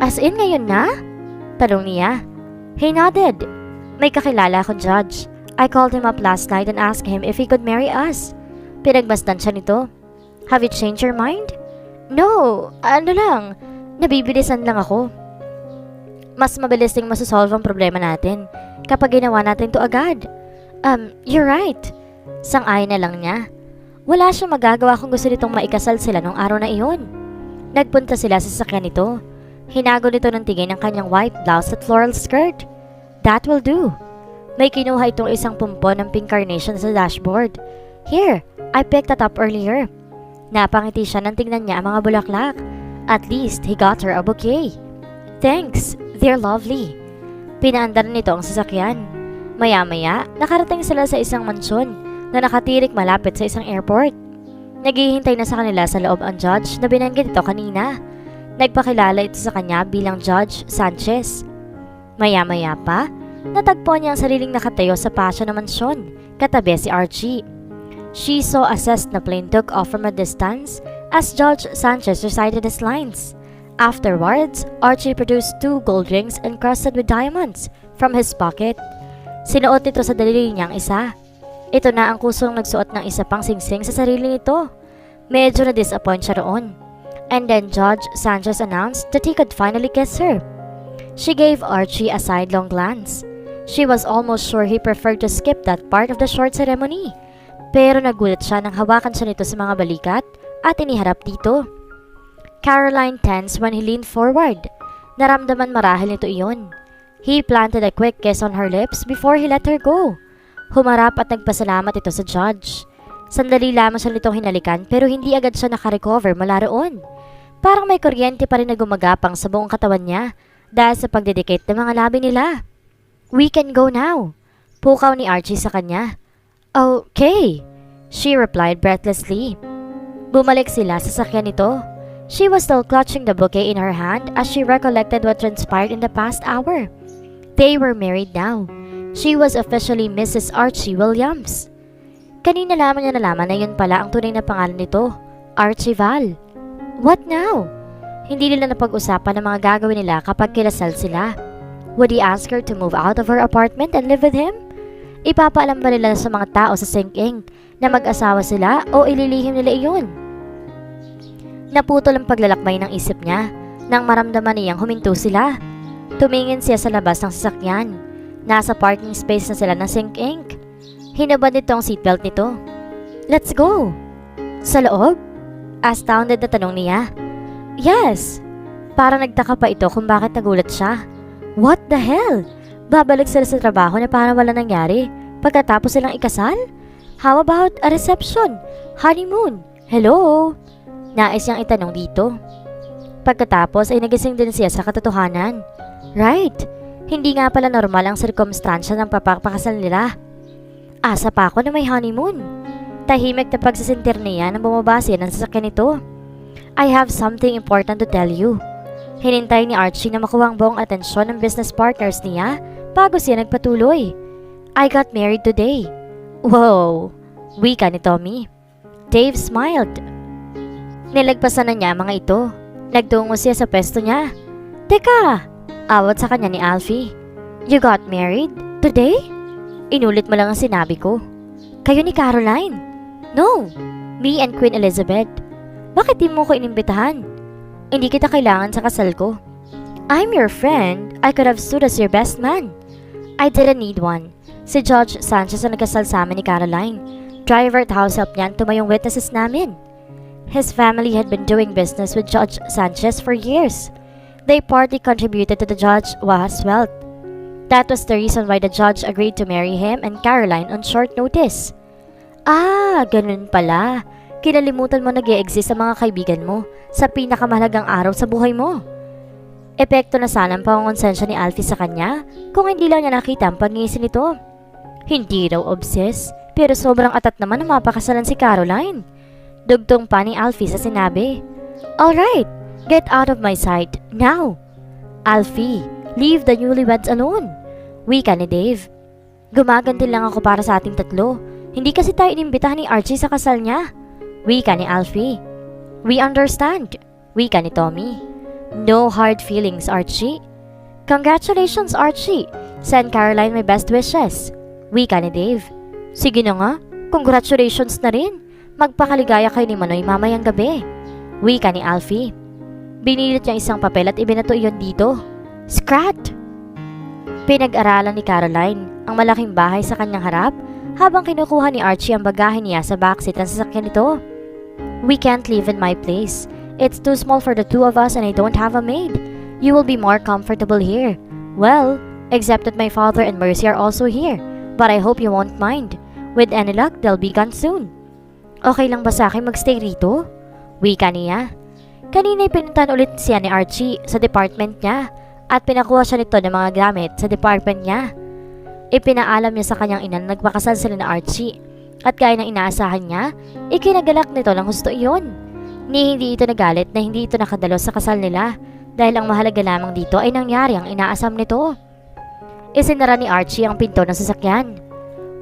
As in ngayon na? Tanong niya. He nodded. May kakilala akong judge. I called him up last night and asked him if he could marry us. Pinagmasdan siya nito. Have you changed your mind? No, ano lang. Nabibilisan lang ako. Mas mabilis ding masasolve ang problema natin kapag ginawa natin to agad. You're right. Sang-ayon na lang niya. Wala siyang magagawa kung gusto nitong maikasal sila nung araw na iyon. Nagpunta sila sa sasakyan nito. Hinago nito ng tingin ng kanyang white blouse at floral skirt. That will do. May kinuha itong isang pumpon ng pink carnation sa dashboard. Here, I picked that up earlier. Napangiti siya nang tingnan niya ang mga bulaklak. At least, he got her a bouquet. Thanks, they're lovely. Pinaandar nito ang sasakyan. Maya-maya, nakarating sila sa isang mansyon na nakatirik malapit sa isang airport. Naghihintay na sa kanila sa loob ang judge na binanggit ito kanina. Nagpakilala ito sa kanya bilang Judge Sanchez. Maya-maya pa, natagpuan niya ang sariling nakatayo sa pasyo ng mansyon, katabi si Archie. She saw a Cessna plane took off from a distance as Judge Sanchez recited his lines. Afterwards, Archie produced 2 gold rings encrusted with diamonds from his pocket. Sinuot nito sa daliri niyang isa. Ito na ang kusong nagsuot ng isa pang singsing sa sarili nito. Medyo na-disappoint siya roon. And then Judge Sanchez announced that he could finally kiss her. She gave Archie a sidelong glance. She was almost sure he preferred to skip that part of the short ceremony. Pero nagulat siya nang hawakan siya nito sa mga balikat at iniharap dito. Caroline tensed when he leaned forward. Naramdaman marahil nito iyon. He planted a quick kiss on her lips before he let her go. Humarap at nagpasalamat ito sa judge. Sandali lamang siya nitong hinalikan pero hindi agad siya nakarecover mula roon. Parang may kuryente pa rin na gumagapang sa buong katawan niya dahil sa pagdedicate ng mga labi nila. We can go now. Pukaw ni Archie sa kanya. Okay, she replied breathlessly. Bumalik sila sa sakyan nito. She was still clutching the bouquet in her hand as she recollected what transpired in the past hour. They were married now. She was officially Mrs. Archie Williams. Kanina lamang niya nalaman na yun pala ang tunay na pangalan nito, Archie Val. What now? Hindi nila napag-usapan ang mga gagawin nila kapag kinasal sila. Would he ask her to move out of her apartment and live with him? Ipapaalam ba nila sa mga tao sa Sing-Ing na mag-asawa sila o ililihim nila iyon? Naputol ang paglalakbay ng isip niya nang maramdaman niyang huminto sila. Tumingin siya sa labas ng sasakyan. Nasa parking space na sila ng Sing-Ing. Hinubad nito ang seatbelt nito. Let's go! Sa loob? Astounded na tanong niya. Yes! Para nagtaka pa ito kung bakit nagulat siya. What the hell? Babalik sila sa trabaho na parang wala nangyari pagkatapos silang ikasal? How about a reception? Honeymoon? Hello? Nais niyang itanong dito. Pagkatapos ay nagising din siya sa katotohanan. Right, hindi nga pala normal ang sirkumstansya ng papakasal nila. Asa pa ako na may honeymoon. Tahimik na pagsisintir niya nang bumabase ng sasakyan nito. I have something important to tell you. Hinintay ni Archie na makuha ang buong atensyon ng business partners niya bago siya nagpatuloy. I got married today. Wow, wika ni Tommy. Dave smiled. Nilagpasan na niya mga ito. Nagtungo siya sa pwesto niya. Teka, awat sa kanya ni Alfie. You got married? Today? Inulit mo lang ang sinabi ko. Kayo ni Caroline? No, me and Queen Elizabeth. Bakit di mo ko inimbitahan? Hindi kita kailangan sa kasal ko. I'm your friend. I could have stood as your best man. I didn't need one. Si Judge Sanchez ang nagkasal sa amin ni Caroline. Driver at house help niyan tumayong witnesses namin. His family had been doing business with Judge Sanchez for years. They partly contributed to the judge's wealth. That was the reason why the judge agreed to marry him and Caroline on short notice. Ah, ganun pala. Kinalimutan mo nag-e-exist ang mga kaibigan mo sa pinakamahalagang araw sa buhay mo. Epekto na sana ang pangongonsensya ni Alfie sa kanya kung hindi lang niya nakita ang pag-iisip nito. Hindi raw obsessed, pero sobrang atat naman na mapakasalan si Caroline. Dugtong pa ni Alfie sa sinabi. Alright, get out of my sight, now. Alfie, leave the newlyweds alone. Wika ni Dave. Gumaganti lang ako para sa ating tatlo. Hindi kasi tayo inimbitahan ni Archie sa kasal niya. Wika ni Alfie. We understand. Wika ni Tommy. No hard feelings, Archie. Congratulations, Archie. Send Caroline my best wishes. Wika ni Dave. Sige na nga, congratulations na rin. Magpakaligaya kayo ni Manoy mamayang gabi. Wika ni Alfie. Binilit niya isang papel at ibinato iyon dito. Scrat! Pinag-aralan ni Caroline ang malaking bahay sa kanyang harap habang kinukuha ni Archie ang bagahe niya sa backseat ng sasakyan nito. We can't live in my place. It's too small for the two of us and I don't have a maid. You will be more comfortable here. Well, except that my father and Mercy are also here. But I hope you won't mind. With any luck, they'll be gone soon. Okay lang ba sa akin magstay rito? Wika niya. Kanina pinuntahan ulit siya ni Archie sa department niya at pinakuha siya nito ng mga gamit sa department niya. Ipinaalam niya sa kanyang ina na nagpakasal sila ni Archie at gaya ng inaasahan niya, ikinagalak nito ng husto iyon. Ni hindi ito nagalit na hindi ito nakadalo sa kasal nila dahil ang mahalaga lamang dito ay nangyari ang inaasam nito. Isinara ni Archie ang pinto ng sasakyan.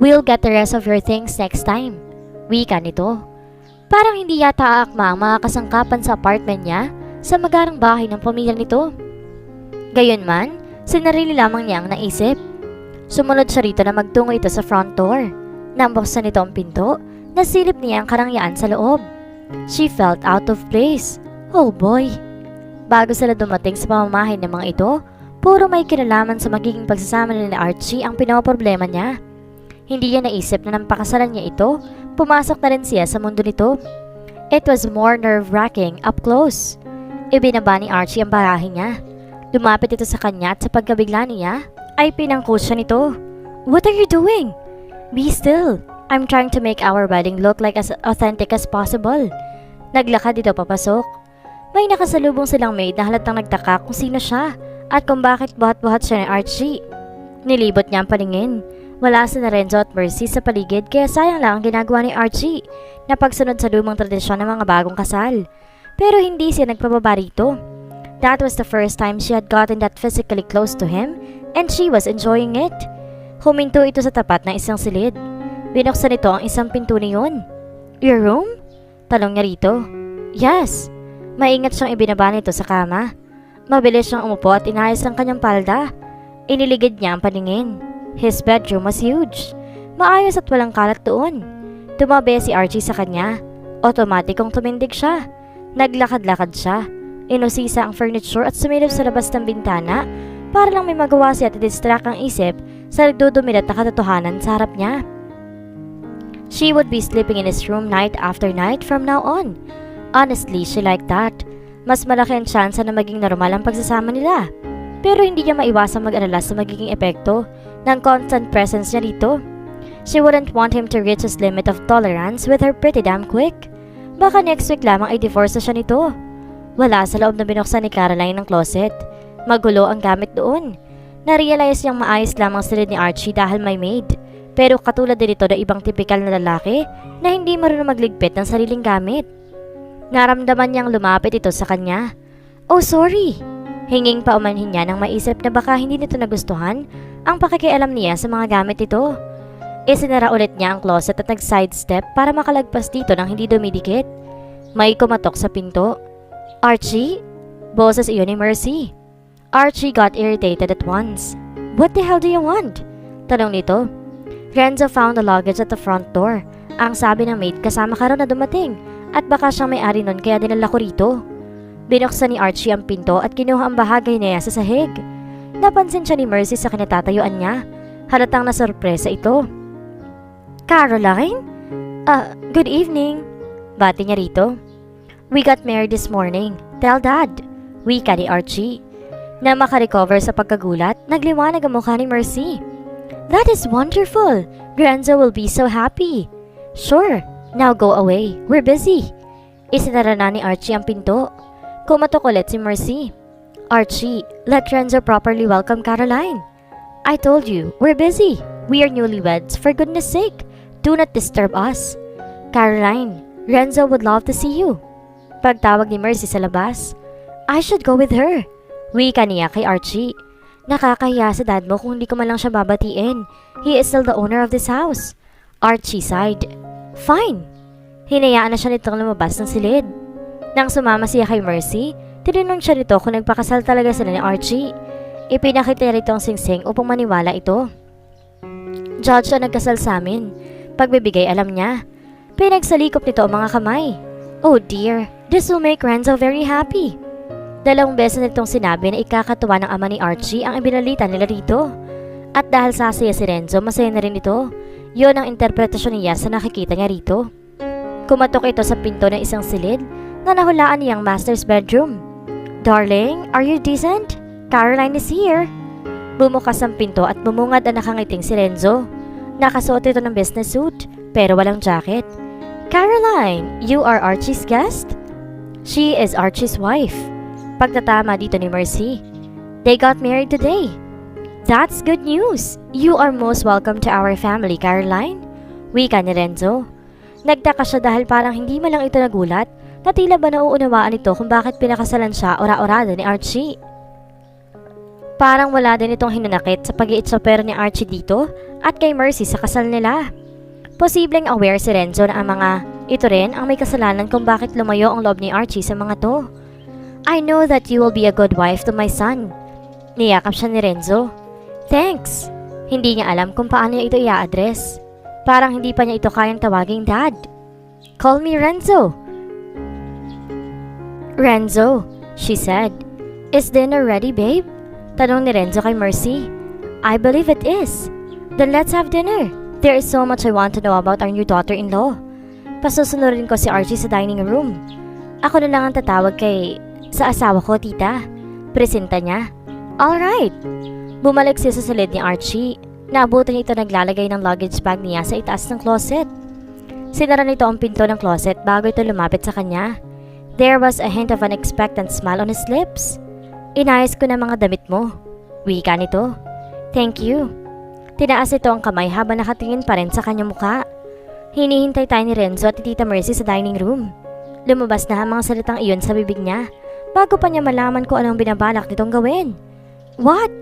We'll get the rest of your things next time. Wika nito. Parang hindi yata aakma ang mga kasangkapan sa apartment niya sa magarang bahay ng pamilya nito. Gayunman, sinarili lamang niya ang naisip. Sumunod siya rito na magtungo ito sa front door. Nang buksan nito ang pinto, nasilip niya ang karangyaan sa loob. She felt out of place. Oh boy! Bago sila dumating sa pamamahay ng mga ito, puro may kinalaman sa magiging pagsasama nila ni Archie ang pinaproblema niya. Hindi niya naisip na nang pakasalan niya ito, pumasok na rin siya sa mundo nito. It was more nerve-wracking up close. Ibinaba ni Archie ang barahe niya. Lumapit ito sa kanya at sa pagkabigla niya, ay pinangkus siya nito. What are you doing? Be still. I'm trying to make our wedding look like as authentic as possible. Naglakad ito papasok. May nakasalubong silang maid na halatang nagtaka kung sino siya at kung bakit buhat-buhat siya ni Archie. Nilibot niya ang paningin. Wala si Lorenzo at Mercy sa paligid kaya sayang lang ang ginagawa ni Archie na pagsunod sa lumang tradisyon ng mga bagong kasal. Pero hindi siya nagpababa rito. That was the first time she had gotten that physically close to him and she was enjoying it. Huminto ito sa tapat ng isang silid. Binuksan nito ang isang pinto niyon. Your room? Talong niya rito. Yes. Maingat siyang ibinaba nito sa kama. Mabilis siyang umupo at inayos ang kanyang palda. Iniligid niya ang paningin. His bedroom was huge. Maayos at walang kalat doon. Tumabi si Archie sa kanya. Otomatikong tumindig siya. Naglakad-lakad siya. Inusisa ang furniture at sumilip sa labas ng bintana para lang may magawa siya at i-distract ang isip sa nagdudumilat na katotohanan sa harap niya. She would be sleeping in his room night after night from now on. Honestly, she liked that. Mas malaki ang tsansa na maging normal ang pagsasama nila. pero hindi niya maiwasang mag-alala sa magiging epekto ng constant presence niya dito. She wouldn't want him to reach his limit of tolerance with her pretty damn quick. Baka next week lamang ay divorce na siya nito. Wala sa loob na binuksan ni Caroline ng closet. Magulo ang gamit doon. Narealize niyang maayos lamang silid ni Archie dahil may maid. Pero katulad din ito na ibang tipikal na lalaki na hindi marunong magligpit ng sariling gamit. Naramdaman niyang lumapit ito sa kanya. Oh, sorry. Hinging paumanhin niya nang maisip na baka hindi nito nagustuhan ang pakikialam niya sa mga gamit nito. Isinara ulit niya ang closet at nag-sidestep para makalagpas dito nang hindi dumidikit. May kumatok sa pinto. Archie? Boses iyon ni Mercy. Archie got irritated at once. What the hell do you want? Tanong nito. Renzo found the luggage at the front door. Ang sabi ng maid kasama ka raw na dumating at baka siyang may-ari nun kaya dinala ko rito. Binuksan ni Archie ang pinto at kinuha ang bahagay niya sa sahig. Napansin siya ni Mercy sa kinatatayuan niya. Halatang nasorpresa ito. Caroline? Good evening. Bati niya rito. We got married this morning. Tell Dad. Wika ni Archie. Na makarecover sa pagkagulat, nagliwanag ang mukha ni Mercy. That is wonderful. Renzo will be so happy. Sure. Now go away. We're busy. Isinara na ni Archie ang pinto. Kumatok ulit si Mercy. Archie, let Renzo properly welcome Caroline. I told you, we're busy. We are newlyweds, for goodness sake. Do not disturb us. Caroline, Renzo would love to see you. Pagtawag ni Mercy sa labas. I should go with her. Wika niya kay Archie. Nakakahiya sa dad mo kung hindi ko man lang siya babatiin. He is still the owner of this house. Archie sighed. Fine. Hinayaan na siya nitong lumabas ng silid. Nang sumama siya kay Mercy, tinanong siya nito kung nagpakasal talaga sila ni Archie. Ipinakita niya rito ang singsing upang maniwala ito. Judge na nagkasal sa amin. Pagbibigay alam niya. Pinagsalikop nito ang mga kamay. Oh dear, this will make Renzo very happy. 2 beses nitong sinabi na ikakatuwa ng ama ni Archie ang ibinalita nila rito. At dahil sasaya si Renzo, masaya na rin ito. Yon ang interpretasyon niya sa nakikita niya rito. Kumatok ito sa pinto ng isang silid na nahulaan niyang master's bedroom. Darling, are you decent? Caroline is here. Bumukas ang pinto at bumungad ang nakangiting si Renzo. Nakasuot ito ng business suit pero walang jacket. Caroline, you are Archie's guest? She is Archie's wife. Pagtatama dito ni Mercy. They got married today. That's good news. You are most welcome to our family, Caroline. Wika ni Renzo. Nagtaka siya dahil parang hindi man lang ito nagulat na tila ba nauunawaan ito kung bakit pinakasalan siya ora-orada ni Archie. Parang wala din itong hinanakit sa pag-iitsopero ni Archie dito at kay Mercy sa kasal nila. Posibleng aware si Renzo na ang mga ito rin ang may kasalanan kung bakit lumayo ang loob ni Archie sa mga to. I know that you will be a good wife to my son. Niyakap siya ni Renzo. Thanks. Hindi niya alam kung paano niya ito i-address. Parang hindi pa niya ito kayang tawaging dad. Call me Renzo. Renzo, she said. Is dinner ready, babe? Tanong ni Renzo kay Mercy. I believe it is. Then let's have dinner. There is so much I want to know about our new daughter-in-law. Pasusunurin ko si Archie sa dining room. Ako na lang ang tatawag sa asawa ko, tita. Presenta niya. Alright. Bumalik siya sa silid ni Archie. Naabutan niya ito naglalagay ng luggage bag niya sa itaas ng closet. Sinara nito ang pinto ng closet bago ito lumapit sa kanya. There was a hint of an expectant smile on his lips. Inayos ko na mga damit mo. Wika nito. Thank you. Tinaas ito ang kamay habang nakatingin pa rin sa kanyang mukha. Hinihintay tayo ni Renzo at Tita Mercy sa dining room. Lumabas na ang mga salitang iyon sa bibig niya bago pa niya malaman kung anong binabalak nitong gawin. What?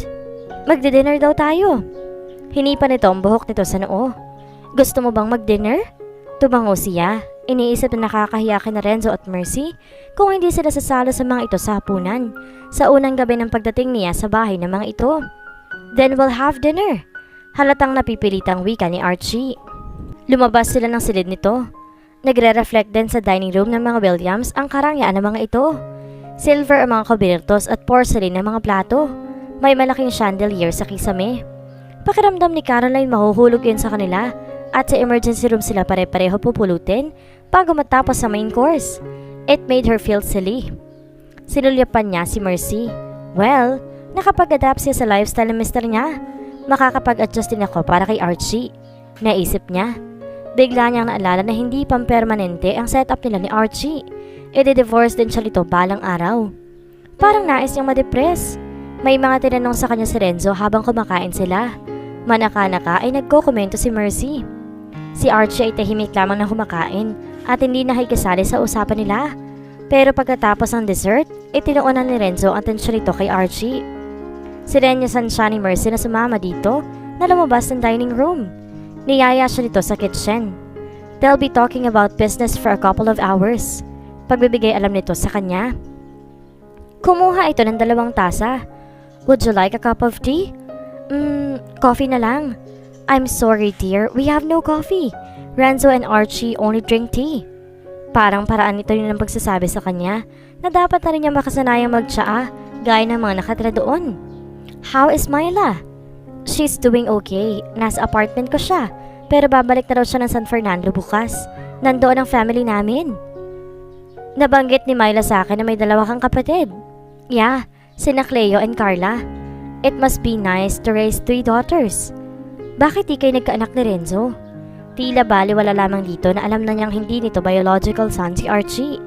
Magdi-dinner daw tayo. Hinipan nito ang buhok nito sa noo. Gusto mo bang mag-dinner? Tumango siya. Iniisip na nakakahiya kina Renzo at Mercy kung hindi sila sasalo sa mga ito sa hapunan sa unang gabi ng pagdating niya sa bahay ng mga ito. Then we'll have dinner. Halatang napipilitang wika ni Archie. Lumabas sila ng silid nito. Nagre-reflect din sa dining room ng mga Williams ang karangyaan ng mga ito. Silver ang mga kabirtos at porcelain ng mga plato. May malaking chandelier sa kisame. Pakiramdam ni Caroline mahuhulog yun sa kanila at sa emergency room sila pare-pareho pupulutin bago matapos sa main course. It made her feel silly. Sinulyapan niya si Mercy. Well, Nakapag-adapt siya sa lifestyle ng mister niya. Makakapag-adjust din ako para kay Archie. Naisip niya. Bigla niyang naalala na hindi pampermanente ang setup nila ni Archie. I-divorce din siya nito balang araw. Parang nais niyang ma-depress. May mga tinanong sa kanya si Renzo habang kumakain sila. Manaka-naka ay nagkokomento si Mercy. Si Archie ay tahimik lamang na kumakain at hindi nakikisali sa usapan nila. Pero pagkatapos ng dessert, itinuunan ni Renzo ang atensyon nito kay Archie. Sirenyasan siya ni Mercy na sumama dito na lumabas ng dining room. Niyaya siya nito sa kitchen. They'll be talking about business for a couple of hours. Pagbibigay alam nito sa kanya. Kumuha ito ng 2 tasa. Would you like a cup of tea? Coffee na lang. I'm sorry dear, we have no coffee. Renzo and Archie only drink tea. Parang paraan nito ng pagsasabi sa kanya na dapat na rin niya makasanayang magtsaa gaya ng mga nakatira doon. How is Myla? She's doing okay. Nasa apartment ko siya. Pero babalik na raw siya ng San Fernando bukas. Nandoon ang family namin. Nabanggit ni Myla sa akin na may 2 kang kapatid. Yeah, sina Cleo and Carla. It must be nice to raise 3 daughters. Bakit di kayo nagkaanak ni Renzo? Tila baliwala lamang dito na alam na niyang hindi nito biological son si Archie.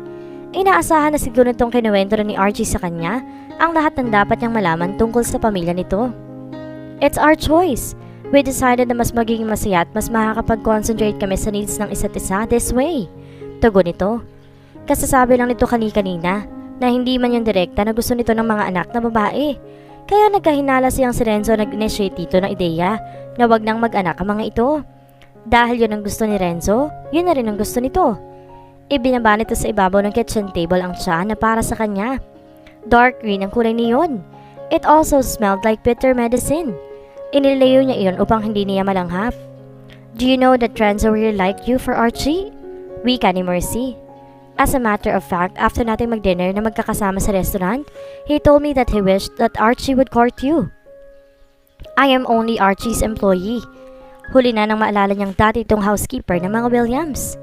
Inaasahan na siguro nitong kinuwento ni Archie sa kanya ang lahat ng dapat niyang malaman tungkol sa pamilya nito. It's our choice. We decided na mas magiging masaya at mas makakapag-concentrate kami sa needs ng isa't isa this way. Tugon nito. Kasasabi lang nito kanina na hindi man yung direkta na gusto nito ng mga anak na babae. Kaya nagkahinala siyang si Renzo nag-initiate dito ng ideya na wag nang mag-anak ang mga ito. Dahil yun ang gusto ni Renzo, yun na rin ang gusto nito. Ibinaba nito sa ibabaw ng kitchen table ang tsa na para sa kanya. Dark green ang kulay niyon. It also smelled like bitter medicine. Inilayo niya iyon upang hindi niya malanghap. Do you know that Renzo really liked you for Archie? Wika ni Mercy. As a matter of fact, after natin mag-dinner na magkakasama sa restaurant, he told me that he wished that Archie would court you. I am only Archie's employee. Huli na nang maalala niyang dati itong housekeeper ng mga Williams.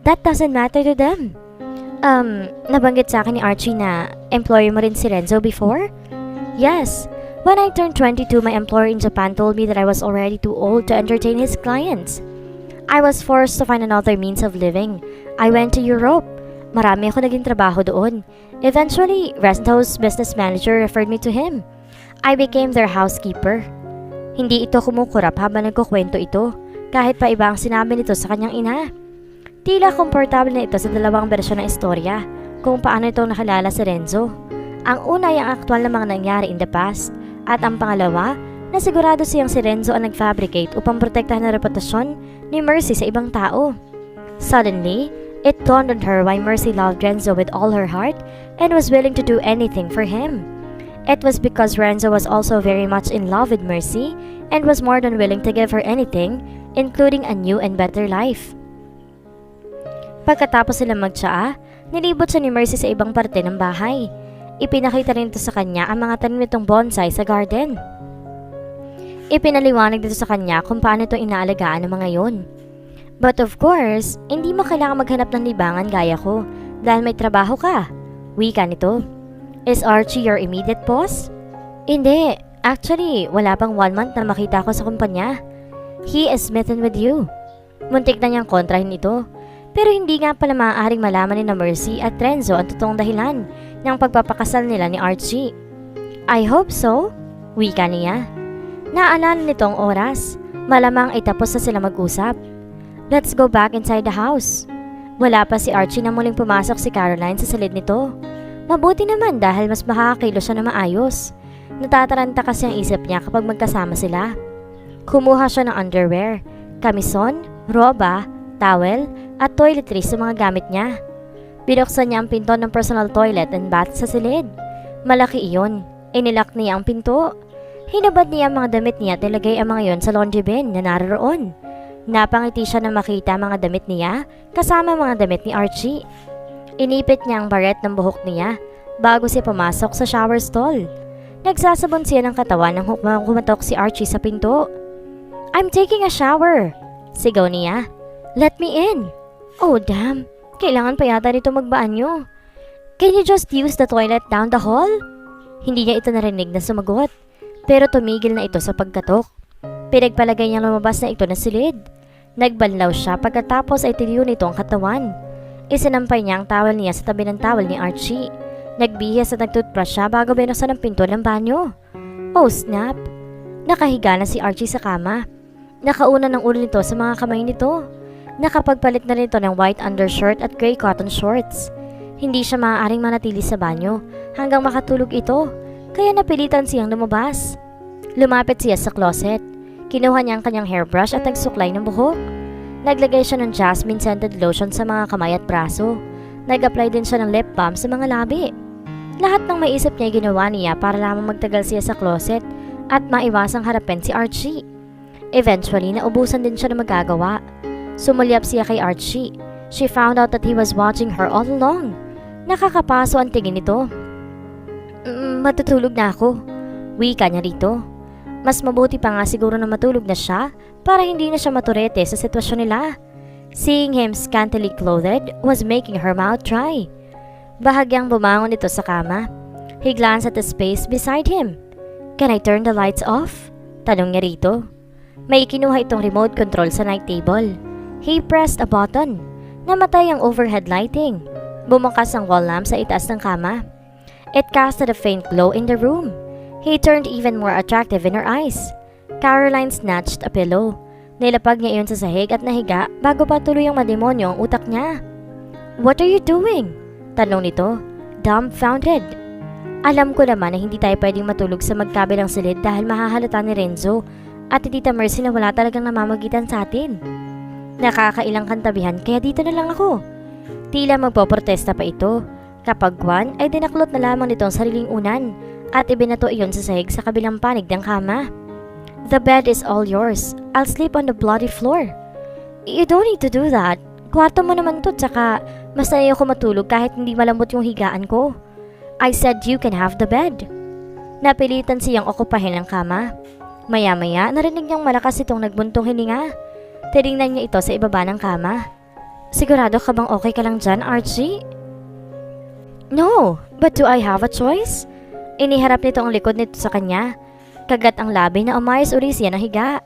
That doesn't matter to them. Nabanggit sa akin ni Archie na employer mo rin si Renzo before? Yes. When I turned 22, my employer in Japan told me that I was already too old to entertain his clients. I was forced to find another means of living. I went to Europe. Marami ako naging trabaho doon. Eventually, Renzo's business manager referred me to him. I became their housekeeper. Hindi ito kumukurap habang nagkukwento ito, kahit pa iba ang sinabi nito sa kanyang ina. Tila komportable na ito sa 2 bersyon ng istorya kung paano itong nakilala si Renzo. Ang una ay ang aktwal na mga nangyari in the past, at ang pangalawa na sigurado siyang si Renzo ang nag-fabricate upang protektahan ang reputasyon ni Mercy sa ibang tao. Suddenly, it dawned on her why Mercy loved Renzo with all her heart and was willing to do anything for him. It was because Renzo was also very much in love with Mercy and was more than willing to give her anything, including a new and better life. Pagkatapos silang magtsaa, nilibot siya ni Mercy sa ibang parte ng bahay. Ipinakita rin ito sa kanya ang mga tanim nitong bonsai sa garden. Ipinaliwanag dito sa kanya kung paano itong inaalagaan ng mga yon. But of course, hindi mo kailangan maghanap ng libangan gaya ko dahil may trabaho ka. Wika nito. Is Archie your immediate boss? Hindi. Actually, wala pang 1 month na makita ko sa kumpanya. He is smitten with you. Muntik na niyang kontrahin ito. Pero hindi nga pala maaaring malaman ni na Mercy at Renzo ang totoong dahilan ng pagpapakasal nila ni Archie. I hope so. Wika niya. Naalala nitong oras. Malamang ay tapos na sila mag-usap. Let's go back inside the house. Wala pa si Archie na muling pumasok si Caroline sa silid nito. Mabuti naman dahil mas makakakilos siya na maayos. Natataranta kasi ang isip niya kapag magkasama sila. Kumuha siya ng underwear, kamison, roba, towel, at toiletries sa mga gamit niya. Binuksan niya ang pinto ng personal toilet and bath sa silid. Malaki iyon. Inilak niya ang pinto. Hinabad niya ang mga damit niya at nilagay ang mga yon sa laundry bin na naroon. Napangiti siya na makita mga damit niya kasama mga damit ni Archie. Inipit niya ang baret ng buhok niya bago siya pumasok sa shower stall. Nagsasabon siya ng katawan nang kumatok si Archie sa pinto. I'm taking a shower, sigaw niya. Let me in. Oh damn, kailangan pa yata nito magbaanyo. Can you just use the toilet down the hall? Hindi niya ito narinig na sumagot, pero tumigil na ito sa pagkatok. Pinagpalagay niyang lumabas na ito na silid. Nagbanlaw siya pagkatapos ay tiniyo nito ang katawan. Isinampay niya ang towel niya sa tabi ng towel ni Archie. Nagbihis at nagtoothbrush siya bago binuksan ang pinto ng banyo. Oh snap! Nakahiga na si Archie sa kama. Nakauna ng ulo nito sa mga kamay nito. Nakapagpalit na nito ng white undershirt at gray cotton shorts. Hindi siya maaaring manatili sa banyo hanggang makatulog ito, kaya napilitan siyang lumabas. Lumapit siya sa closet. Kinuha niya ang kanyang hairbrush at nagsuklay ng buhok. Naglagay siya ng jasmine-scented lotion sa mga kamay at braso. Nag-apply din siya ng lip balm sa mga labi. Lahat ng maisip niya ay ginawa niya para lamang magtagal siya sa closet at maiwasang harapin si Archie. Eventually, naubusan din siya ng magagawa. Sumulyap siya kay Archie. She found out that he was watching her all along. Nakakapaso ang tingin nito. Matutulog na ako. Wika niya rito. Mas mabuti pa nga siguro na matulog na siya para hindi na siya maturete sa sitwasyon nila. Seeing him scantily clothed was making her mouth dry. Bahagyang bumangon ito sa kama. He glanced at the space beside him. Can I turn the lights off? Tanong niya rito. May kinuha itong remote control sa night table. He pressed a button. Namatay ang overhead lighting. Bumukas ang wall lamp sa itaas ng kama. It casted a faint glow in the room. He turned even more attractive in her eyes. Caroline snatched a pillow. Nilapag niya iyon sa sahig at nahiga bago pa tuluyang mademonyo ang utak niya. What are you doing? Tanong nito, dumbfounded. Alam ko naman na hindi tayo pwedeng matulog sa magkabilang silid dahil mahahalata ni Renzo at ni Tita Mercy na wala talagang namamagitan sa atin. Nakakailang kantabihan kaya dito na lang ako. Tila magpoprotesta pa ito. Kapag Juan ay dinaklot na lamang nito ang sariling unan at ibinato iyon sa sahig sa kabilang panig ng kama. The bed is all yours. I'll sleep on the bloody floor. You don't need to do that. Kwarto mo naman to, tsaka mas sanay ako matulog kahit hindi malambot yung higaan ko. I said you can have the bed. Napilitan siyang okupahin ang kama. Maya-maya, narinig niyang malakas itong nagbuntong hininga. Tinignan niya ito sa ibaba ng kama. Sigurado ka bang okay ka lang dyan, Archie? No, but do I have a choice? Iniharap nito ang likod nito sa kanya. Kagat ang labi na umayos uli siya ng higa.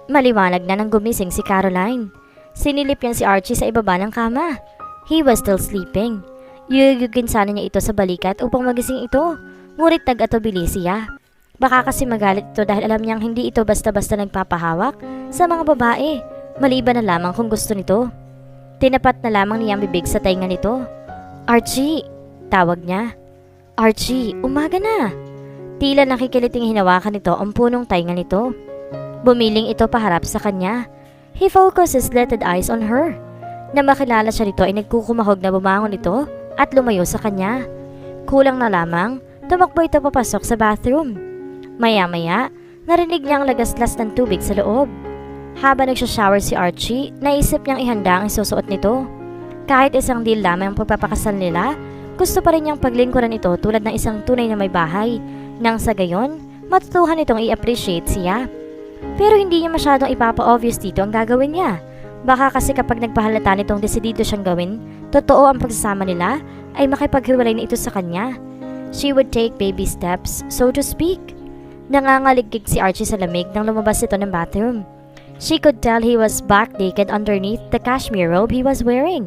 Maliwanag na nang gumising si Caroline. Sinilip niya si Archie sa ibaba ng kama. He was still sleeping. Yuyugin sana niya ito sa balikat upang magising ito. Ngunit nag-atubili siya. Baka kasi magalit ito dahil alam niyang hindi ito basta-basta nagpapahawak sa mga babae. Maliban na lamang kung gusto nito. Tinapat na lamang niya ang bibig sa tainga nito. Archie! Tawag niya. Archie, umaga na. Tila nakikiliting hinawakan nito ang punong tainga nito. Bumiling ito paharap sa kanya. He focused his slitted eyes on her. Na makilala siya nito ay nagkukumahog na bumangon ito at lumayo sa kanya. Kulang na lamang, tumakbo ito papasok sa bathroom. Maya-maya, narinig niya ang lagaslas ng tubig sa loob. Habang nagsha-shower si Archie, naisip niyang ihanda ang isusuot nito. Kahit isang deal lamang ang pagpapakasal nila, gusto pa rin niyang paglingkuran ito tulad ng isang tunay na may bahay. Nang sa gayon, matutuhan itong i-appreciate siya. Pero hindi niya masyadong ipapa-obvious dito ang gagawin niya. Baka kasi kapag nagpahalata nitong desidido siyang gawin, totoo ang pagsasama nila, ay makipaghiwalay na ito sa kanya. She would take baby steps, so to speak. Nangangaligig si Archie sa lamig nang lumabas ito ng bathroom. She could tell he was back naked underneath the cashmere robe he was wearing.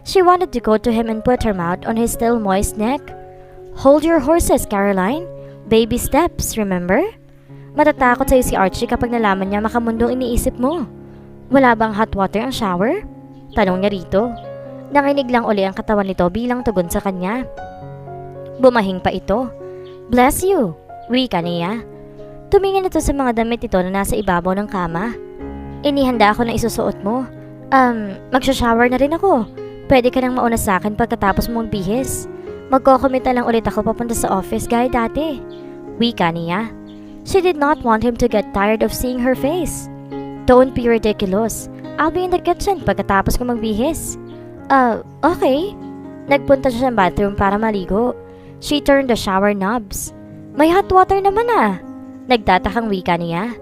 She wanted to go to him and put her mouth on his still moist neck. Hold your horses, Caroline. Baby steps, remember? Matatakot sa'yo si Archie kapag nalaman niya makamundong iniisip mo. Wala bang hot water ang shower? Tanong niya rito. Nanginig lang uli ang katawan nito bilang tugon sa kanya. Bumahing pa ito. Bless you, wika niya. Tumingin ito sa mga damit ito na nasa ibabaw ng kama. Inihanda ako na isusuot mo. Magsha-shower na rin ako. Pwede ka nang mauna sa akin pagkatapos mong bihis. Magkokomita lang ulit ako papunta sa office gaya dati. Wika niya. She did not want him to get tired of seeing her face. Don't be ridiculous. I'll be in the kitchen pagkatapos ko magbihis. Okay. Nagpunta siya sa bathroom para maligo. She turned the shower knobs. May hot water naman ah. Nagtatakang wika niya.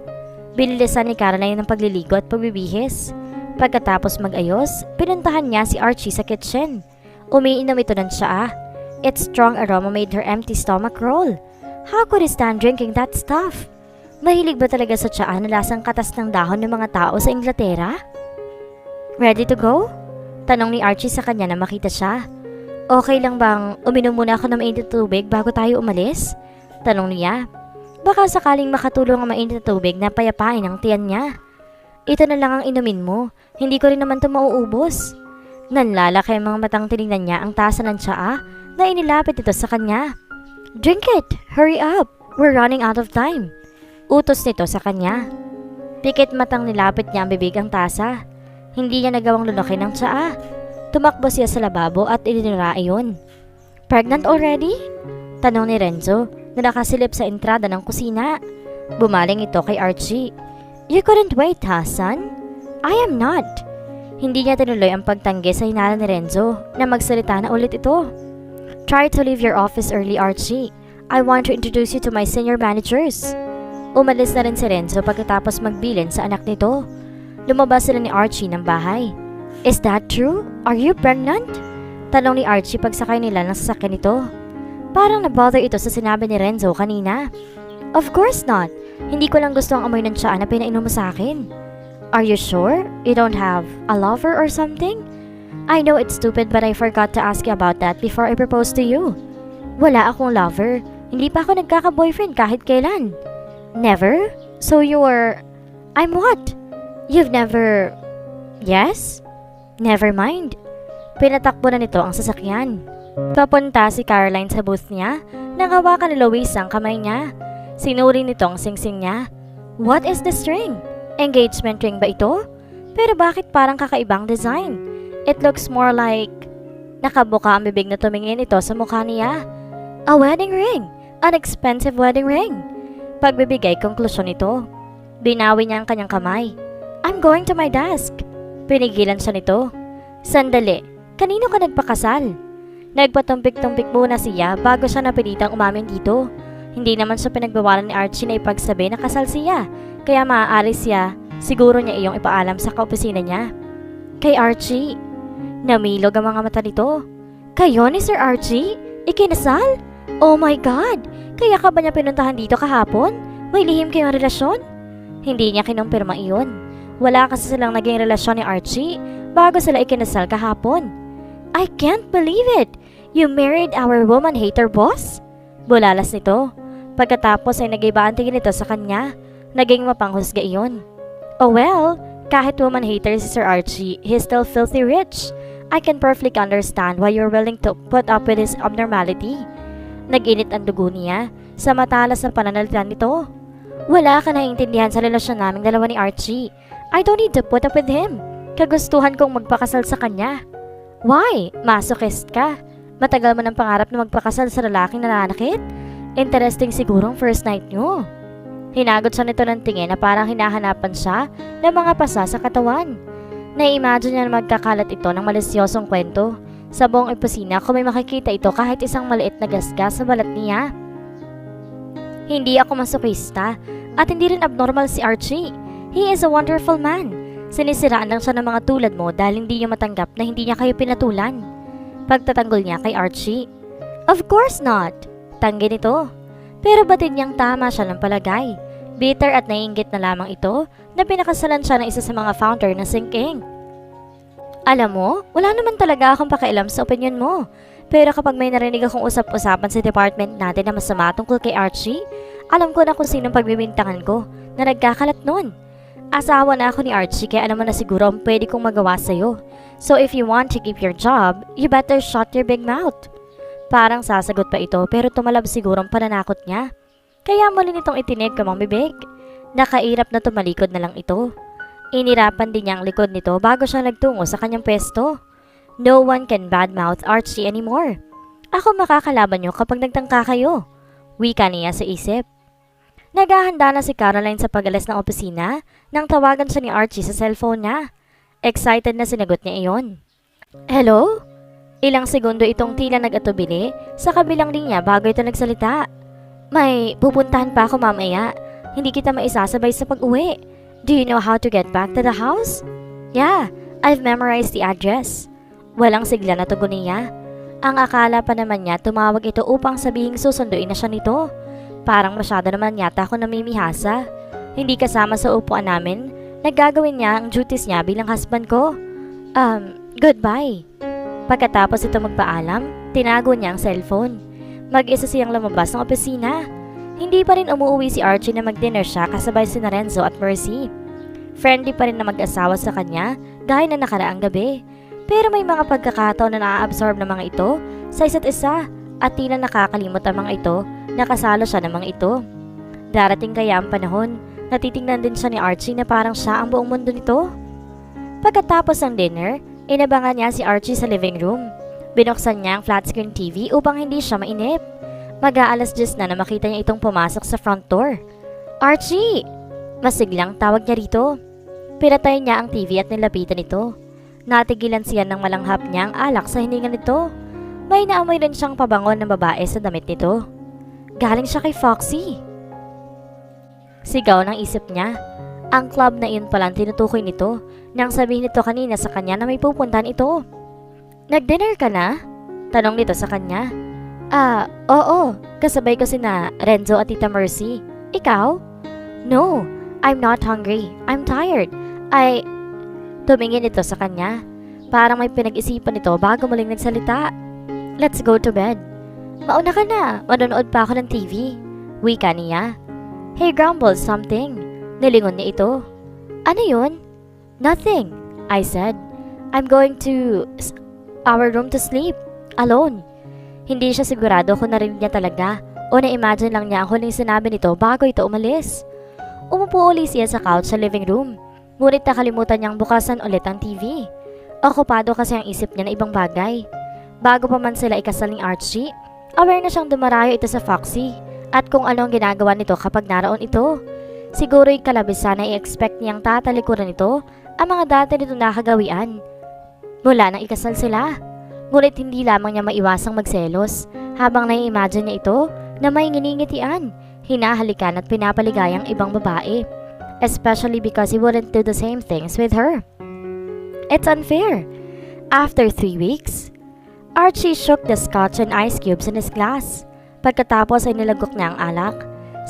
Binilisan ni Caroline ng pagliligo at pagbibihis. Pagkatapos mag-ayos, pinuntahan niya si Archie sa kitchen. Umiinom ito ng tsaa. Its strong aroma made her empty stomach roll. How could he stand drinking that stuff? Mahilig ba talaga sa tsaa na lasang katas ng dahon ng mga tao sa Inglaterra? Ready to go? Tanong ni Archie sa kanya na makita siya. Okay lang bang uminom muna ako ng mainit na tubig bago tayo umalis? Tanong niya. Baka sakaling makatulong ang mainit na tubig na payapain ang tiyan niya. Ito na lang ang inumin mo. Hindi ko rin naman ito mauubos. Nanlalaki ang mga matang tinignan niya ang tasa ng tsaa na inilapit ito sa kanya. Drink it! Hurry up! We're running out of time. Utos nito sa kanya. Pikit matang nilapit niya ang bibig ang tasa. Hindi niya nagawang lunukin ang tsaa. Tumakbo siya sa lababo at ininura iyon. Pregnant already? Tanong ni Renzo na nakasilip sa entrada ng kusina. Bumaling ito kay Archie. You couldn't wait, ha, son? I am not. Hindi niya tinuloy ang pagtanggi sa hinala ni Renzo na magsalita na ulit ito. Try to leave your office early, Archie. I want to introduce you to my senior managers. Umalis na rin si Renzo pagkatapos magbilin sa anak nito. Lumabas sila ni Archie ng bahay. Is that true? Are you pregnant? Tanong ni Archie pagsakay nila ng sasakyan nito. Parang nabother ito sa sinabi ni Renzo kanina. Of course not. Hindi ko lang gusto ang amoy ng tsaa na pinainom mo sa akin. Are you sure? You don't have a lover or something? I know it's stupid but I forgot to ask you about that before I proposed to you. Wala akong lover. Hindi pa ako nagkaka-boyfriend kahit kailan. Never? So you're... I'm what? You've never... Yes? Never mind. Pinatakbo na nito ang sasakyan. Papunta si Caroline sa booth niya nang hawakan ni Louise ang kamay niya. Sinuri nito ang singsing niya. What is this ring? Engagement ring ba ito? Pero bakit parang kakaibang design? It looks more like... Nakabuka ang bibig na tumingin ito sa mukha niya. A wedding ring! An expensive wedding ring! Pagbibigay konklusyon nito. Binawi niya ang kanyang kamay. I'm going to my desk. Pinigilan siya nito. Sandali, kanino ka nagpakasal? Nagpatumpik-tumpik muna siya bago siya napilitang umamin dito. Hindi naman siya pinagbawalan ni Archie na ipagsabi na kasal siya. Kaya maaari siya, siguro niya iyong ipaalam sa kaopisina niya. Kay Archie. Namilog ang mga mata nito. Kayo ni Sir Archie? Ikinasal? Oh my God! Kaya ka ba niya pinuntahan dito kahapon? May lihim kayong relasyon? Hindi niya kinumpirma iyon. Wala kasi silang naging relasyon ni Archie bago sila ikinasal kahapon. I can't believe it! You married our woman hater boss? Bulalas nito. Pagkatapos ay nag-ibaan tingin nito sa kanya. Naging mapanghusga iyon. Oh well, kahit woman hater si Sir Archie, he's still filthy rich. I can perfectly understand why you're willing to put up with his abnormality. Nag-init ang dugo niya sa matalas na pananalita nito. Wala ka naiintindihan sa relasyon naming dalawa ni Archie. I don't need to put up with him. Kagustuhan kong magpakasal sa kanya. Why? Masochist ka? Matagal mo ng pangarap na magpakasal sa lalaking nananakit? Interesting sigurong first night nyo. Hinagot siya nito ng tingin na parang hinahanapan siya ng mga pasa sa katawan. Nai-imagine niya na magkakalat ito ng malisyosong kwento. Sa buong opisina kung may makikita ito kahit isang maliit na gasgas sa balat niya. Hindi ako masochista at hindi rin abnormal si Archie. He is a wonderful man. Sinisiraan lang siya ng mga tulad mo dahil hindi niya matanggap na hindi niya kayo pinatulan. Pagtatanggol niya kay Archie. Of course not. Tanggi nito. Pero batid niyang tama siya ng palagay. Bitter at naiinggit na lamang ito na pinakasalan siya ng isa sa mga founder ng Sinking. Alam mo, wala naman talaga akong pakialam sa opinion mo. Pero kapag may narinig akong usap-usapan sa department natin na masama tungkol kay Archie, alam ko na kung sinong pagbibintangan ko na nagkakalat nun. Asawa na ako ni Archie kaya alam mo na siguro ang pwede kong magawa sa'yo. So if you want to keep your job, you better shut your big mouth. Parang sasagot pa ito pero tumalab siguro ang pananakot niya. Kaya muli nitong itinig kamang bibig. Nakairap na tumalikod na lang ito. Inirapan din niya ang likod nito bago siya nagtungo sa kanyang pwesto. No one can badmouth Archie anymore. Ako makakalaban niyo kapag nagtangka kayo. Wika niya sa isip. Naghahanda na si Caroline sa pag-alis ng opisina nang tawagan siya ni Archie sa cellphone niya. Excited na sinagot niya iyon. Hello? Ilang segundo itong tila nag-atubili sa kabilang linya bago ito nagsalita. May pupuntahan pa ako mamaya. Hindi kita maisasabay sa pag-uwi. Do you know how to get back to the house? Yeah, I've memorized the address. Walang sigla na tugon niya. Ang akala pa naman niya tumawag ito upang sabihing susunduin na siya nito. Parang masyado naman yata ako namimihasa. Hindi kasama sa upuan namin. Naggagawin niya ang duties niya bilang husband ko. Goodbye. Pagkatapos ito magpaalam, tinago niya ang cellphone. Mag-isa siyang lumabas ng opisina. Hindi pa rin umuwi si Archie na mag-dinner siya kasabay si Renzo at Mercy. Friendly pa rin na mag-asawa sa kanya gaya na nakaraang gabi. Pero may mga pagkakataon na naa-absorb ng mga ito sa isa't isa at tila nakakalimot ang mga ito na kasalo siya ng mga ito. Darating kaya ang panahon na titingnan din siya ni Archie na parang siya ang buong mundo nito? Pagkatapos ng dinner, inabangan niya si Archie sa living room. Binuksan niya ang flat screen TV upang hindi siya mainip. Mag-aalas 10 na makita niya itong pumasok sa front door. Archie! Masiglang tawag niya rito. Pinatay niya ang TV at nilapitan ito. Natigilan siya ng malanghap niya ang alak sa hininga nito. May naamoy rin siyang pabangon ng babae sa damit nito. Galing siya kay Foxy. Sigaw ng isip niya. Ang club na iyon palang tinutukoy nito nang sabihin nito kanina sa kanya na may pupuntahan ito. Nag-dinner ka na? Tanong nito sa kanya. Oo. Kasabay ko sina Renzo at Tita Mercy. Ikaw? No, I'm not hungry. I'm tired. Tumingin ito sa kanya. Parang may pinag-isipan ito bago muling nagsalita. Let's go to bed. Mauna ka na. Manonood pa ako ng TV. Wika niya. Hey, grumble something. Nilingon niya ito. Ano yun? Nothing, I said. I'm going to our room to sleep. Alone. Hindi siya sigurado kung narinig niya talaga o na-imagine lang niya ang huling sinabi nito bago ito umalis. Umupo ulit siya sa couch sa living room. Ngunit nakalimutan niyang bukasan ulit ang TV. Okupado kasi ang isip niya na ibang bagay. Bago pa man sila ikasal ni Archie, aware na siyang dumarayo ito sa Foxy at kung ano ang ginagawa nito kapag naroon ito. Siguro yung kalabisan na i-expect niyang tatalikuran ito ang mga dati nito nakagawian. Mula nang ikasal sila. Ngunit hindi lamang niya maiwasang magselos habang nai-imagine niya ito na may nginingitian, hinahalikan at pinapaligayang ibang babae. Especially because he wouldn't do the same things with her. It's unfair. After 3 weeks, Archie shook the scotch and ice cubes in his glass. Pagkatapos ay nilagok niya ang alak.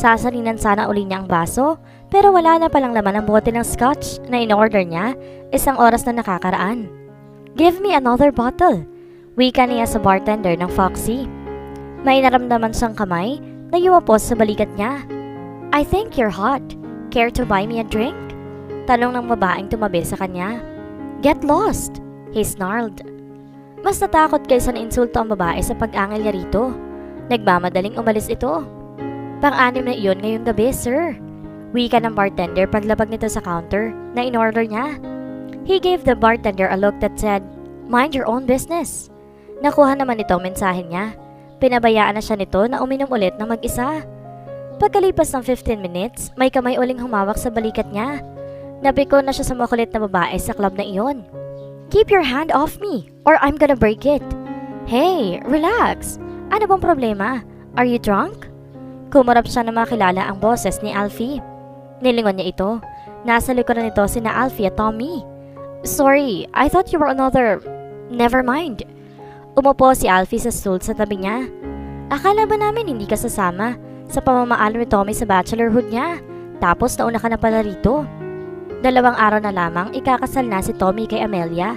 Sasalinan sana uli niya ang baso, pero wala na palang laman ang bote ng scotch na in-order niya 1 oras na nakakaraan. Give me another bottle. Wika niya sa bartender ng Foxy. May naramdaman siyang kamay na yumapos sa balikat niya. I think you're hot. Care to buy me a drink? Tanong ng babaeng tumabi sa kanya. Get lost, he snarled. Mas natakot kaysa na-insulto ang babae sa pag-angil niya rito. Nagmamadaling umalis ito. Pang-anim na iyon ngayong gabi, sir. Wika ng bartender paglabag nito sa counter na in-order niya. He gave the bartender a look that said, mind your own business. Nakuha naman ito ang mensahe niya. Pinabayaan na siya nito na uminom ulit ng mag-isa. Pagkalipas ng 15 minutes, may kamay uling humawak sa balikat niya. Napiko na siya sa makulit na babae sa club na iyon. Keep your hand off me or I'm gonna break it. Hey, relax. Ano bang problema? Are you drunk? Kumarap siya na makilala ang boses ni Alfie. Nilingon niya ito. Nasa likuran nito sina Alfie at Tommy. Sorry, I thought you were another... Never mind. Umupo si Alfie sa stool sa tabi niya. Akala ba namin hindi ka sasama sa pamamaalam ni Tommy sa bachelorhood niya? Tapos nauna ka na pala rito. 2 araw na lamang ikakasal na si Tommy kay Amelia.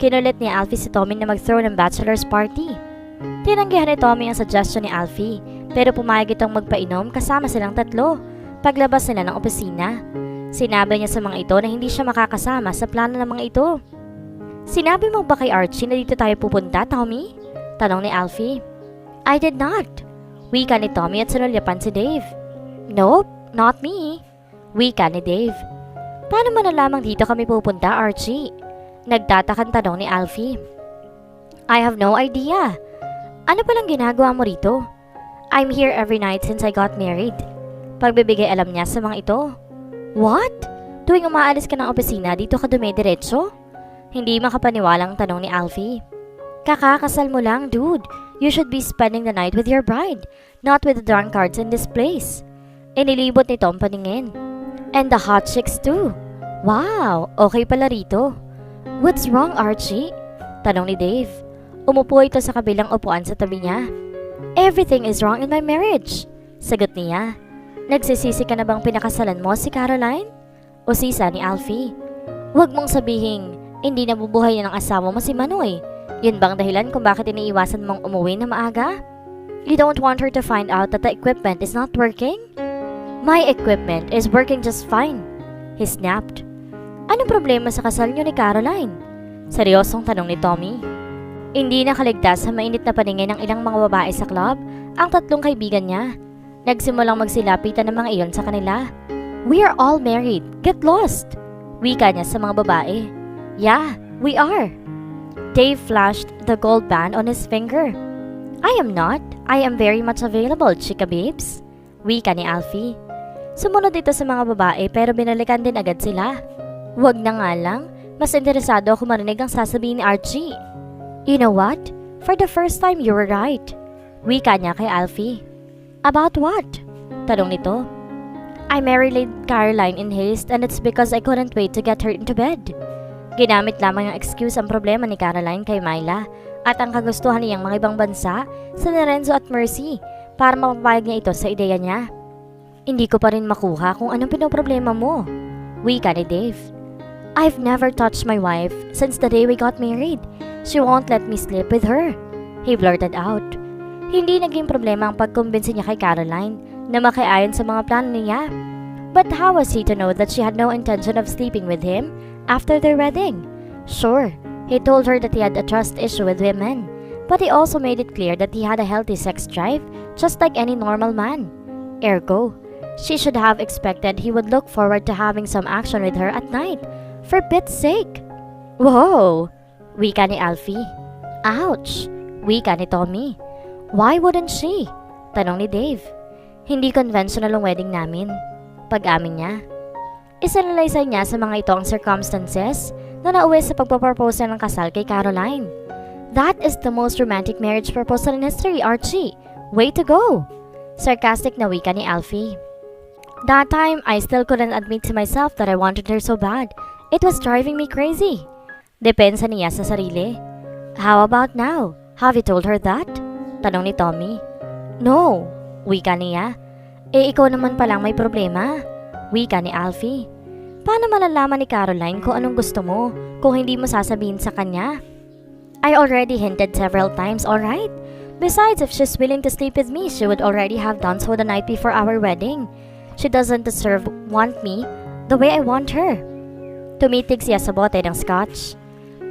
Kinulit ni Alfie si Tommy na mag-throw ng bachelor's party. Tinanggihan ni Tommy ang suggestion ni Alfie, pero pumayag itong magpainom kasama silang 3 paglabas nila ng opisina. Sinabi niya sa mga ito na hindi siya makakasama sa plano ng mga ito. Sinabi mo ba kay Archie na dito tayo pupunta, Tommy? Tanong ni Alfie. I did not. Wika ni Tommy at sinulyapan si Dave. Nope, not me. Wika ni Dave. Paano mo nalamang dito kami pupunta, Archie? Nagtatakang tanong ni Alfie. I have no idea. Ano palang ginagawa mo rito? I'm here every night since I got married. Pagbibigay alam niya sa mga ito. What? Tuwing umaalis ka ng opisina, dito ka dumidiretso? Hindi makapaniwalang tanong ni Alfie. Kakakasal mo lang, dude. You should be spending the night with your bride, not with the drunkards in this place. Inilibot nito ang paningin. And the hot chicks too. Wow, okay pala rito. What's wrong, Archie? Tanong ni Dave. Umupo ito sa kabilang upuan sa tabi niya. Everything is wrong in my marriage. Sagot niya. Nagsisisi ka na bang pinakasalan mo si Caroline? O sisa ni Alfie? Huwag mong sabihing hindi nabubuhay ng asawa mo si Manoy. Yun bang dahilan kung bakit iniiwasan mong umuwi na maaga? You don't want her to find out that the equipment is not working? My equipment is working just fine. He snapped. Anong problema sa kasal niyo ni Caroline? Seryosong tanong ni Tommy. Hindi nakaligtas sa mainit na paningin ng ilang mga babae sa club ang tatlong kaibigan niya. Nagsimulang magsilapitan ng mga iyon sa kanila. We are all married. Get lost. Wika niya sa mga babae. Yeah, we are. Dave flashed the gold band on his finger. I am not. I am very much available, chika babes. Wika ni Alfie. Sumunod ito sa mga babae pero binalikan din agad sila. Wag na nga lang. Mas interesado ako marinig ang sasabihin ni Archie. You know what? For the first time you were right. Wika niya kay Alfie. About what? Tanong nito. I married Caroline in haste and it's because I couldn't wait to get her into bed. Ginamit lamang ang excuse ang problema ni Caroline kay Myla at ang kagustuhan niyang mga ibang bansa sa Lorenzo at Mercy para mapapayag niya ito sa ideya niya. Hindi ko pa rin makuha kung anong pinoproblema mo. Wika ni Dave. I've never touched my wife since the day we got married. She won't let me sleep with her. He blurted out. Hindi naging problema ang pagkumbinsi niya kay Caroline na makiayon sa mga plano niya. But how was he to know that she had no intention of sleeping with him after their wedding? Sure, he told her that he had a trust issue with women, but he also made it clear that he had a healthy sex drive just like any normal man. Ergo, she should have expected he would look forward to having some action with her at night. For Pete's sake. Whoa! Wika ni Alfie. Ouch! Wika ni Tommy. Why wouldn't she? Tanong ni Dave. Hindi conventional ang wedding namin. Pag-amin niya. Isinalaysay niya sa mga ito ang circumstances na nauwi sa pagpapropose ng kasal kay Caroline. That is the most romantic marriage proposal in history, Archie. Way to go! Sarcastic na wika ni Alfie. That time, I still couldn't admit to myself that I wanted her so bad. It was driving me crazy. Depensa niya sa sarili. How about now? Have you told her that? Tanong ni Tommy. No, wika niya. Ikaw naman palang may problema. Wika ni Alfie. Paano malalaman ni Caroline kung anong gusto mo kung hindi mo sasabihin sa kanya? I already hinted several times, alright? Besides, if she's willing to sleep with me, she would already have done so the night before our wedding. She doesn't want me the way I want her. Tumitig siya sa bote ng scotch.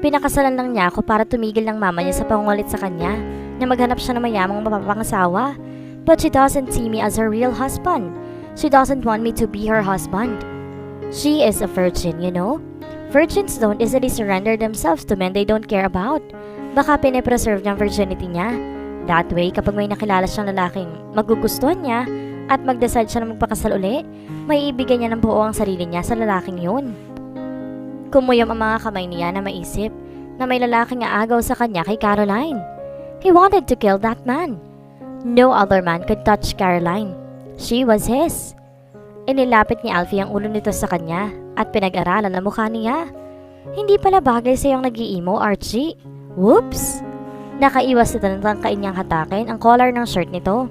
Pinakasalan lang niya ako para tumigil ng mama niya sa pangungulit sa kanya na maghanap siya ng mayamang mapapangasawa. But she doesn't see me as her real husband. She doesn't want me to be her husband. She is a virgin, you know? Virgins don't easily surrender themselves to men they don't care about. Baka pinipreserve niyang virginity niya. That way, kapag may nakilala siyang lalaking magugustuhan niya at mag-decide siya na magpakasal uli, may ibigay niya ng buo ang sarili niya sa lalaking yun. Kumuyom ang mga kamay niya na maisip na may lalaking aagaw sa kanya kay Caroline. He wanted to kill that man. No other man could touch Caroline. She was his. Inilapit ni Alfie ang ulo nito sa kanya at pinag-aralan ang mukha niya. Hindi pala bagay sa iyong nag-iimo, Archie. Whoops! Nakaiwas ito ng tangkain niyang hatakin ang collar ng shirt nito.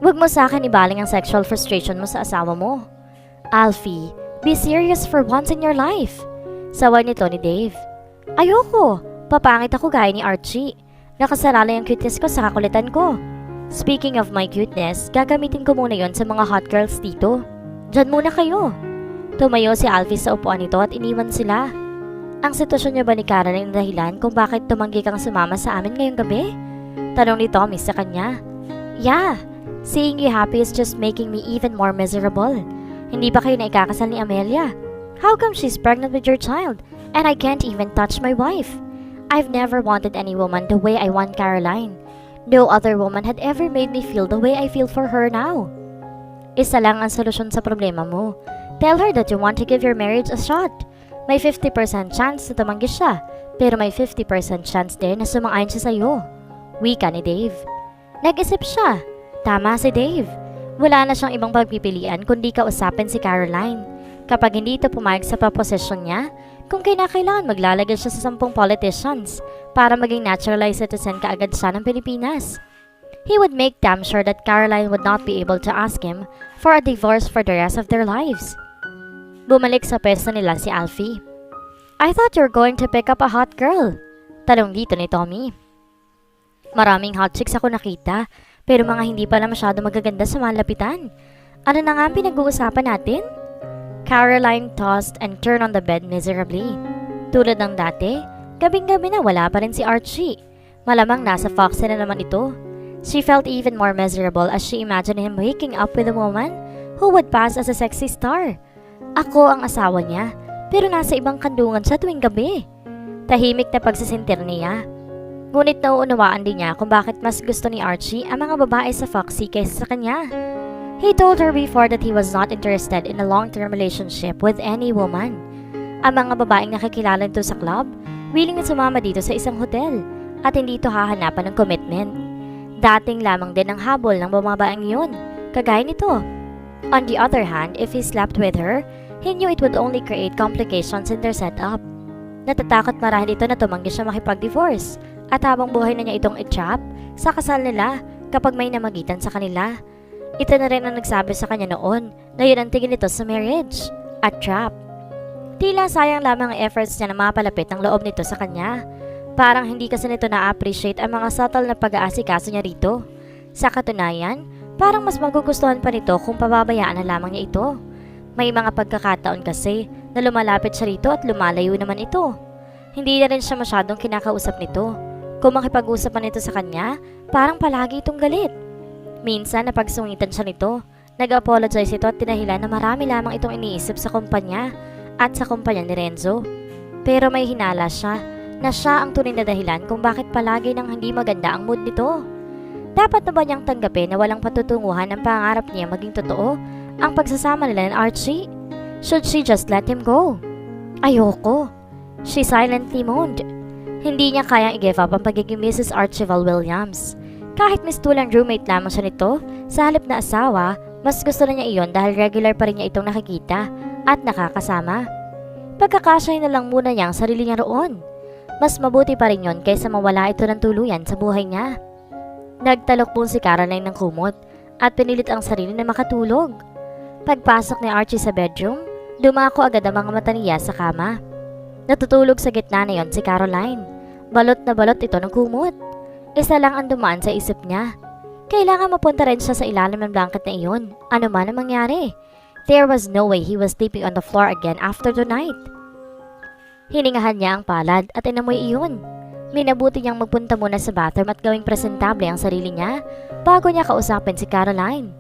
Huwag mo sa akin ibaling ang sexual frustration mo sa asawa mo. Alfie, be serious for once in your life. Saway nito ni Dave. Ayoko, papangit ako gaya ni Archie. Nakasarala yung cuteness ko sa kakulitan ko. Speaking of my cuteness, gagamitin ko muna yon sa mga hot girls dito. Diyan muna kayo. Tumayo si Alfie sa upuan nito at iniwan sila. Ang sitwasyon niya ba ni Caroline ang dahilan kung bakit tumanggi kang sumama sa amin ngayong gabi? Tanong ni Tommy sa kanya. Yeah, seeing you happy is just making me even more miserable. Hindi ba kayo na ikakasal ni Amelia? How come she's pregnant with your child and I can't even touch my wife? I've never wanted any woman the way I want Caroline. No other woman had ever made me feel the way I feel for her now. Isa lang ang solusyon sa problema mo. Tell her that you want to give your marriage a shot. May 50% chance na tumanggi siya, pero may 50% chance din na sumang-ayon siya sa'yo. Wika ni Dave. Nag-isip siya. Tama si Dave. Wala na siyang ibang pagpipilian kundi kausapin si Caroline. Kapag hindi ito pumayag sa proposisyon niya, kung kinakailangan maglalagay siya sa 10 politicians para maging naturalized citizen kaagad siya ng Pilipinas. he would make damn sure that Caroline would not be able to ask him for a divorce for the rest of their lives. Bumalik sa pwesto nila si Alfie. "I thought you were going to pick up a hot girl," tanong dito ni Tommy. "Maraming hot chicks ako nakita, pero mga hindi pala masyado magaganda sa malapitan. Ano na nga ang pinag-uusapan natin?" Caroline tossed and turned on the bed miserably. Tulad ng dati, gabing-gabi na wala pa rin si Archie. Malamang nasa Foxy na naman ito. She felt even more miserable as she imagined him waking up with a woman who would pass as a sexy star. Ako ang asawa niya, pero nasa ibang kandungan siya tuwing gabi. Tahimik na pagsisintir niya. Ngunit nauunawaan din niya kung bakit mas gusto ni Archie ang mga babae sa Foxy kaysa sa kanya. He told her before that he was not interested in a long-term relationship with any woman. Ang mga babaeng nakikilala nito sa club, willing na sumama dito sa isang hotel at hindi ito hahanapan ng commitment. Dating lamang din ang habol ng babaeng yun, kagaya nito. On the other hand, if he slept with her, he knew it would only create complications in their setup. Natatakot marahil ito na tumanggi siya makipag-divorce at habang buhay na niya itong i-trap sa kasal nila kapag may namagitan sa kanila. Ito na rin ang nagsabi sa kanya noon na yun ang tingin nito sa marriage at trap. Tila sayang lamang ang efforts niya na mapalapit ang loob nito sa kanya. Parang hindi kasi nito na-appreciate ang mga subtle na pag-aasikaso niya rito. Sa katunayan, parang mas magugustuhan pa nito kung pababayaan na lamang niya ito. May mga pagkakataon kasi na lumalapit siya rito at lumalayo naman ito. Hindi na rin siya masyadong kinakausap nito. Kung makipag-usap man ito sa kanya, parang palagi itong galit. Minsan napagsungitan siya nito, nag-apologize ito at tinahilan na marami lamang itong iniisip sa kumpanya at sa kumpanya ni Renzo. Pero may hinala siya na siya ang tunay na dahilan kung bakit palagi nang hindi maganda ang mood nito. Dapat na ba niyang tanggapin na walang patutunguhan ang pangarap niya maging totoo ang pagsasama nila ng Archie? Should she just let him go? Ayoko. She silently moaned. Hindi niya kayang i-give up ang pagiging Mrs. Archibald Williams. Kahit mistulang roommate lamang siya nito, sa halip na asawa, mas gusto na niya iyon dahil regular pa rin niya itong nakikita at nakakasama. Pagkakasya na lang muna niya ang sarili niya roon. Mas mabuti pa rin yon kaysa mawala ito ng tuluyan sa buhay niya. Nagtalokpong si Caroline ng kumot at pinilit ang sarili na makatulog. Pagpasok ni Archie sa bedroom, dumako agad ang mga mata niya sa kama. Natutulog sa gitna na yon si Caroline. Balot na balot ito ng kumot. Isa lang ang dumaan sa isip niya. Kailangan mapunta rin siya sa ilalim ng blanket na iyon, ano man ang mangyari. There was no way he was sleeping on the floor again after tonight. Hiningahan niya ang palad at inamoy iyon. Minabuti niyang magpunta muna sa bathroom at gawing presentable ang sarili niya bago niya kausapin si Caroline.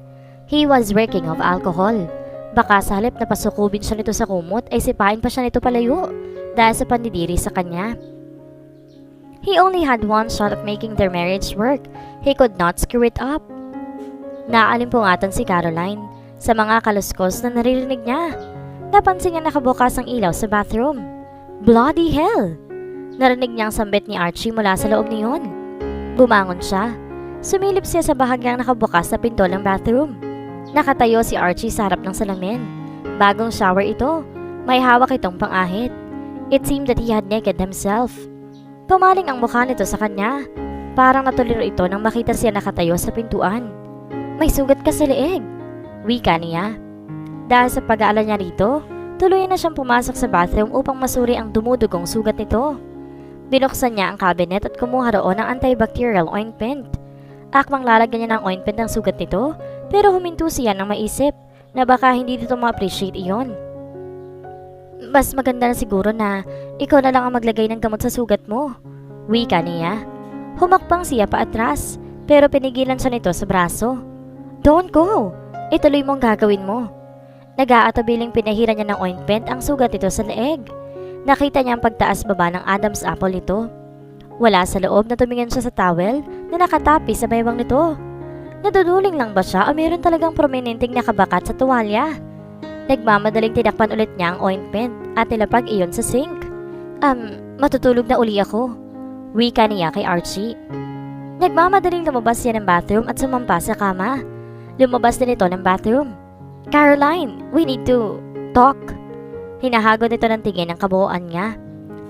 He was reeking of alcohol. Baka sa halip na pasukubin siya nito sa kumot ay sipain pa siya nito palayo dahil sa pandidiri sa kanya. He only had one shot at making their marriage work. He could not screw it up. Naalimpungatan si Caroline sa mga kaluskos na naririnig niya. Napansin niya nakabukas ang ilaw sa bathroom. Bloody hell! Narinig niya ang sambit ni Archie mula sa loob niyon. Bumangon siya. Sumilip siya sa bahagyang nakabukas na pinto ng bathroom. Nakatayo si Archie sa harap ng salamin. Bagong shower ito. May hawak itong pang-ahit. It seemed that he had naked himself. Pumaling ang mukha nito sa kanya. Parang natuliro ito nang makita siya nakatayo sa pintuan. May sugat ka sa leeg, wika niya. Dahil sa pag-aalala niya rito, tuloy na siyang pumasok sa bathroom upang masuri ang dumudugong sugat nito. Binuksan niya ang cabinet at kumuha roon ng antibacterial ointment. Akmang lalagyan niya ng ointment ang sugat nito, pero huminto siya nang maisip na baka hindi dito ma-appreciate iyon. Mas maganda na siguro na ikaw na lang ang maglagay ng gamot sa sugat mo, wika niya. Humakbang siya pa atras, pero pinigilan siya nito sa braso. Don't go! Ituloy mo ang gagawin mo. Nag-aatabiling pinahira niya ng ointment ang sugat nito sa leeg. Nakita niya ang pagtaas baba ng Adam's apple nito. Wala sa loob na tumingin siya sa towel na nakatapi sa baywang nito. Naduduling lang ba siya o mayroon talagang prominenteng nakabakat sa tuwalya? Nagmamadaling tinakpan ulit niya ang ointment at nilapag iyon sa sink. Matutulog na uli ako, wika niya kay Archie. Nagmamadaling lumabas siya ng bathroom at sumampa sa kama. Lumabas din ito ng bathroom. Caroline, we need to talk. Hinahagod nito ng tingin ang kabuuan niya,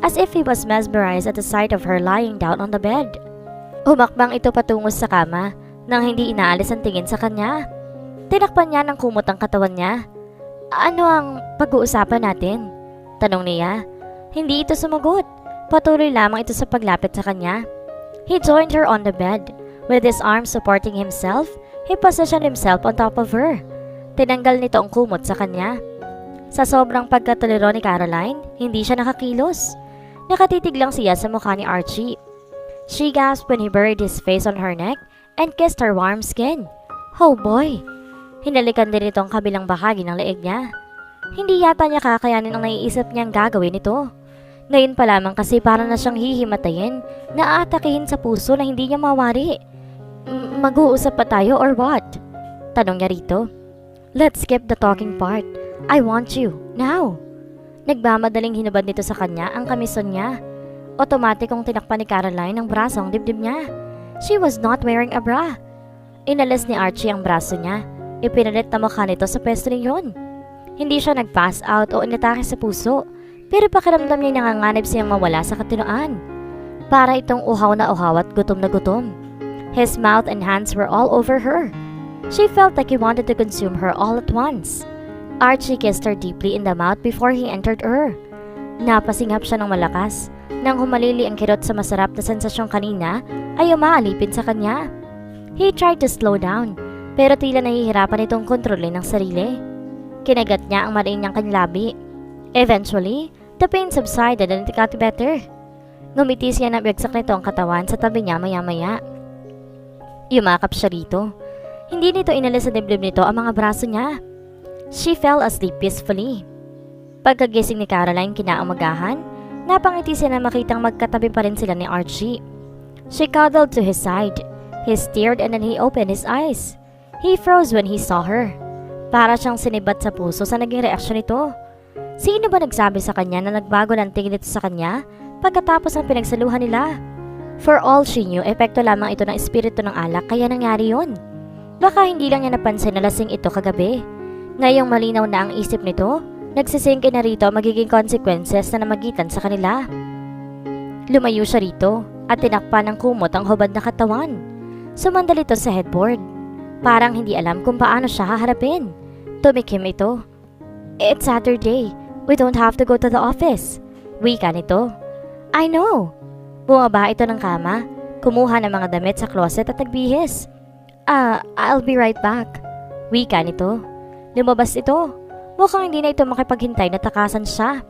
as if he was mesmerized at the sight of her lying down on the bed. Humakbang ito patungo sa kama, nang hindi inaalis ang tingin sa kanya. Tinakpan niya ng kumot ang katawan niya. Ano ang pag-uusapan natin? Tanong niya. Hindi ito sumagot. Patuloy lamang ito sa paglapit sa kanya. He joined her on the bed. With his arms supporting himself, he positioned himself on top of her. Tinanggal nito ang kumot sa kanya. Sa sobrang pagkatuliro ni Caroline, hindi siya nakakilos. Nakatitig lang siya sa mukha ni Archie. She gasped when he buried his face on her neck and kissed her warm skin. Oh boy! Hinalikan din ito ang kabilang bahagi ng leeg niya. Hindi yata niya kakayanin ang naiisip niyang gagawin ito. Ngayon pa lamang kasi para na siyang hihimatayin na aatakihin sa puso na hindi niya mawari. Mag-uusap pa tayo or what? Tanong niya rito. Let's skip the talking part. I want you, now. Nagmamadaling hinubad nito sa kanya ang kamison niya. Otomatikong tinakpan ni Caroline ang braso ang dibdib niya. She was not wearing a bra. Inalis ni Archie ang braso niya. Ipinalit na mukha nito sa pwesto niyon. Hindi siya nag-pass out o inatake sa puso, pero pakiramdam niya nanganganib siyang mawala sa katinoan. Para itong uhaw na uhaw at gutom na gutom. His mouth and hands were all over her. She felt like he wanted to consume her all at once. Archie kissed her deeply in the mouth before he entered her. Napasinghap siya ng malakas. Nang humalili ang kirot sa masarap na sensasyong kanina, ay umaalipin sa kanya. He tried to slow down, pero tila nahihirapan itong kontrolin ng sarili. Kinagat niya ang maliin niyang kanlabi. Eventually, the pain subsided and it got better. Ngumiti siya na bigsak nito ang katawan sa tabi niya maya-maya. Yumakap siya rito. Hindi nito inalis sa dibdib nito ang mga braso niya. She fell asleep peacefully. Pagkagising ni Caroline kinaumagahan, napangiti siya na makitang magkatabi pa rin sila ni Archie. She cuddled to his side. He stared and then he opened his eyes. He froze when he saw her. Para siyang sinibat sa puso sa naging reaksyon nito. Sino ba nagsabi sa kanya na nagbago ng tingin nito sa kanya pagkatapos ng pinagsaluhan nila? For all she knew, epekto lamang ito ng espiritu ng alak kaya nangyari yun. Baka hindi lang niya napansin na lasing ito kagabi. Ngayong malinaw na ang isip nito, nagsisingkin na rito magiging consequences na namagitan sa kanila. Lumayo siya rito at tinakpan ng kumot ang hubad na katawan. Sumandal ito sa headboard. Parang hindi alam kung paano siya haharapin. Tumikim ito. It's Saturday. We don't have to go to the office. Wika nito. I know. Bumaba ito ng kama, kumuha ng mga damit sa closet at nagbihis. I'll be right back. Wika nito. Lumabas ito. Mukhang hindi na ito makipaghintay na takasan siya.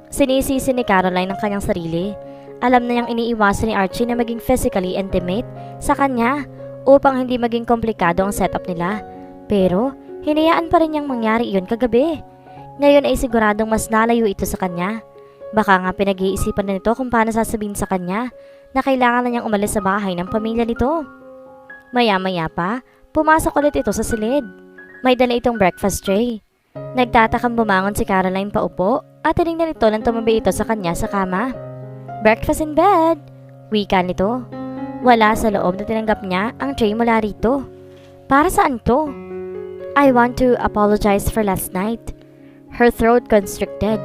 Sinisisi ni Caroline ang kanyang sarili. Alam na niyang iniiwasan ni Archie na maging physically intimate sa kanya upang hindi maging komplikado ang setup nila. Pero, hinayaan pa rin niyang mangyari iyon kagabi. Ngayon ay siguradong mas nalayo ito sa kanya. Baka nga pinag-iisipan na nito kung paano sasabihin sa kanya na kailangan na niyang umalis sa bahay ng pamilya nito. Maya-maya pa, pumasok ulit ito sa silid. May dala itong breakfast tray. Nagtatakang bumangon si Caroline paupo at tinignan ito nang tumabi ito sa kanya sa kama. Breakfast in bed! Wika nito. Wala sa loob na tinanggap niya ang tray mula rito. Para saan to? I want to apologize for last night. Her throat constricted.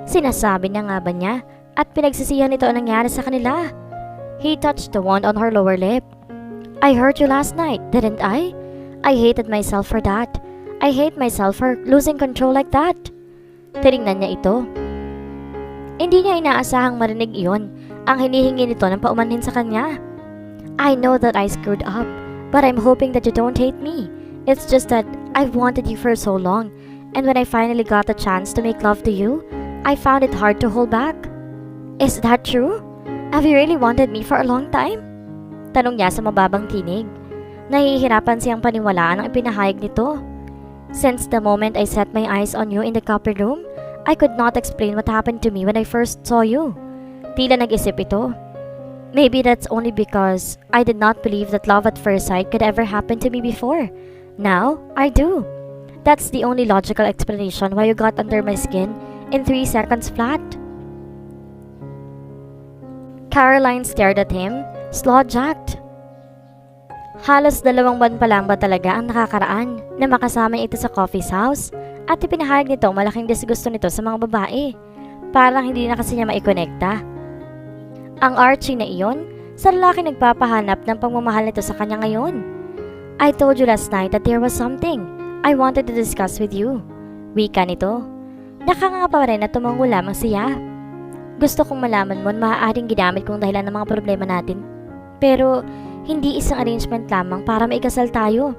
Sinasabi niya nga ba niya at pinagsisihan nito ang nangyari sa kanila. He touched the wand on her lower lip. I hurt you last night, didn't I? I hated myself for that. I hate myself for losing control like that. Tinignan niya ito. Hindi niya inaasahang marinig iyon ang hinihingi nito ng paumanhin sa kanya. I know that I screwed up, but I'm hoping that you don't hate me. It's just that I've wanted you for so long, and when I finally got the chance to make love to you, I found it hard to hold back. Is that true? Have you really wanted me for a long time? Tanong niya sa mababang tinig. Nahihirapan siyang paniwalaan ang ipinahayag nito. Since the moment I set my eyes on you in the copper room, I could not explain what happened to me when I first saw you. Tila nag-isip ito. Maybe that's only because I did not believe that love at first sight could ever happen to me before. Now, I do. That's the only logical explanation why you got under my skin in 3 seconds flat. Caroline stared at him, slaw-jacked. Halos 2 buwan pa lang ba talaga ang nakakaraan na makasama ito sa coffee's house at ipinahayag nito malaking disgusto nito sa mga babae. Parang hindi na kasi niya maikonekta. Ang Archie na iyon, sa lalaki nagpapahanap ng pagmamahal nito sa kanya ngayon. I told you last night that there was something I wanted to discuss with you. Wika nito. Nakanganga pa rin at tumango lamang siya. Gusto kong malaman mo na maaaring ginamit kong dahilan ng mga problema natin. Pero hindi isang arrangement lamang para maikasal tayo.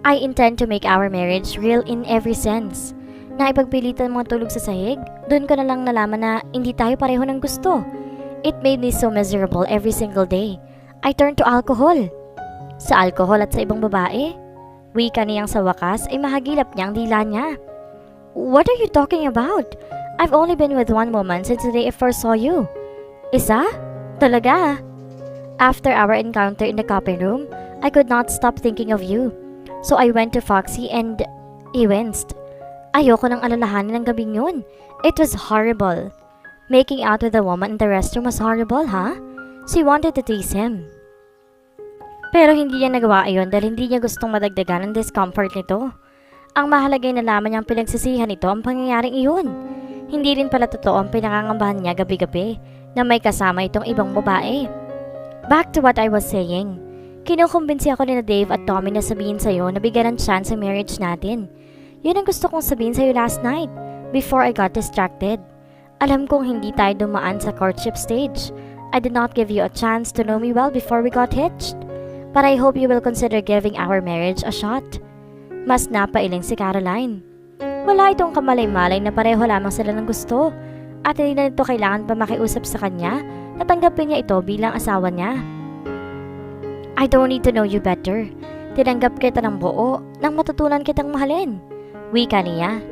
I intend to make our marriage real in every sense. Na ipagpilitan mga tulog sa sahig, doon ko na lang nalaman na hindi tayo pareho ng gusto. It made me so miserable every single day. I turned to alcohol. Sa alcohol at sa ibang babae? Wika niyang sa wakas ay mahagilap niya ang dila niya. What are you talking about? I've only been with one woman since the day I first saw you. Isa? Talaga? After our encounter in the coffee room, I could not stop thinking of you. So I went to Foxy and he winced. Ayoko nang alalahanin ng gabing yun. It was horrible. Making out with the woman in the restroom was horrible, huh? She wanted to tease him. Pero hindi niya nagawa ayon dahil hindi niya gustong madagdagan ang discomfort nito. Ang mahalagay na laman niyang pinagsisihan nito ang pangyayaring iyon. Hindi rin pala totoo ang pinangangambahan niya gabi-gabi na may kasama itong ibang babae. Back to what I was saying. Kinukumbinsi ako ni Dave at Tommy na sabihin sa'yo na bigyan ng chance sa marriage natin. Yun ang gusto kong sabihin sa'yo last night before I got distracted. Alam kong hindi tayo dumaan sa courtship stage. I did not give you a chance to know me well before we got hitched. But I hope you will consider giving our marriage a shot. Mas napailing si Caroline. Wala itong kamalay-malay na pareho lamang sila ng gusto. At hindi na nito kailangan pa makiusap sa kanya na tanggapin niya ito bilang asawa niya. I don't need to know you better. Tinanggap kita ng buo nang matutunan kitang mahalin. Wika niya.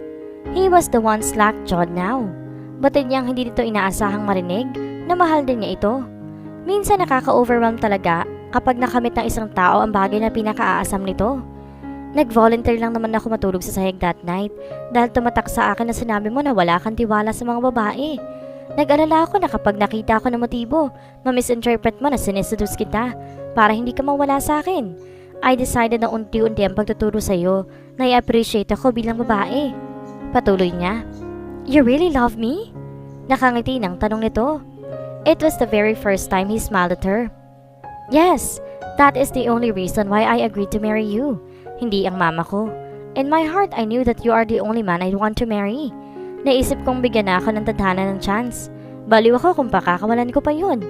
He was the one slack-jawed now. Batid niyang hindi dito inaasahang marinig na mahal din niya ito. Minsan nakaka-overwhelm talaga kapag nakamit ng isang tao ang bagay na pinaka-aasam nito. Nag-volunteer lang naman ako matulog sa sahig that night dahil tumatak sa akin na sinabi mo na wala kang tiwala sa mga babae. Nag-alala ako na kapag nakita ako ng motibo, ma-misinterpret mo na siniseduce kita para hindi ka mawala sa akin. I decided na unti-unti ang pagtuturo sa'yo na i-appreciate ako bilang babae. Patuloy niya. You really love me? Nakangiti ng tanong nito. It was the very first time he smiled at her. Yes, that is the only reason why I agreed to marry you. Hindi ang mama ko. In my heart, I knew that you are the only man I'd want to marry. Naisip kong bigyan na ako ng tadhana ng chance. Baliw ako kung pakakawalan ko pa yun.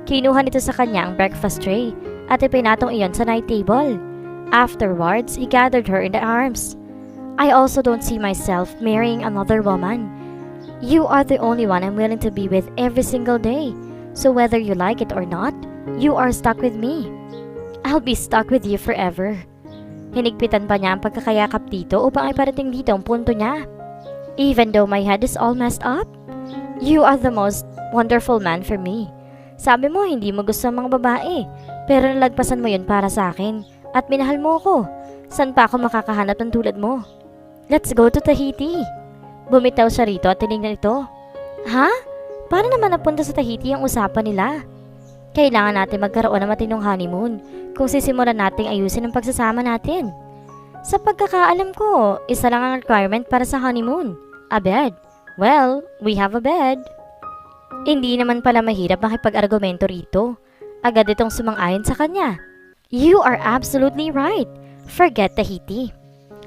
Kinuha nito sa kanya ang breakfast tray at ipinatong iyon sa night table. Afterwards, he gathered her in the arms. I also don't see myself marrying another woman. You are the only one I'm willing to be with every single day. So whether you like it or not, you are stuck with me. I'll be stuck with you forever. Hinigpitan pa niya ang pagkakayakap dito upang iparating dito ang punto niya. Even though my head is all messed up, you are the most wonderful man for me. Sabi mo hindi mo gusto ang mga babae, pero nalagpasan mo yun para sa akin at minahal mo ako. San pa ako makakahanap ng tulad mo? Let's go to Tahiti. Bumitaw siya rito at tinignan ito. Ha? Paano naman napunta sa Tahiti ang usapan nila? Kailangan natin magkaroon ng matinong honeymoon kung sisimulan nating ayusin ang pagsasama natin. Sa pagkakaalam ko, isa lang ang requirement para sa honeymoon. A bed. Well, we have a bed. Hindi naman pala mahirap makipag-argumento rito. Agad itong sumang-ayon sa kanya. You are absolutely right. Forget Tahiti.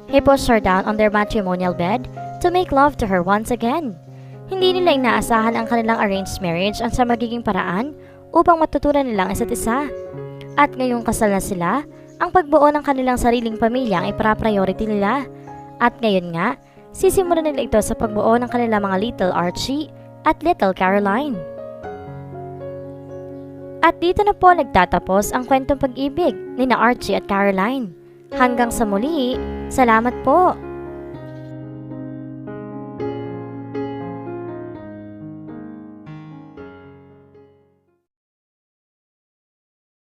He pushed her down on their matrimonial bed to make love to her once again. Hindi nila inaasahan ang kanilang arranged marriage ang sa magiging paraan upang matutunan nilang isa't isa. At ngayong kasal na sila, ang pagbuo ng kanilang sariling pamilya ang ipra-priority nila. At ngayon nga, sisimulan nila ito sa pagbuo ng kanilang mga Little Archie at Little Caroline. At dito na po nagtatapos ang kwentong pag-ibig ni na Archie at Caroline. Hanggang sa muli, salamat po!